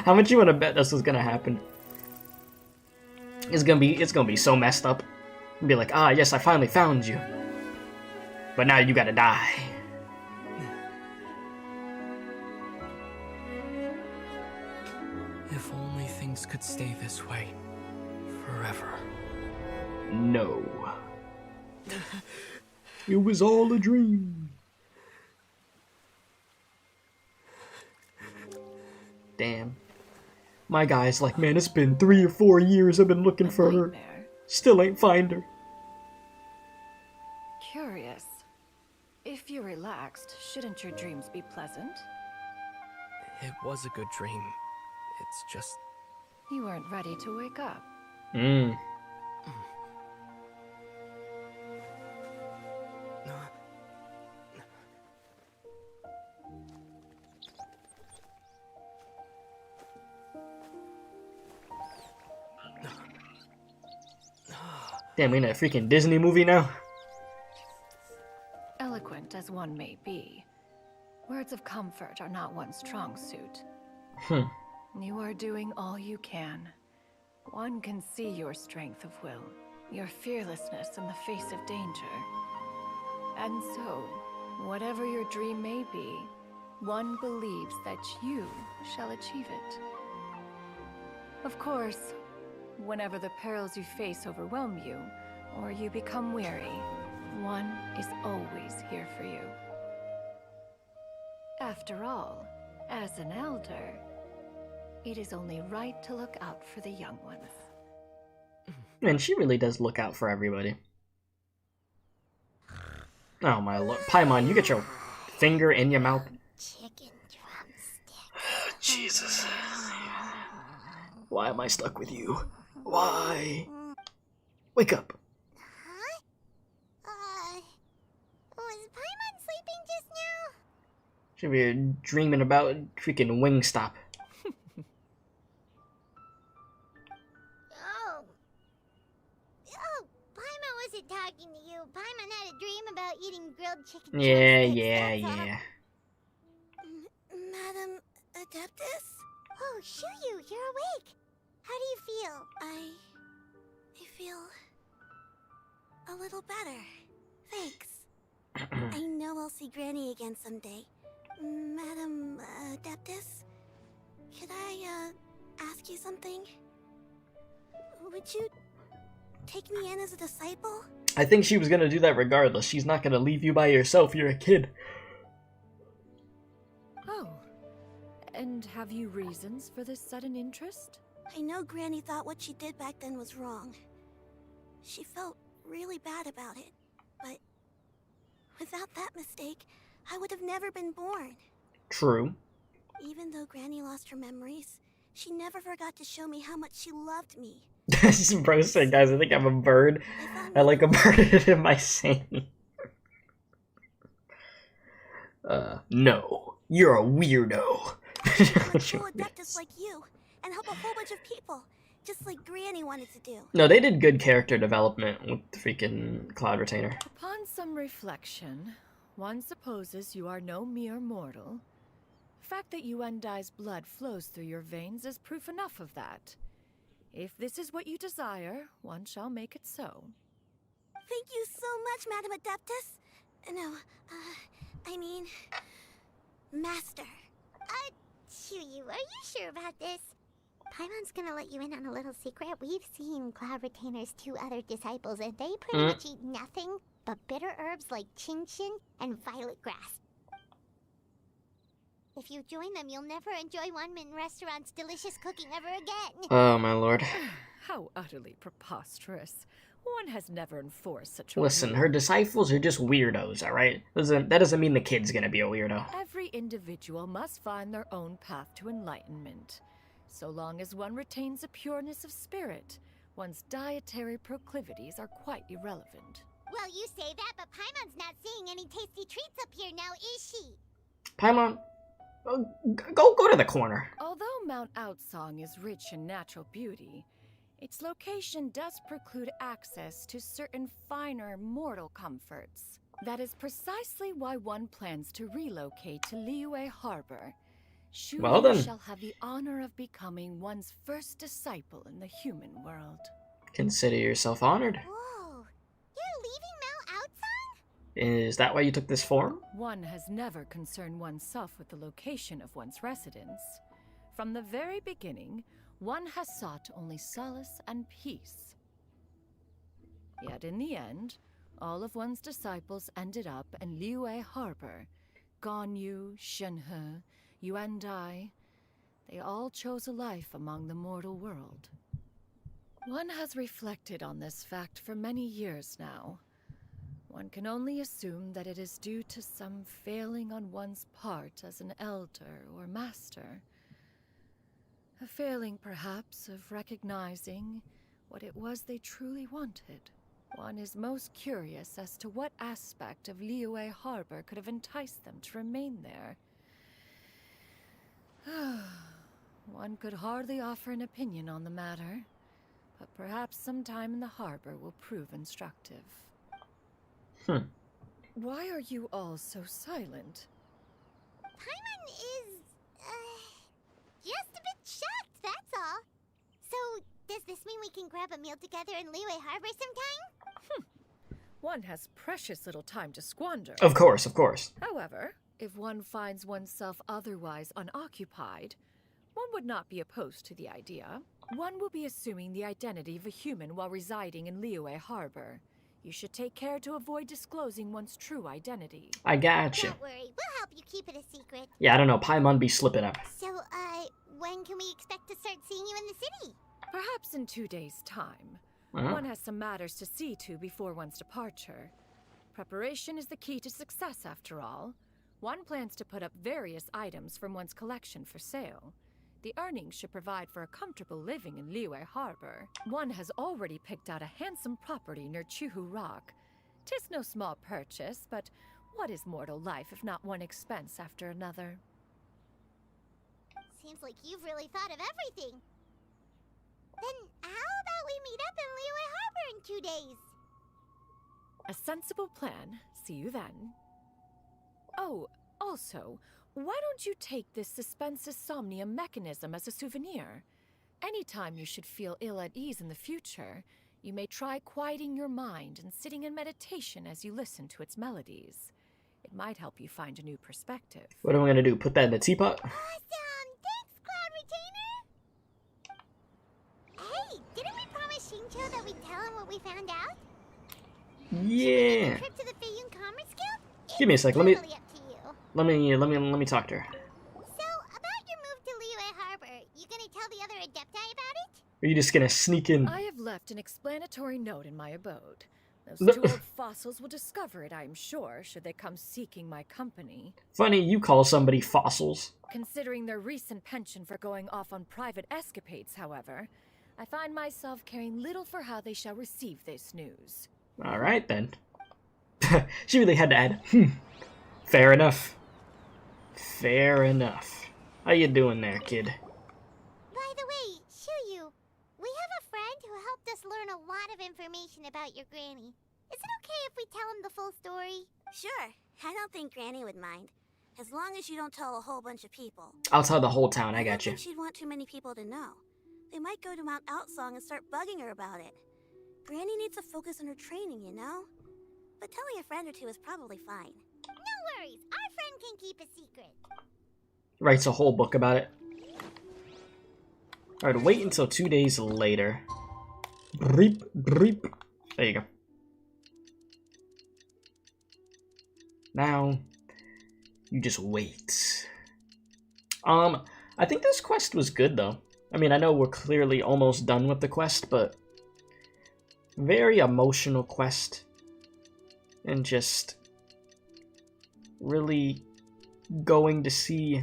How much you wanna bet this is gonna happen? It's gonna be so messed up. Be like, ah, yes, I finally found you. But now you gotta die. If only things could stay this way. Forever. No. It was all a dream. Damn. My guy's like, man, it's been 3 or 4 years I've been looking for her. Still ain't find her. Curious. If you're relaxed, shouldn't your dreams be pleasant? It was a good dream. It's just... You weren't ready to wake up. Hmm. Damn, we in a freaking Disney movie now? Eloquent as one may be, words of comfort are not one's strong suit. You are doing all you can. One can see your strength of will, your fearlessness in the face of danger. And so, whatever your dream may be, one believes that you shall achieve it. Of course, whenever the perils you face overwhelm you, or you become weary, one is always here for you. After all, as an elder, it is only right to look out for the young ones. Man, she really does look out for everybody. Oh my lord. Paimon, you get your finger in your mouth. Chicken drumstick. Jesus. Why am I stuck with you? Why? Wake up. Was Paimon sleeping just now? Should be dreaming about freaking Wingstop. Paimon wasn't talking to you. Paimon had a dream about eating grilled chicken Yeah. Madam Adeptus? Oh, Xianyun, you're awake. How do you feel? I feel a little better. Thanks. I know I'll see Granny again someday. Madam Adeptus, could I ask you something? Would you take me in as a disciple? I think she was gonna do that regardless. She's not gonna leave you by yourself. You're a kid. Oh. And have you reasons for this sudden interest? I know Granny thought what she did back then was wrong. She felt really bad about it. But without that mistake, I would have never been born. True. Even though Granny lost her memories, she never forgot to show me how much she loved me. Bro said, guys, I think I'm a bird. I like a bird in my saying. No. You're a weirdo. Cool adeptus like you, and help a whole bunch of people, just like Granny wanted to do. No, they did good character development with the freaking Cloud Retainer. Upon some reflection, one supposes you are no mere mortal. The fact that Yuendai's blood flows through your veins is proof enough of that. If this is what you desire, one shall make it so. Thank you so much, Madam Adeptus. No, I mean, Master. Xianyun, are you sure about this? Paimon's gonna let you in on a little secret. We've seen Cloud Retainer's 2 other disciples, and they pretty much eat nothing but bitter herbs like chin-chin and violet grass. If you join them, you'll never enjoy Wanmin Restaurant's delicious cooking ever again. Oh, my lord. How utterly preposterous. One has never enforced such a Listen, rule. her disciples are just weirdos, alright? That doesn't mean the kid's gonna be a weirdo. Every individual must find their own path to enlightenment. So long as one retains a pureness of spirit, one's dietary proclivities are quite irrelevant. Well, you say that, but Paimon's not seeing any tasty treats up here now, is she? Paimon, go to the corner. Although Mount Outsong is rich in natural beauty, its location does preclude access to certain finer mortal comforts. That is precisely why one plans to relocate to Liyue Harbor. Well then. Shall have the honor of becoming one's first disciple in the human world. Consider yourself honored. Whoa, you're leaving Mount Outsong? Is that why you took this form? One has never concerned oneself with the location of one's residence. From the very beginning, one has sought only solace and peace. Yet in the end, all of one's disciples ended up in Liyue Harbor. Ganyu, Shenhe, Yuendai, they all chose a life among the mortal world. One has reflected on this fact for many years now. One can only assume that it is due to some failing on one's part as an elder or master. A failing, perhaps, of recognizing what it was they truly wanted. One is most curious as to what aspect of Liyue Harbor could have enticed them to remain there. One could hardly offer an opinion on the matter, but perhaps some time in the harbor will prove instructive. Why are you all so silent? Paimon is, just a bit shocked, that's all. So, does this mean we can grab a meal together in Liyue Harbor sometime? One has precious little time to squander. Of course, of course. However, if one finds oneself otherwise unoccupied, one would not be opposed to the idea. One will be assuming the identity of a human while residing in Liyue Harbor. You should take care to avoid disclosing one's true identity. I gotcha. Don't worry, we'll help you keep it a secret. Yeah, I don't know. Paimon be slipping up. So, when can we expect to start seeing you in the city? Perhaps in 2 days' time. Uh-huh. One has some matters to see to before one's departure. Preparation is the key to success, after all. One plans to put up various items from one's collection for sale. The earnings should provide for a comfortable living in Liyue Harbor. One has already picked out a handsome property near Chuhu Rock. 'Tis no small purchase, but what is mortal life if not one expense after another? Seems like you've really thought of everything. Then how about we meet up in Liyue Harbor in 2 days? A sensible plan. See you then. Oh, also, why don't you take this suspensus somnium mechanism as a souvenir? Anytime you should feel ill at ease in the future, you may try quieting your mind and sitting in meditation as you listen to its melodies. It might help you find a new perspective. What am I gonna do? Put that in the teapot? Awesome! Thanks, Cloud Retainer! Hey, didn't we promise promise Xingqiu that we tell him what we found out? Yeah. Trip to the Feiyun Commerce Guild? Give me a sec. Let me Totally up to you. let me talk to her. So, about your move to Liyue Harbor, you gonna tell the other Adepti about it? Or are you just gonna sneak in? I have left an explanatory note in my abode. Those two old fossils will discover it, I am sure, should they come seeking my company. Funny you call somebody fossils. Considering their recent penchant for going off on private escapades, however, I find myself caring little for how they shall receive this news. Alright then. She really had to add, fair enough. Fair enough. How you doing there, kid? By the way, Xianyun, we have a friend who helped us learn a lot of information about your granny. Is it okay if we tell him the full story? Sure. I don't think Granny would mind. As long as you don't tell a whole bunch of people. I'll tell the whole town, I got don't you. think she'd want too many people to know. They might go to Mount Outsong and start bugging her about it. Granny needs to focus on her training, you know? But telling a friend or two is probably fine. No worries, our friend can keep a secret. Writes a whole book about it. Alright, wait until 2 days later. Breep, breep. There you go. Now, you just wait. I think this quest was good, though. I mean, I know we're clearly almost done with the quest, but very emotional quest. And just really going to see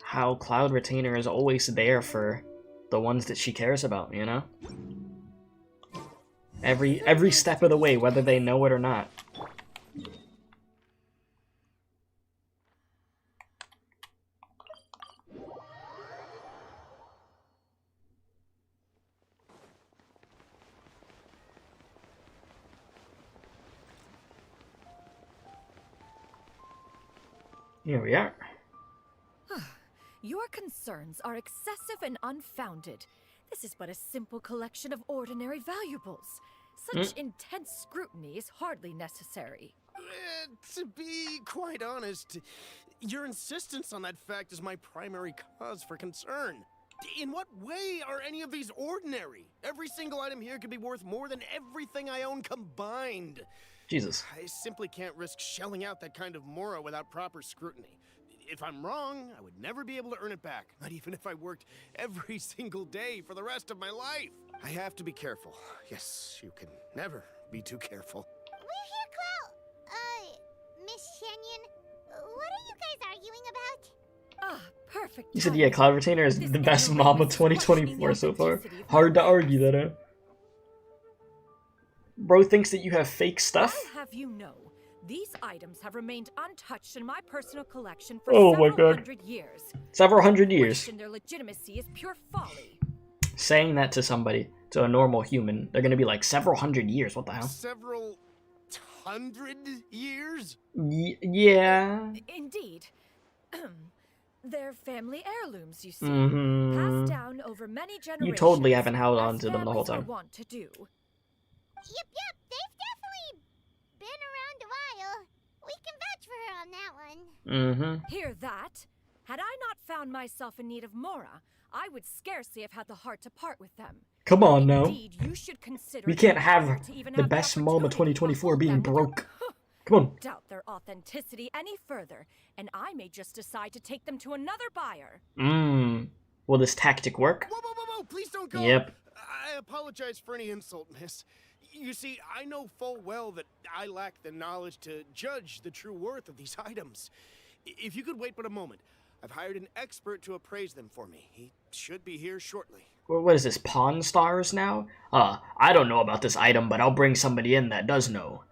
how Cloud Retainer is always there for the ones that she cares about, you know? Every step of the way, whether they know it or not. Here we are. Your concerns are excessive and unfounded. This is but a simple collection of ordinary valuables. Such intense scrutiny is hardly necessary. To be quite honest, your insistence on that fact is my primary cause for concern. In what way are any of these ordinary? Every single item here could be worth more than everything I own combined. Jesus. I simply can't risk shelling out that kind of mora without proper scrutiny. If I'm wrong, I would never be able to earn it back, not even if I worked every single day for the rest of my life. I have to be careful. Yes, you can never be too careful. We're here, Cloud. Miss Xianyun, what are you guys arguing about? Ah, perfect. You said, yeah, Cloud Retainer is the best mom of 2024 so far. Hard to argue that, huh? Bro thinks that you have fake stuff? I'll have you know, these items have remained untouched in my personal collection for several hundred years. Several hundred years. Question their legitimacy is pure folly. Saying that to somebody, to a normal human, they're gonna be like, several hundred years, what the hell? Several hundred years? Yeah. Indeed. They're family heirlooms, you see. Mm-hmm. Passed down over many generations. You totally haven't held on to them the whole time. Want to do. Yep, they've definitely been around a while. We can vouch for her on that one. Mm-hmm. Hear that? Had I not found myself in need of Mora, I would scarcely have had the heart to part with them. Come on now. Indeed, you should consider We can't have the best mom of 2024 being broke. Come on. Doubt their authenticity any further, and I may just decide to take them to another buyer. Will this tactic work? Whoa, please don't go! Yep. I apologize for any insult, miss. You see, I know full well that I lack the knowledge to judge the true worth of these items. If you could wait but a moment, I've hired an expert to appraise them for me. He should be here shortly. What is this, Pawn Stars now? I don't know about this item, but I'll bring somebody in that does know.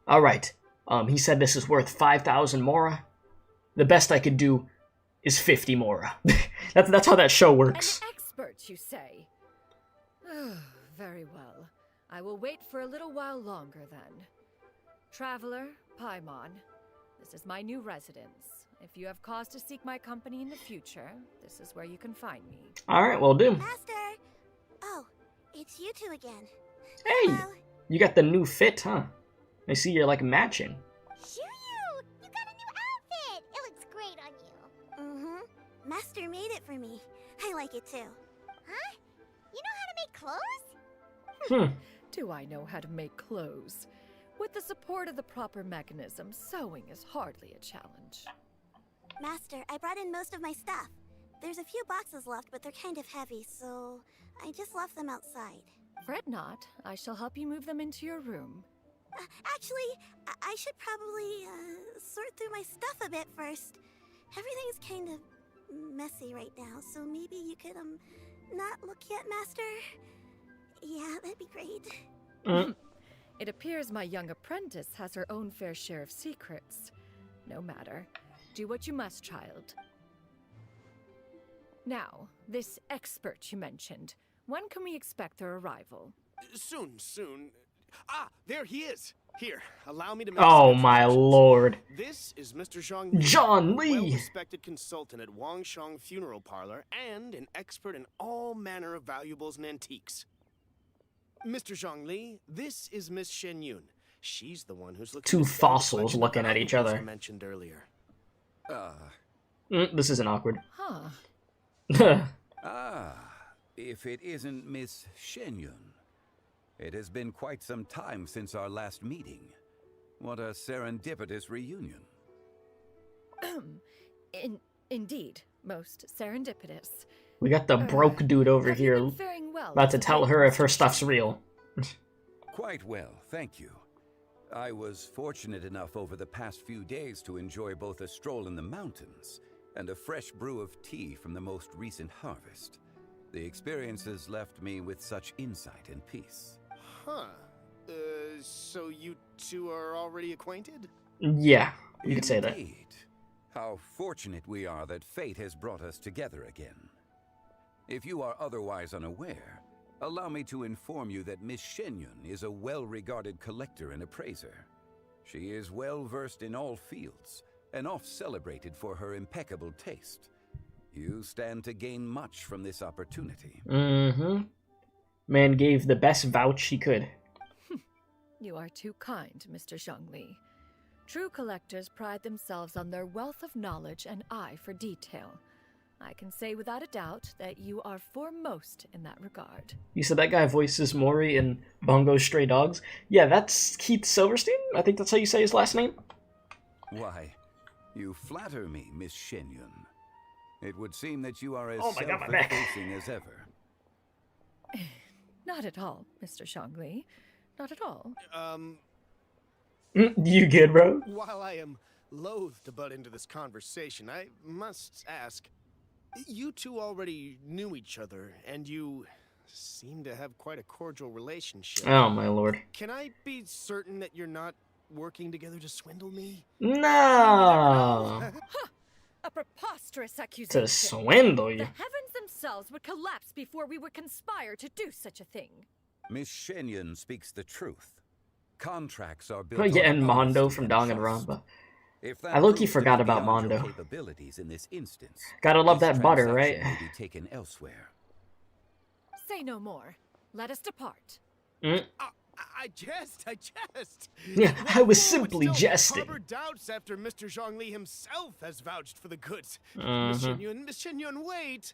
Alright, he said this is worth 5,000 Mora. The best I could do is 50 Mora. That's how that show works. An expert, you say? Very well. I will wait for a little while longer then. Traveler, Paimon, this is my new residence. If you have cause to seek my company in the future, this is where you can find me. Alright, will do. Master! Oh, it's you two again. Hey! You got the new fit, huh? I see you're like matching. Xianyun! You got a new outfit! It looks great on you. Master made it for me. I like it too. Huh? You know how to make clothes? Do I know how to make clothes? With the support of the proper mechanism, sewing is hardly a challenge. Master, I brought in most of my stuff. There's a few boxes left, but they're kind of heavy, so I just left them outside. Fret not. I shall help you move them into your room. Actually, I should probably sort through my stuff a bit first. Everything's kind of messy right now, so maybe you could not look yet, Master? Yeah, that'd be great. It appears my young apprentice has her own fair share of secrets. No matter. Do what you must, child. Now, this expert you mentioned. When can we expect their arrival? Soon. Ah, there he is. Here, allow me to make Oh some my introductions. lord. This is Mr. Zhang Li, John a Lee. well-respected consultant at Wangshang Funeral Parlor and an expert in all manner of valuables and antiques. Mr. Zhang Li, this is Miss Xianyun. She's the one who's looking Two to sell the fossils collection of looking at each other. I mentioned earlier. This isn't awkward. Huh. If it isn't Miss Xianyun. It has been quite some time since our last meeting. What a serendipitous reunion. Indeed, most serendipitous. We got the broke dude over here faring well about to tell her if her stuff's real. Quite well, thank you. I was fortunate enough over the past few days to enjoy both a stroll in the mountains and a fresh brew of tea from the most recent harvest. The experiences left me with such insight and peace. Huh. So you two are already acquainted? Yeah, you could say that. Indeed. How fortunate we are that fate has brought us together again. If you are otherwise unaware, allow me to inform you that Miss Xianyun is a well-regarded collector and appraiser. She is well-versed in all fields, and oft-celebrated for her impeccable taste. You stand to gain much from this opportunity. Man gave the best vouch he could. You are too kind, Mr. Zhongli. True collectors pride themselves on their wealth of knowledge and eye for detail. I can say without a doubt that you are foremost in that regard. You said that guy voices Mori in Bungo's Stray Dogs? Yeah, that's Keith Silverstein? I think that's how you say his last name? Why, you flatter me, Miss Xianyun. It would seem that you are as Oh my God, my neck. self-effacing as ever. Not at all, Mr. Zhongli. Not at all. You good, bro? While I am loath to butt into this conversation, I must ask, you two already knew each other, and you seem to have quite a cordial relationship. Oh my lord. Can I be certain that you're not working together to swindle me? No! A preposterous accusation. To swindle you. The heavens themselves would collapse before we would conspire to do such a thing. Miss Xianyun speaks the truth. Contracts are built Oh yeah, on and Mondo honesty from and Danganronpa. trust. If that I low-key proves to forgot be about beyond your Mondo. capabilities in this instance, Gotta love this that butter, right? transaction may be taken elsewhere. Say no more. Let us depart. I jest. Yeah, I was Who would simply still jesting. harbor doubts after Mr. Zhang Li himself has vouched for the goods. Mhm. Miss Xianyun, wait.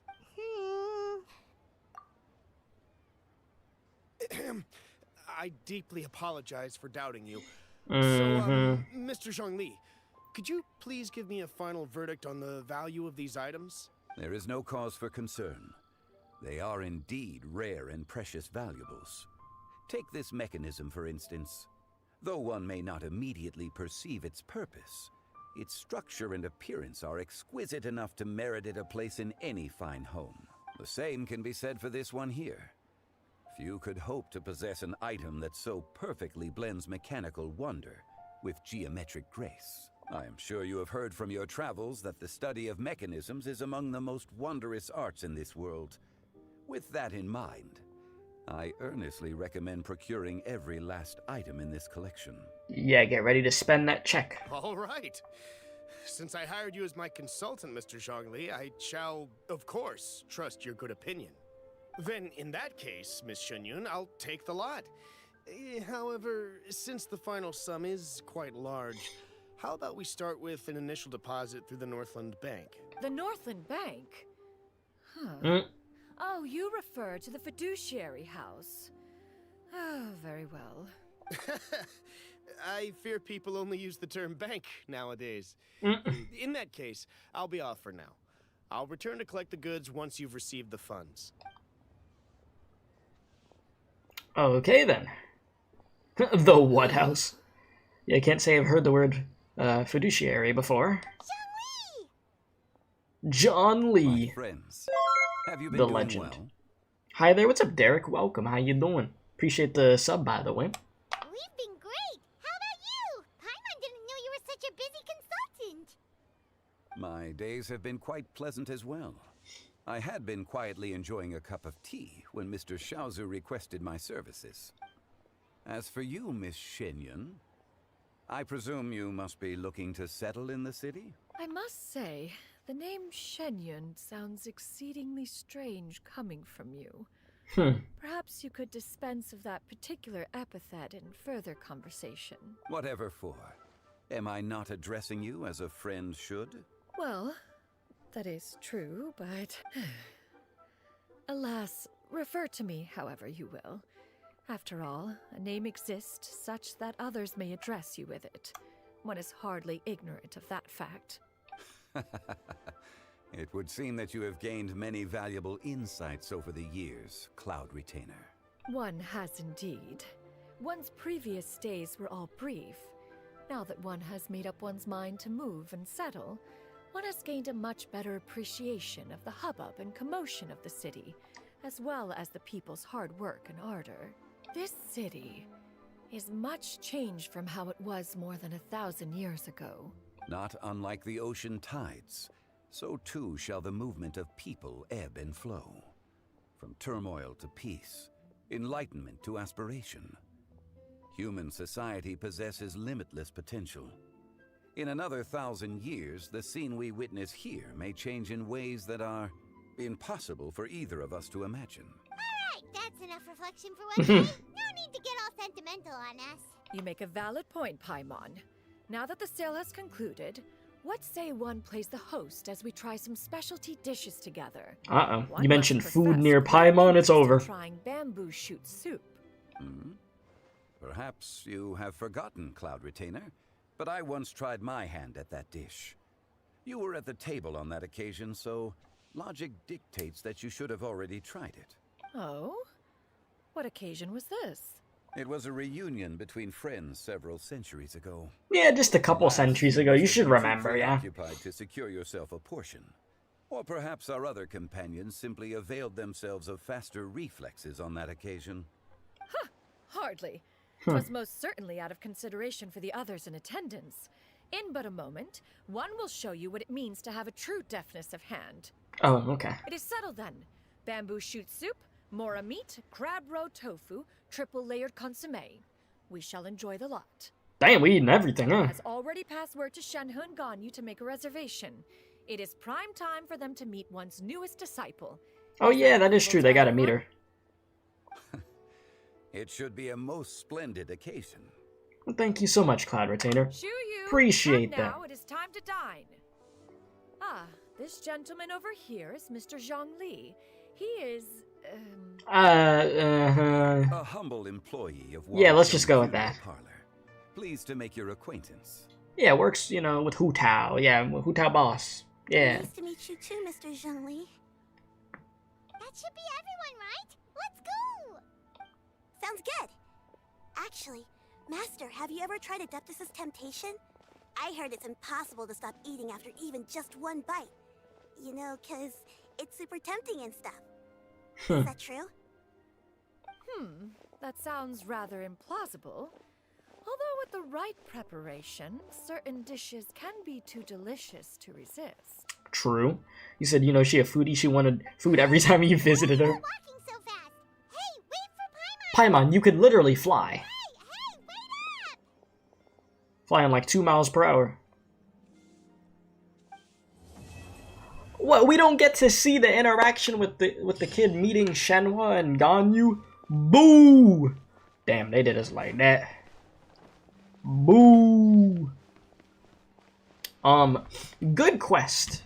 I deeply apologize for doubting you. So, Mr. Zhang Li, could you please give me a final verdict on the value of these items? There is no cause for concern. They are indeed rare and precious valuables. Take this mechanism, for instance. Though one may not immediately perceive its purpose, its structure and appearance are exquisite enough to merit it a place in any fine home. The same can be said for this one here. Few could hope to possess an item that so perfectly blends mechanical wonder with geometric grace. I am sure you have heard from your travels that the study of mechanisms is among the most wondrous arts in this world. With that in mind, I earnestly recommend procuring every last item in this collection. Yeah, get ready to spend that check. All right. Since I hired you as my consultant, Mr. Zhang Li, I shall, of course, trust your good opinion. Then, in that case, Miss Xianyun, I'll take the lot. However, since the final sum is quite large, how about we start with an initial deposit through the Northland Bank? The Northland Bank? Huh. Oh, you refer to the fiduciary house. Oh, very well. I fear people only use the term bank nowadays. In that case, I'll be off for now. I'll return to collect the goods once you've received the funds. Okay then. The what house? Yeah, I can't say I've heard the word fiduciary before. John Lee. My friends, have you been The doing legend. well? Hi there, what's up, Derek? Welcome. How you doing? Appreciate the sub, by the way. We've been great. How about you? Paimon didn't know you were such a busy consultant. My days have been quite pleasant as well. I had been quietly enjoying a cup of tea when Mr. Xiaozu requested my services. As for you, Miss Xianyun, I presume you must be looking to settle in the city? I must say, the name Xianyun sounds exceedingly strange coming from you. Perhaps you could dispense of that particular epithet in further conversation. Whatever for. Am I not addressing you as a friend should? Well, that is true, but... Alas, refer to me however you will. After all, a name exists such that others may address you with it. One is hardly ignorant of that fact. It would seem that you have gained many valuable insights over the years, Cloud Retainer. One has indeed. One's previous days were all brief. Now that one has made up one's mind to move and settle, one has gained a much better appreciation of the hubbub and commotion of the city, as well as the people's hard work and ardor. This city is much changed from how it was more than 1,000 years ago. Not unlike the ocean tides, so too shall the movement of people ebb and flow. From turmoil to peace, enlightenment to aspiration. Human society possesses limitless potential. In another 1,000 years, the scene we witness here may change in ways that are impossible for either of us to imagine. Alright, that's enough reflection for one day. No need to get all sentimental on us. You make a valid point, Paimon. Now that the sale has concluded, what say one plays the host as we try some specialty dishes together? Uh-oh. You mentioned food near Paimon, it's over. Trying bamboo shoot soup. Perhaps you have forgotten, Cloud Retainer, but I once tried my hand at that dish. You were at the table on that occasion, so logic dictates that you should have already tried it. Oh? What occasion was this? It was a reunion between friends several centuries ago. Yeah, just a couple centuries ago. You should remember, yeah. Occupied to secure yourself a portion. Or perhaps our other companions simply availed themselves of faster reflexes on that occasion. Huh, hardly. 'Twas most certainly out of consideration for the others in attendance. In but a moment, one will show you what it means to have a true deftness of hand. Oh, okay. It is settled then. Bamboo shoot soup, mora meat, crab roe tofu, triple layered consommé. We shall enjoy the lot. Damn, we eating everything, huh? Has already passed word to Shenhe and Ganyu to make a reservation. It is prime time for them to meet one's newest disciple. Oh yeah, that is true. They gotta meet her. It should be a most splendid occasion. Well, thank you so much, Cloud Retainer. Shuyu, Appreciate that. now it is time to dine. Ah, this gentleman over here is Mr. Zhang Li. He is, A humble employee of yeah, let's just go with that. Parlor. Pleased to make your acquaintance. Yeah, works, you know, with Hu Tao. Yeah, Hu Tao boss. Yeah. Nice to meet you too, Mr. Zhang Li. That should be everyone, right? Let's go! Sounds good. Actually, Master, have you ever tried Adeptus' temptation? I heard it's impossible to stop eating after even just one bite. You know, 'cause it's super tempting and stuff. Is that true? That sounds rather implausible. Although with the right preparation, certain dishes can be too delicious to resist. True. You said, you know, she a foodie. She wanted food every time you visited her. Walking so fast. Hey, wait for Paimon! Paimon, you could literally fly. Hey, wait up! Flying like 2 miles per hour. What? We don't get to see the interaction with the kid meeting Shenhua and Ganyu? Boo! Damn, they did us like that. Boo! Good quest.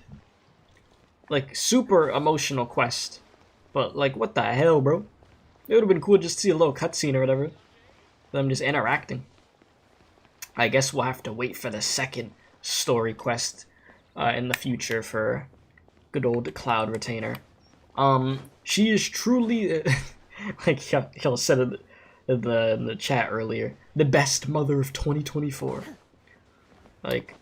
Like, super emotional quest. But, like, what the hell, bro? It would have been cool just to see a little cutscene or whatever. Them just interacting. I guess we'll have to wait for the second story quest in the future for good old Cloud Retainer. She is truly, like Hill said in the chat earlier, the best mother of 2024. Like,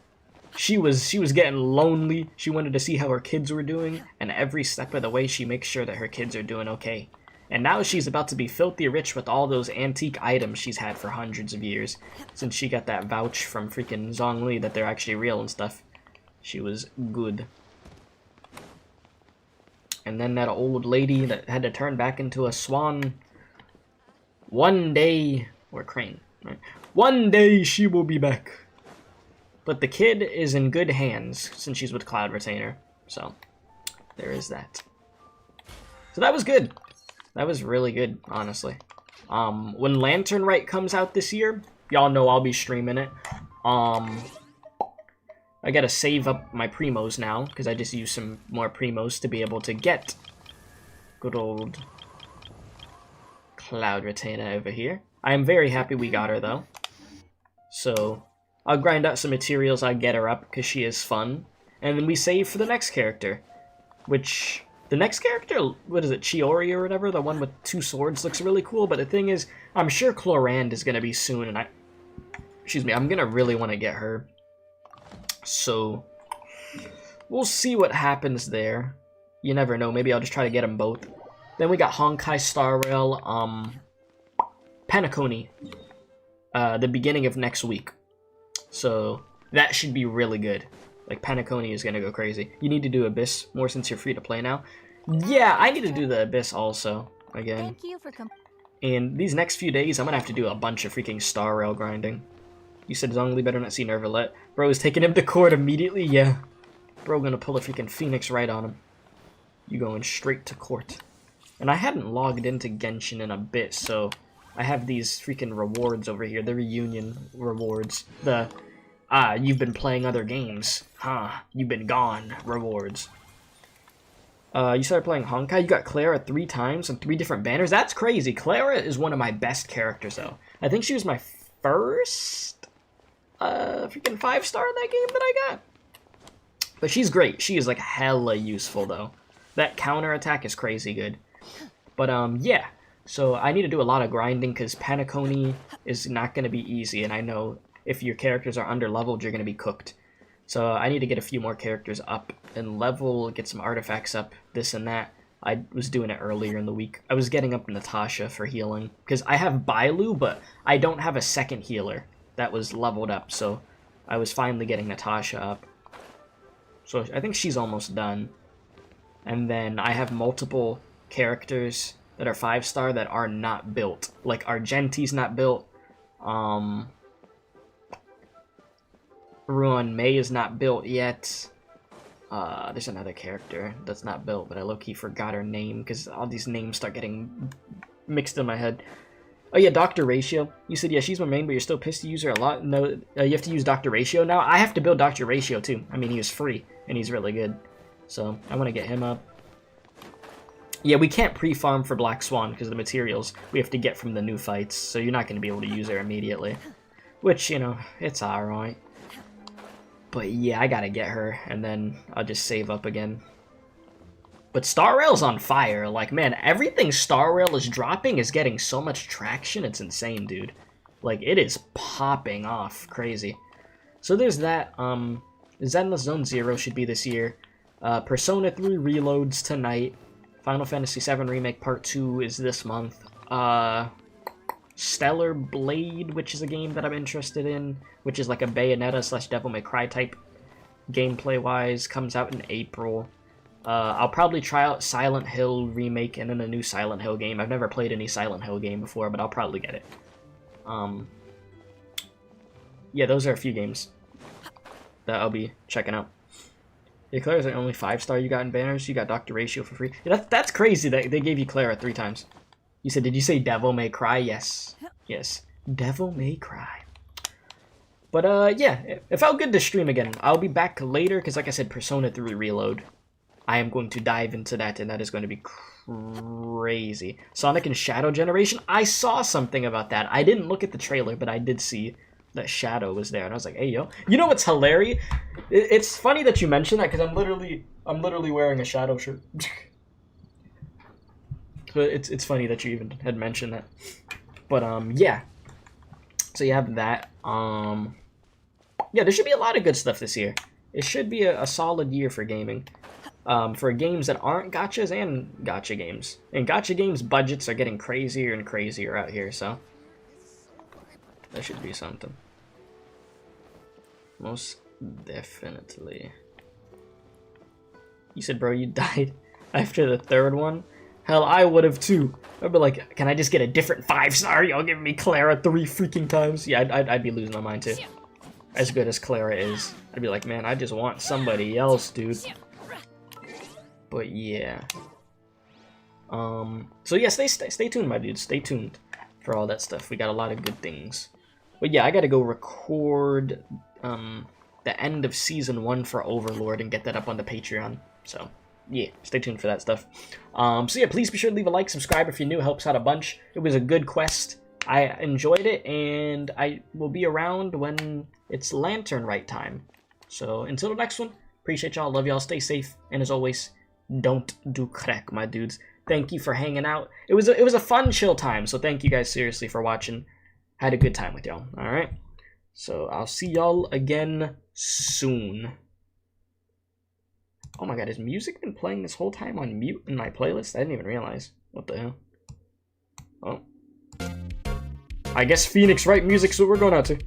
she was getting lonely. She wanted to see how her kids were doing, and every step of the way she makes sure that her kids are doing okay. And now she's about to be filthy rich with all those antique items she's had for hundreds of years, since she got that vouch from freaking Zhongli that they're actually real and stuff. She was good. And then that old lady that had to turn back into a swan. One day, or crane, right? One day she will be back. But the kid is in good hands since she's with Cloud Retainer. So, there is that. So that was good. That was really good, honestly. When Lantern Rite comes out this year, y'all know I'll be streaming it. I gotta save up my primos now, because I just used some more primos to be able to get good old Cloud Retainer over here. I am very happy we got her, though. So, I'll grind out some materials, I'll get her up, because she is fun. And then we save for the next character, which... The next character, what is it, Chiori or whatever, the one with 2 swords, looks really cool, but the thing is, I'm sure Clorand is going to be soon, and I'm going to really want to get her. So, we'll see what happens there. You never know, maybe I'll just try to get them both. Then we got Honkai Star Rail, Penacony, the beginning of next week. So, that should be really good. Like, Penacony is gonna go crazy. You need to do Abyss more since you're free to play now. Yeah, I need to do the Abyss also, again. Thank you for And these next few days, I'm gonna have to do a bunch of freaking Star Rail grinding. You said Zhongli better not see Nervalet. Bro is taking him to court immediately? Yeah. Bro gonna pull a freaking Phoenix right on him. You going straight to court. And I hadn't logged into Genshin in a bit, so I have these freaking rewards over here. The reunion rewards. The... you've been playing other games. Huh, you've been gone. Rewards. You started playing Honkai, you got Clara 3 times and 3 different banners? That's crazy. Clara is one of my best characters, though. I think she was my first freaking 5-star in that game that I got. But she's great. She is, like, hella useful, though. That counter attack is crazy good. But, yeah. So, I need to do a lot of grinding, because Penacony is not going to be easy, and I know... If your characters are under-leveled, you're going to be cooked. So I need to get a few more characters up and level, get some artifacts up, this and that. I was doing it earlier in the week. I was getting up Natasha for healing. Because I have Bailu, but I don't have a second healer that was leveled up. So I was finally getting Natasha up. So I think she's almost done. And then I have multiple characters that are 5-star that are not built. Like Argenti's not built. Ruan Mei is not built yet. There's another character that's not built, but I low-key forgot her name because all these names start getting mixed in my head. Oh yeah, Dr. Ratio. You said, yeah, she's my main, but you're still pissed to use her a lot. No, you have to use Dr. Ratio now. I have to build Dr. Ratio too. I mean, he was free, and he's really good. So, I want to get him up. Yeah, we can't pre-farm for Black Swan because of the materials we have to get from the new fights, so you're not going to be able to use her immediately. Which, you know, it's alright. But yeah, I gotta get her, and then I'll just save up again. But Star Rail's on fire. Like, man, everything Star Rail is dropping is getting so much traction, it's insane, dude. Like, it is popping off. Crazy. So there's that. Zenless Zone Zero should be this year. Persona 3 reloads tonight. Final Fantasy VII Remake Part 2 is this month. Stellar Blade, which is a game that I'm interested in, which is like a Bayonetta / Devil May Cry type gameplay-wise, comes out in April. I'll probably try out Silent Hill Remake and then a new Silent Hill game. I've never played any Silent Hill game before, but I'll probably get it. Yeah, those are a few games that I'll be checking out. Yeah, Clara's the only 5-star you got in banners. You got Dr. Ratio for free. Yeah, that's crazy that they gave you Clara 3 times. You said, did you say Devil May Cry? Yes. Yes. Devil May Cry. But, yeah, it felt good to stream again. I'll be back later, because like I said, Persona 3 Reload. I am going to dive into that, and that is going to be crazy. Sonic and Shadow Generation. I saw something about that. I didn't look at the trailer, but I did see that Shadow was there, and I was like, hey, yo. You know what's hilarious? It's funny that you mentioned that, because I'm literally wearing a Shadow shirt. So it's funny that you even had mentioned that. But, yeah. So you have that. Yeah, there should be a lot of good stuff this year. It should be a solid year for gaming. For games that aren't gachas and gacha games. And gacha games budgets are getting crazier and crazier out here, so that should be something. Most definitely. You said, bro, you died after the third one? Hell, I would have too. I'd be like, can I just get a different 5-star? Y'all giving me Clara 3 freaking times? Yeah, I'd be losing my mind too. As good as Clara is. I'd be like, man, I just want somebody else, dude. But yeah. So yeah, stay tuned, my dudes. Stay tuned for all that stuff. We got a lot of good things. But yeah, I gotta go record the end of Season 1 for Overlord and get that up on the Patreon. So yeah, stay tuned for that stuff. So yeah, please be sure to leave a like, subscribe if you're new. It helps out a bunch. It was a good quest. I enjoyed it, and I will be around when it's Lantern Rite time. So until the next one, appreciate y'all, love y'all, stay safe, and as always, don't do crack, my dudes. Thank you for hanging out. It was a fun, chill time, so thank you guys seriously for watching. Had a good time with y'all, alright? So I'll see y'all again soon. Oh my god, has music been playing this whole time on mute in my playlist? I didn't even realize. What the hell? Oh. I guess Phoenix Wright music's what we're going out to.